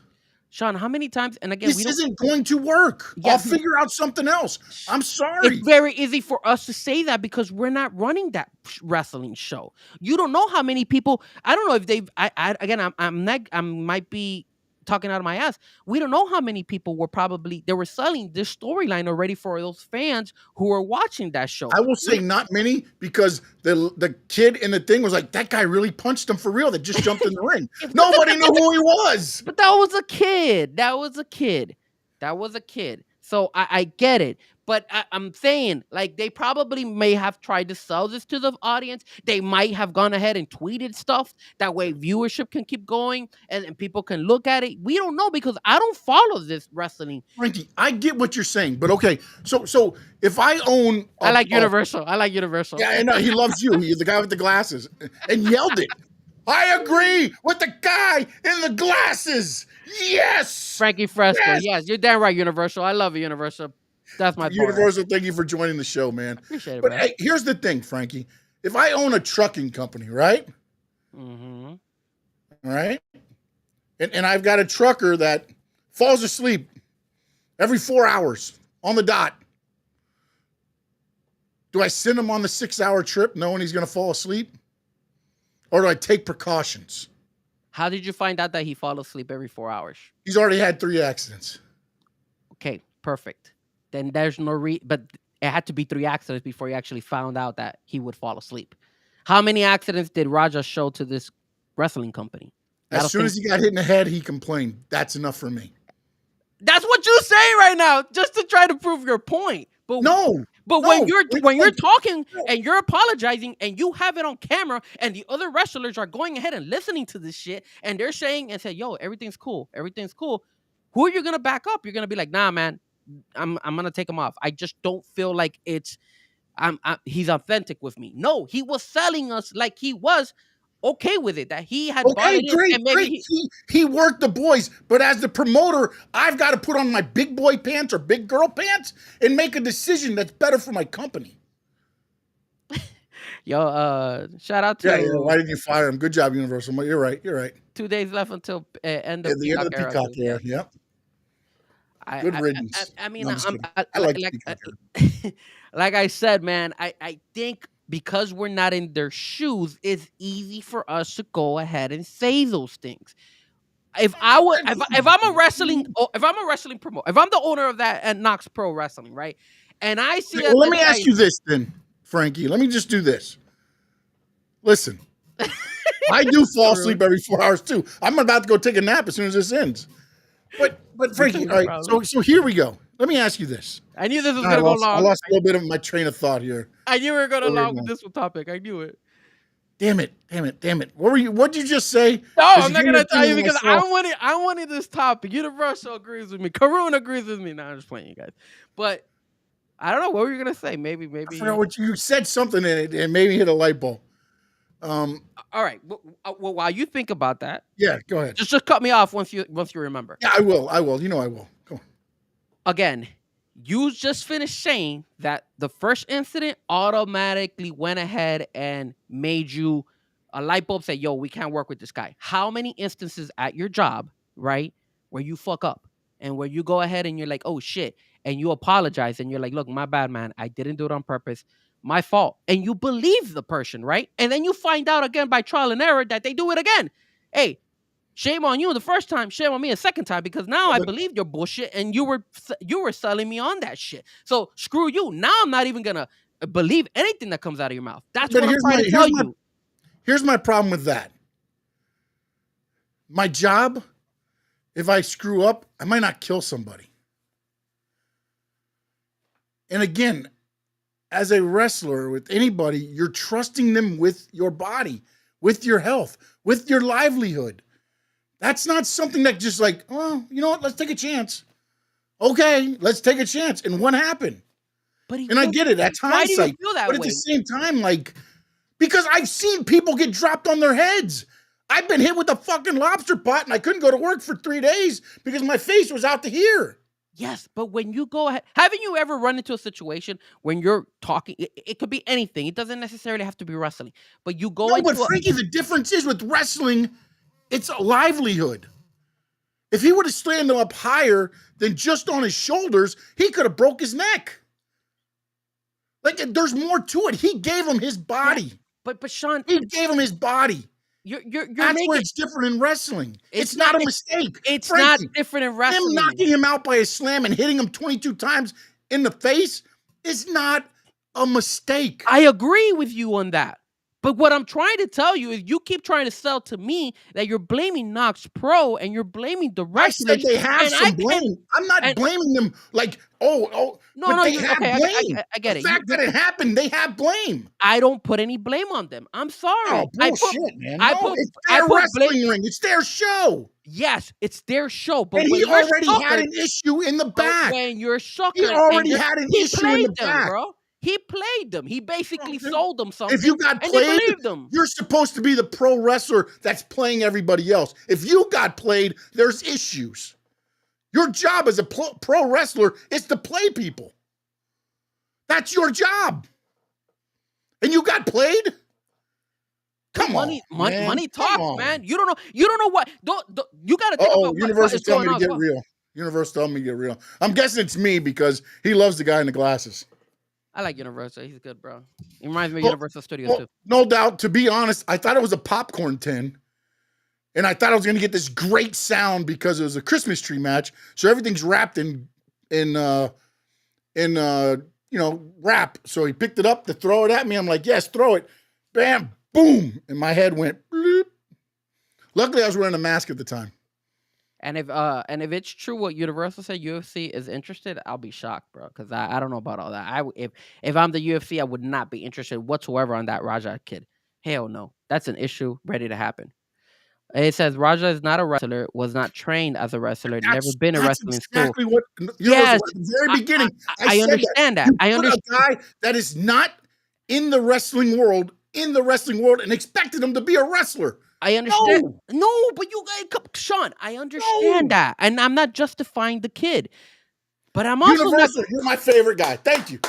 Sean, how many times? And again, this isn't going to work. I'll figure out something else. I'm sorry. It's very easy for us to say that because we're not running that wrestling show. You don't know how many people. I don't know if they've. I might be talking out of my ass. We don't know how many people they were selling this storyline already for those fans who were watching that show. I will say not many because the kid in the thing was like, that guy really punched him for real that just jumped in the ring. Nobody knew who he was. But that was a kid. So I get it. But I'm saying, like, they probably may have tried to sell this to the audience. They might have gone ahead and tweeted stuff. That way viewership can keep going and people can look at it. We don't know because I don't follow this wrestling. Frankie, I get what you're saying. But okay, so if I own... I like Universal. Yeah, I know. He loves you. He's the guy with the glasses. And yelled it. I agree with the guy in the glasses. Yes! Frankie Fresco. Yes, you're damn right, Universal. I love you, Universal. That's my Universal. Thank you for joining the show, man. Appreciate it, but bro. hey, here's the thing, Frankie. If I own a trucking company, right? Mm-hmm. All right? And I've got a trucker that falls asleep every 4 hours on the dot. Do I send him on the 6-hour trip knowing he's going to fall asleep? Or do I take precautions? How did you find out that he fall asleep every 4 hours? He's already had 3 accidents. Okay, perfect. Then there's no but it had to be 3 accidents before you actually found out that he would fall asleep. How many accidents did Raja show to this wrestling company? As soon as he got hit in the head, he complained. That's enough for me. That's what you say right now, just to try to prove your point. But when you're talking and you're apologizing and you have it on camera and the other wrestlers are going ahead and listening to this shit and they're saying and say, "Yo, everything's cool, everything's cool." Who are you gonna back up? You're gonna be like, "Nah, man, I'm gonna take him off. I just don't feel like he's authentic with me." No, he was selling us like he was okay with it, that he had bought it great, and maybe great. He worked the boys, but as the promoter, I've got to put on my big boy pants or big girl pants and make a decision that's better for my company. Yo, shout out to why didn't you fire him? Good job, Universal. You're right. 2 days left until end of the end of the Peacock era. Yep. Good riddance. I mean, No, I like like I said, man, I think because we're not in their shoes, it's easy for us to go ahead and say those things. If I'm a wrestling promoter, if I'm the owner of that at Knox Pro Wrestling, right? And I see let me ask you this then, Frankie. Let me just do this. Listen, I do fall asleep every 4 hours too. I'm about to go take a nap as soon as this ends. But Frankie, all right. So here we go. Let me ask you this. I knew this was going to go long. I lost a little bit of my train of thought here. I knew we were going to long with this topic. I knew it. Damn it. What'd you just say? No, I'm not going to tell you because I wanted this topic. Universal agrees with me. Karun agrees with me. No, I'm just playing you guys. But I don't know. What were you going to say? Maybe. I forgot what you said something in it and maybe hit a light bulb. All right. Well, while you think about that. Yeah, go ahead. Just cut me off once you remember. Yeah, I will. You know I will. Go on. Again, you just finished saying that the first incident automatically went ahead and made you a light bulb say, "Yo, we can't work with this guy." How many instances at your job, right, where you fuck up and where you go ahead and you're like, "Oh shit," and you apologize and you're like, "Look, my bad, man. I didn't do it on purpose. My fault." And you believe the person, right? And then you find out again by trial and error that they do it again. Hey, shame on you the first time, shame on me a second time, because now I believe your bullshit and you were selling me on that shit. So screw you. Now I'm not even gonna believe anything that comes out of your mouth. That's what I'm trying to tell you. Here's my problem with that. My job, if I screw up, I might not kill somebody. And again, as a wrestler with anybody, you're trusting them with your body, with your health, with your livelihood. That's not something that just like, oh, you know what? Let's take a chance. Okay, let's take a chance. And what happened? And I get it. That's hindsight. Why do you feel that way? But at the same time, like, because I've seen people get dropped on their heads. I've been hit with a fucking lobster pot and I couldn't go to work for 3 days because my face was out to here. Yes, but when you go ahead, haven't you ever run into a situation when you're talking? It could be anything. It doesn't necessarily have to be wrestling. But you go into. But Frankie, the difference is with wrestling, it's a livelihood. If he would have stand up higher than just on his shoulders, he could have broke his neck. Like, there's more to it. He gave him his body. But Sean, he gave him his body. That's where it's different in wrestling. It's not a mistake. It's Frankie, not different in wrestling. Him knocking him out by a slam and hitting him 22 times in the face is not a mistake. I agree with you on that. But what I'm trying to tell you is you keep trying to sell to me that you're blaming Knox Pro and you're blaming the wrestlers. I said they have some blame. I'm not blaming them like, no, they have blame. I get it. The fact that it happened, they have blame. I don't put any blame on them. I'm sorry. Oh, bullshit, man. It's their wrestling ring. It's their show. Yes, it's their show. But and he already had an issue in the back. When you're sucker, he already had an issue in the back, bro. He played them. He basically sold them something. If you got played, you're supposed to be the pro wrestler that's playing everybody else. If you got played, there's issues. Your job as a pro wrestler is to play people. That's your job. And you got played? Come on. Money talks, man. You don't know what. You got to think about Universal telling me to get real. Universal telling me to get real. I'm guessing it's me because he loves the guy in the glasses. I like Universal. He's good, bro. He reminds me of Well, Universal Studios well, too. no doubt. To be honest, I thought it was a popcorn tin, and I thought I was going to get this great sound because it was a Christmas tree match. So everything's wrapped in wrap. So he picked it up to throw it at me. I'm like, yes, throw it. Bam, boom, and my head went bloop. Luckily, I was wearing a mask at the time. And if it's true what Universal said, UFC is interested, I'll be shocked, bro. Because I don't know about all that. If I'm the UFC, I would not be interested whatsoever on that Raja kid. Hell no, that's an issue ready to happen. It says Raja is not a wrestler, was not trained as a wrestler, never been in That's wrestling school. exactly what Yes, at the very I, beginning. I said understand that. You I put understand. a guy that is not in the wrestling world and expected him to be a wrestler. I understand. No, but you guys, Sean, I understand that, and I'm not justifying the kid, but I'm also Universal, you're my favorite guy. Thank you.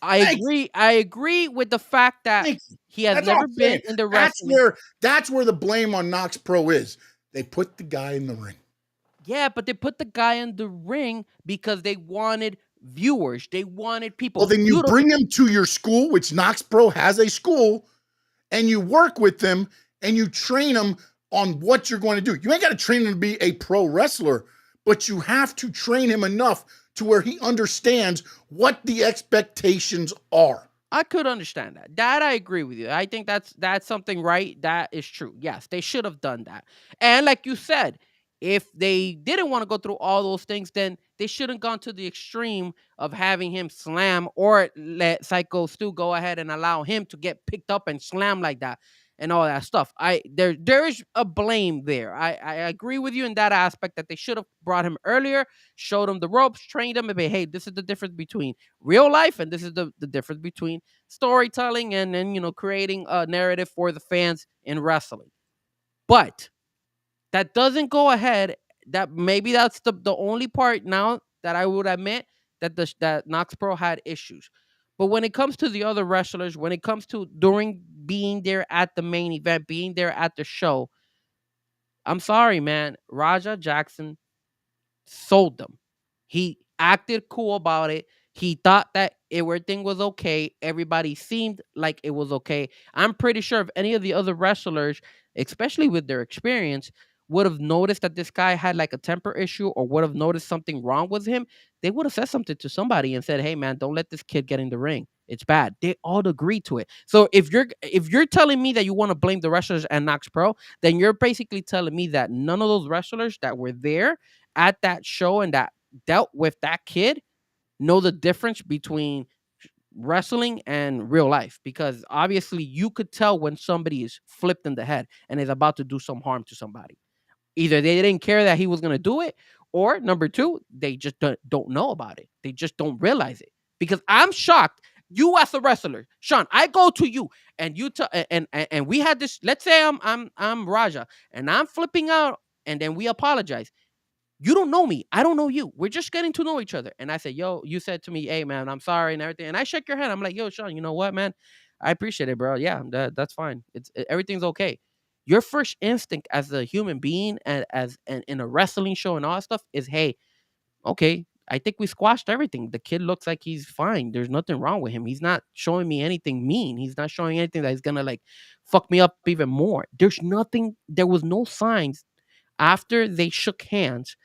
I agree with the fact that he has never been in the wrestling. That's where the blame on Knox Pro is. They put the guy in the ring. Yeah, but they put the guy in the ring because they wanted viewers. They wanted people. Well, then you bring him to your school, which Knox Pro has a school, and you work with them and you train them on what you're going to do. You ain't got to train him to be a pro wrestler, but you have to train him enough to where he understands what the expectations are. I could understand that. That I agree with you. I think that's something right. That is true. Yes, they should have done that. And like you said, if they didn't want to go through all those things, then they shouldn't gone to the extreme of having him slam or let Psycho Stu go ahead and allow him to get picked up and slam like that and all that stuff. There is a blame there. I agree with you in that aspect that they should have brought him earlier, showed him the ropes, trained him, and be, hey, this is the difference between real life and this is the difference between storytelling and creating a narrative for the fans in wrestling. But that doesn't go ahead. That maybe that's the only part now that I would admit that Knox Pro had issues. But when it comes to the other wrestlers, when it comes to during being there at the main event, being there at the show, I'm sorry, man. Raja Jackson sold them. He acted cool about it. He thought that everything was okay. Everybody seemed like it was okay. I'm pretty sure if any of the other wrestlers, especially with their experience, would have noticed that this guy had like a temper issue or would have noticed something wrong with him, they would have said something to somebody and said, "Hey man, don't let this kid get in the ring. It's bad." They all agreed to it. So if you're telling me that you want to blame the wrestlers and Knox Pro, then you're basically telling me that none of those wrestlers that were there at that show and that dealt with that kid know the difference between wrestling and real life, because obviously you could tell when somebody is flipped in the head and is about to do some harm to somebody. Either they didn't care that he was going to do it, or number two, they just don't know about it. They just don't realize it. Because I'm shocked. You as a wrestler, Sean, I go to you and you and we had this. Let's say I'm Raja and I'm flipping out, and then we apologize. You don't know me. I don't know you. We're just getting to know each other. And I said, yo, you said to me, hey, man, I'm sorry and everything. And I shake your hand. I'm like, yo, Sean, you know what, man? I appreciate it, bro. Yeah, that's fine. Everything's okay. Your first instinct as a human being and in a wrestling show and all that stuff is, hey, okay, I think we squashed everything. The kid looks like he's fine. There's nothing wrong with him. He's not showing me anything mean. He's not showing anything that is going to like fuck me up even more. There's nothing. There was no signs after they shook hands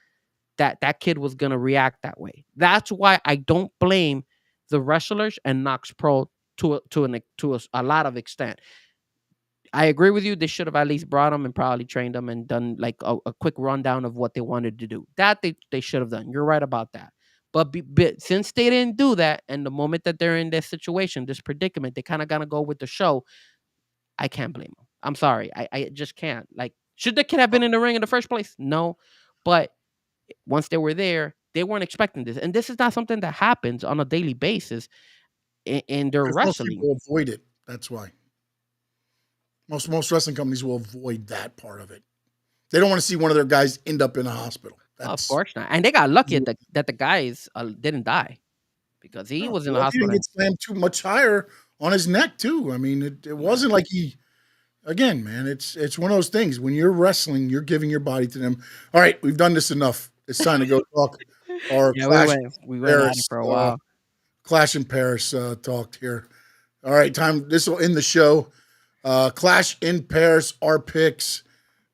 that kid was going to react that way. That's why I don't blame the wrestlers and Knox Pro to a lot of extent. I agree with you. They should have at least brought them and probably trained them and done like a quick rundown of what they wanted to do. That they should have done. You're right about that. But since they didn't do that, and the moment that they're in this situation, this predicament, they kind of gotta go with the show. I can't blame them. I'm sorry. I just can't. Like, should the kid have been in the ring in the first place? No. But once they were there, they weren't expecting this. And this is not something that happens on a daily basis in their wrestling. Most people avoid it. That's why. Most wrestling companies will avoid that part of it. They don't want to see one of their guys end up in a hospital. Of course not. And they got lucky that the guys didn't die because he was in the hospital. He didn't get slammed too much higher on his neck too. I mean, it wasn't like he. Again, man, it's one of those things. When you're wrestling, you're giving your body to them. All right, we've done this enough. It's time to go talk. Or yeah, we went at it for a while. Clash in Paris talked here. All right, time. This will end the show. Clash in Paris, our picks.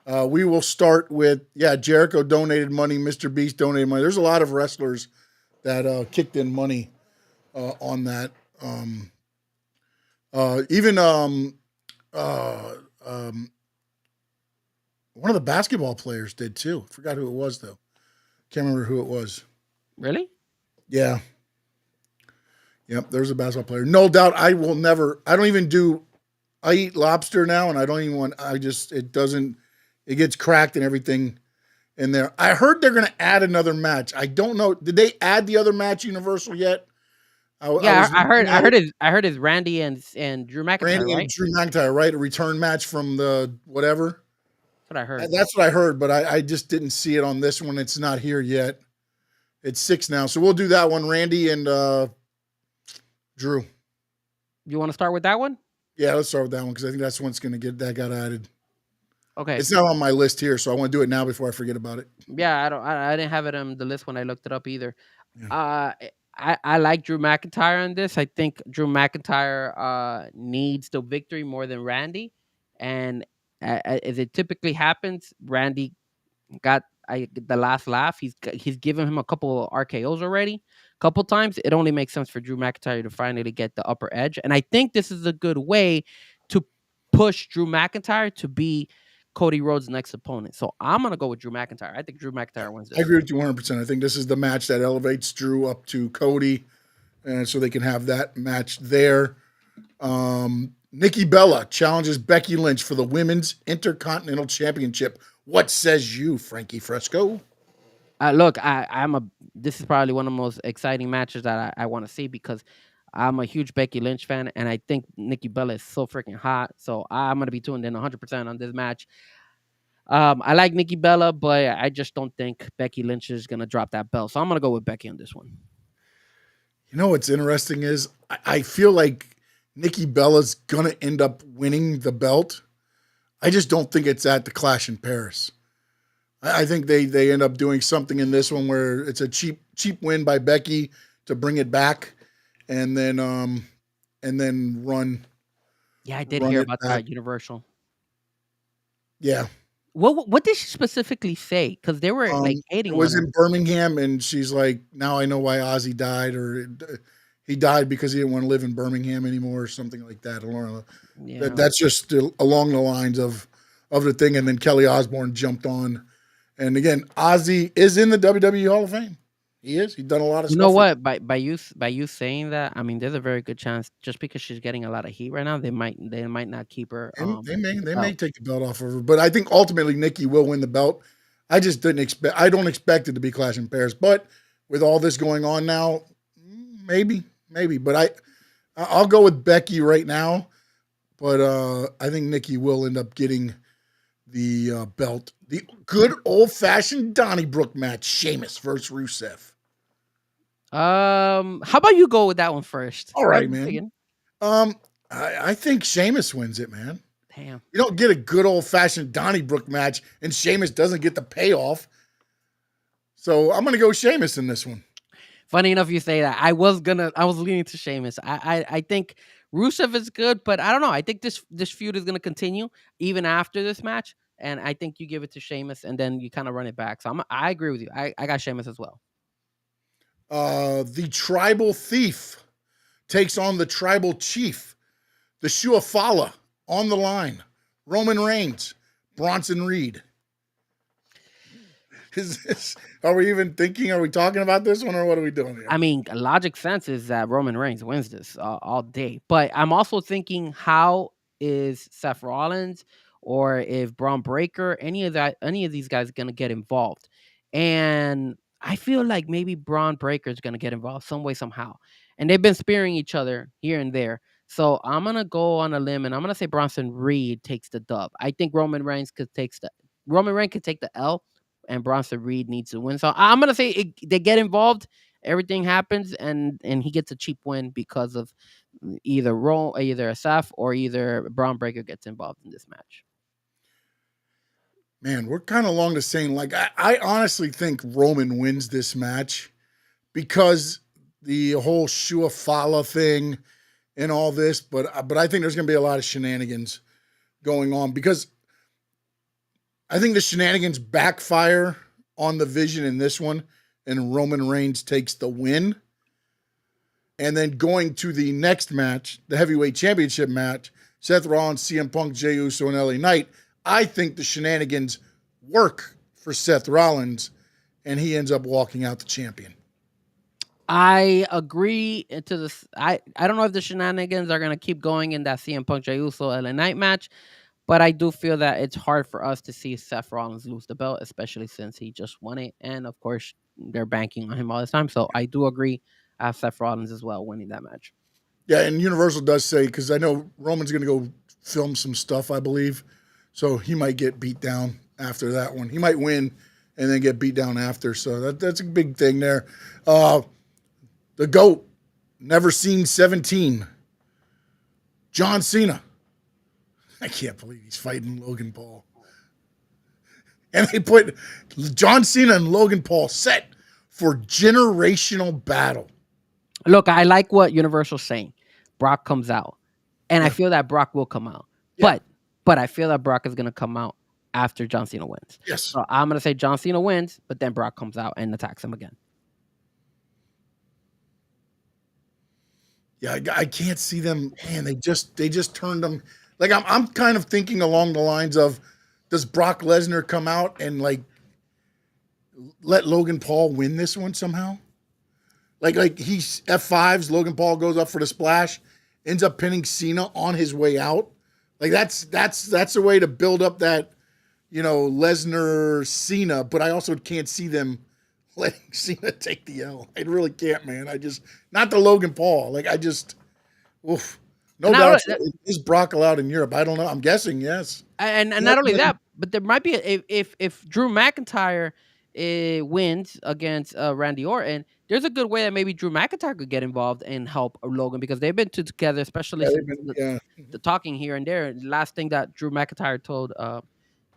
We will start with, Jericho donated money. Mr. Beast donated money. There's a lot of wrestlers that kicked in money on that. Even one of the basketball players did too. Forgot who it was though. Can't remember who it was. Really? Yeah. Yep, there's a basketball player. No doubt I don't even do, I eat lobster now and I don't even want, it gets cracked and everything in there. I heard they're going to add another match. I don't know. Did they add the other match Universal yet? I heard it's Randy and Drew McIntyre, Randy right? and Drew McIntyre, right? A return match from the whatever. That's what I heard. That's what I heard, but I just didn't see it on this one. It's not here yet. It's 6 now. So we'll do that one. Randy and Drew. You want to start with that one? Yeah, let's start with that one because I think that's what's going to that got added. Okay. It's not on my list here, so I want to do it now before I forget about it. Yeah, I didn't have it on the list when I looked it up either. Yeah. I like Drew McIntyre on this. I think Drew McIntyre needs the victory more than Randy, and as it typically happens, Randy got the last laugh. He's given him a couple of RKO's already, a couple times. It only makes sense for Drew McIntyre to finally get the upper edge, and I think this is a good way to push Drew McIntyre to be Cody Rhodes' next opponent. So I'm gonna go with Drew McIntyre. I think Drew McIntyre wins this. I agree with you 100%. I think this is the match that elevates Drew up to Cody, and so they can have that match there. Nikki Bella challenges Becky Lynch for the Women's Intercontinental Championship. What says you, Frankie Fresco? Look, this is probably one of the most exciting matches that I want to see because I'm a huge Becky Lynch fan, and I think Nikki Bella is so freaking hot. So I'm going to be tuned in 100% on this match. I like Nikki Bella, but I just don't think Becky Lynch is going to drop that belt. So I'm going to go with Becky on this one. You know what's interesting is I feel like Nikki Bella's going to end up winning the belt. I just don't think it's at the Clash in Paris. I think they end up doing something in this one where it's a cheap win by Becky to bring it back. And then run. Yeah, I did hear about that Universal. Yeah. What did she specifically say? Because they were hating. It was in Birmingham, and she's like, "Now I know why Ozzy died, or he died because he didn't want to live in Birmingham anymore, or something like that." Yeah. That's just along the lines of the thing. And then Kelly Osbourne jumped on, and again, Ozzy is in the WWE Hall of Fame. He is. He's done a lot of stuff. You know what? By you saying that, I mean, there's a very good chance just because she's getting a lot of heat right now, they might not keep her. They may take the belt off of her, but I think ultimately Nikki will win the belt. I just don't expect it to be Clash in Paris, but with all this going on now, maybe. But I'll go with Becky right now, but I think Nikki will end up getting the belt. The good old fashioned Donnybrook match: Sheamus versus Rusev. How about you go with that one first? All right, man. I think Sheamus wins it, man. Damn. You don't get a good old fashioned Donnybrook match, and Sheamus doesn't get the payoff. So I'm gonna go Sheamus in this one. Funny enough, you say that. I was leaning to Sheamus. I think Rusev is good, but I don't know. I think this feud is gonna continue even after this match, and I think you give it to Sheamus, and then you kind of run it back. So I agree with you. I got Sheamus as well. The Tribal Thief takes on the Tribal Chief. The Shuafala on the line. Roman Reigns, Bronson Reed. Are we talking about this one, or what are we doing here? I mean, logic sense is that Roman Reigns wins this all day. But I'm also thinking, how is Seth Rollins or if Braun Breaker, any of these guys going to get involved? And I feel like maybe Braun Breaker is going to get involved some way, somehow. And they've been spearing each other here and there. So I'm going to go on a limb, and I'm going to say Bronson Reed takes the dub. I think Roman Reigns could take the L, and Bronson Reed needs to win. So I'm going to say they get involved, everything happens, and he gets a cheap win because of either Seth or either Braun Breaker gets involved in this match. Man, we're kind of along the same. Like, I honestly think Roman wins this match because the whole Shua Fala thing and all this, but I think there's going to be a lot of shenanigans going on because I think the shenanigans backfire on the Vision in this one, and Roman Reigns takes the win. And then going to the next match, the heavyweight championship match, Seth Rollins, CM Punk, Jey Uso, and LA Knight, I think the shenanigans work for Seth Rollins, and he ends up walking out the champion. I agree to this. I don't know if the shenanigans are going to keep going in that CM Punk, Jey Uso, LA Knight match, but I do feel that it's hard for us to see Seth Rollins lose the belt, especially since he just won it. And of course, they're banking on him all this time. So I do agree. I have Seth Rollins as well winning that match. Yeah, and Universal does say, because I know Roman's going to go film some stuff, I believe. So he might get beat down after that one. He might win and then get beat down after. So that's a big thing there. The GOAT, never seen 17. John Cena. I can't believe he's fighting Logan Paul. And they put John Cena and Logan Paul set for generational battle. Look, I like what Universal's saying. Brock comes out. And I feel that Brock will come out. Yeah. But I feel that Brock is going to come out after John Cena wins. Yes. So I'm going to say John Cena wins, but then Brock comes out and attacks him again. Yeah, I can't see them. Man, they just turned them. Like I'm kind of thinking along the lines of, does Brock Lesnar come out and like let Logan Paul win this one somehow? Like he's F5s, Logan Paul goes up for the splash, ends up pinning Cena on his way out. Like that's a way to build up that, Lesnar Cena, but I also can't see them letting Cena take the L. I really can't, man. Not the Logan Paul. Like oof. No doubt. Is Brock allowed in Europe? I don't know. I'm guessing yes. And not only that, but there might be if Drew McIntyre wins against Randy Orton, there's a good way that maybe Drew McIntyre could get involved and help Logan because they've been together, especially the talking here and there. The last thing that Drew McIntyre told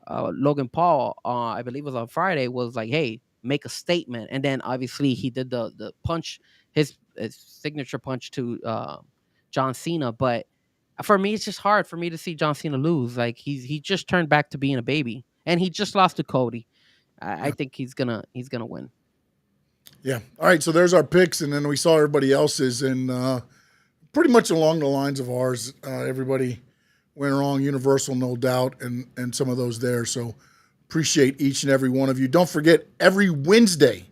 Logan Paul, I believe it was on Friday, was like, "Hey, make a statement." And then obviously he did the punch, his signature punch to John Cena. But for me, it's just hard for me to see John Cena lose. Like he just turned back to being a baby, and he just lost to Cody. I think he's gonna win. Yeah. All right. So there's our picks, and then we saw everybody else's, and pretty much along the lines of ours. Everybody went wrong. Universal, no doubt, and some of those there. So appreciate each and every one of you. Don't forget, every Wednesday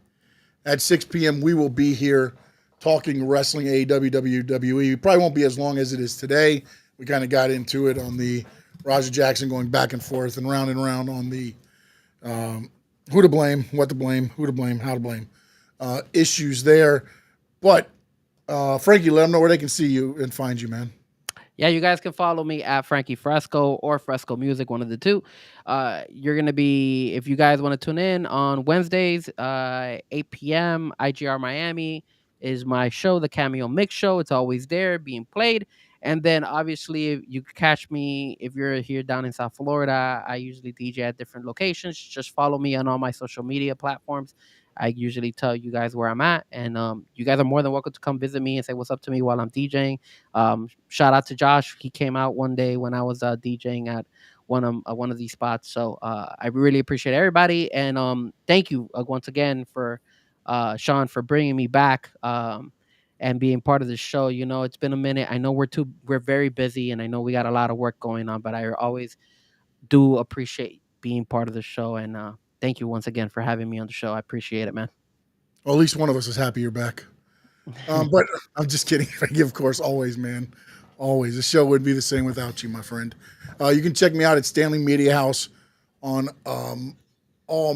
at 6 p.m. we will be here talking wrestling, AEW, WWE. It probably won't be as long as it is today. We kind of got into it on the Roger Jackson going back and forth and round on the who to blame, what to blame, who to blame, how to blame issues there. But Frankie, let them know where they can see you and find you, man. Yeah, you guys can follow me at Frankie Fresco or Fresco Music, one of the two. You're going to be, if you guys want to tune in on Wednesdays, 8 p.m., IGR Miami is my show, the Cameo Mix Show. It's always there being played. And then obviously you can catch me if you're here down in South Florida. I usually DJ at different locations. Just follow me on all my social media platforms. I usually tell you guys where I'm at, and you guys are more than welcome to come visit me and say what's up to me while I'm DJing. Shout out to Josh. He came out one day when I was DJing at one of these spots. So I really appreciate everybody, and thank you once again for Sean for bringing me back and being part of the show. It's been a minute. I know we're very busy, and I know we got a lot of work going on, but I always do appreciate being part of the show, and thank you once again for having me on the show. I appreciate it, man. Well, at least one of us is happy you're back. But I'm just kidding. Of course, always, man. Always. The show wouldn't be the same without you, my friend. You can check me out at Stanley Media House on all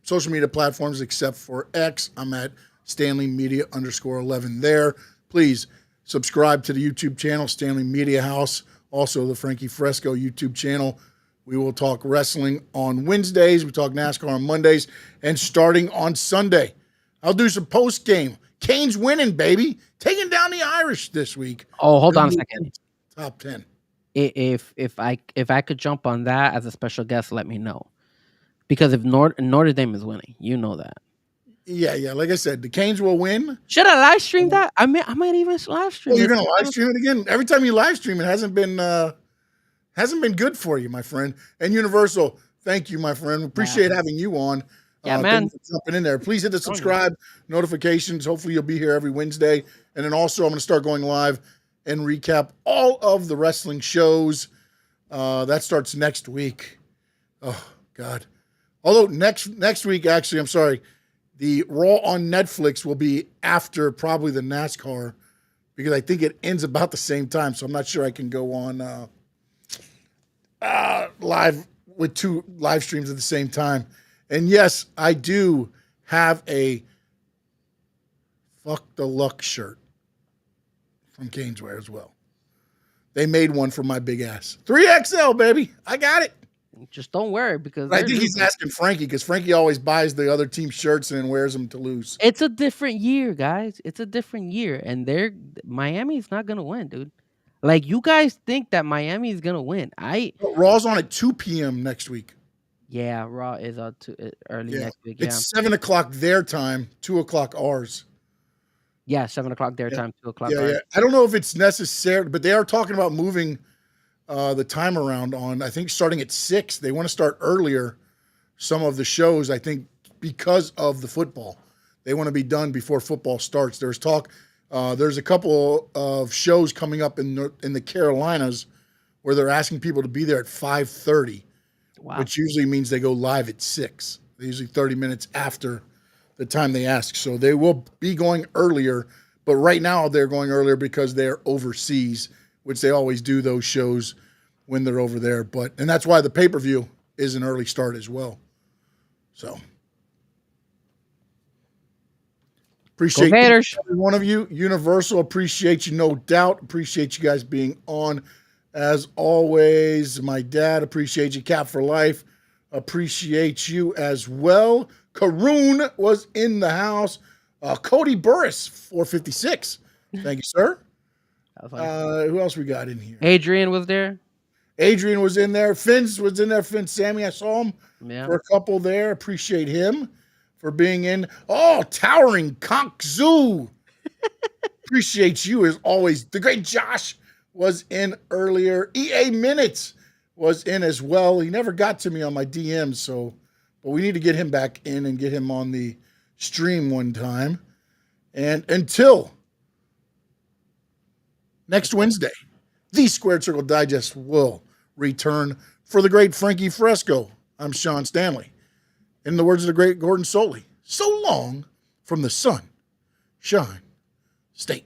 social media platforms except for X. I'm at Stanley Media _11 there. Please subscribe to the YouTube channel, Stanley Media House. Also, the Frankie Fresco YouTube channel. We will talk wrestling on Wednesdays. We talk NASCAR on Mondays. And starting on Sunday, I'll do some post-game. Kane's winning, baby. Taking down the Irish this week. Oh, hold on a second. Top 10. If I could jump on that as a special guest, let me know. Because if Notre Dame is winning, you know that. Yeah. Like I said, the Canes will win. Should I live stream that? I might even live stream. Oh, you're it. gonna live stream it again? Every time you live stream, it hasn't been good for you, my friend. And Universal, thank you, my friend. Appreciate having you on. Yeah, man. Thank you for jumping in there. Please hit the subscribe notifications. Hopefully, you'll be here every Wednesday. And then also, I'm going to start going live and recap all of the wrestling shows. That starts next week. Oh God! Although next week, actually, I'm sorry. The Raw on Netflix will be after probably the NASCAR because I think it ends about the same time. So I'm not sure I can go on live with 2 live streams at the same time. And yes, I do have a Fuck the Luck shirt from Caneswear as well. They made one for my big ass. 3XL, baby. I got it. Just don't wear it because I think he's asking Frankie because Frankie always buys the other team shirts and then wears them to lose. It's a different year, guys. It's a different year, and Miami's not gonna win, dude. Like you guys think that Miami is gonna win. Raw's on at 2 p.m. next week. Yeah, Raw is on early next week. Yeah, It's 7 o'clock their time, 2 o'clock ours. Yeah, 7 o'clock their time, 2 o'clock. Yeah. I don't know if it's necessary, but they are talking about moving the time around on, I think, starting at 6. They want to start earlier some of the shows, I think, because of the football. They want to be done before football starts. There's talk. There's a couple of shows coming up in the Carolinas where they're asking people to be there at 5:30, which usually means they go live at 6. They're usually 30 minutes after the time they ask. So they will be going earlier, but right now they're going earlier because they're overseas, which they always do those shows when they're over there. And that's why the pay-per-view is an early start as well. So appreciate every one of you. Universal, appreciate you, no doubt. Appreciate you guys being on. As always, my dad, appreciate you. Cap for life, appreciate you as well. Karoon was in the house. Cody Burris, 456. Thank you, sir. Who else we got in here? Adrian was there. Adrian was in there. Finn's was in there. Finn Sammy, I saw him for a couple there. Appreciate him for being in. Oh, Towering Conk Zoo. Appreciate you as always. The great Josh was in earlier. EA Minutes was in as well. He never got to me on my DMs, but we need to get him back in and get him on the stream one time. And until next Wednesday, the Squared Circle Digest will return for the great Frankie Fresco. I'm Sean Stanley. In the words of the great Gordon Soley, so long from the sun, shine, state.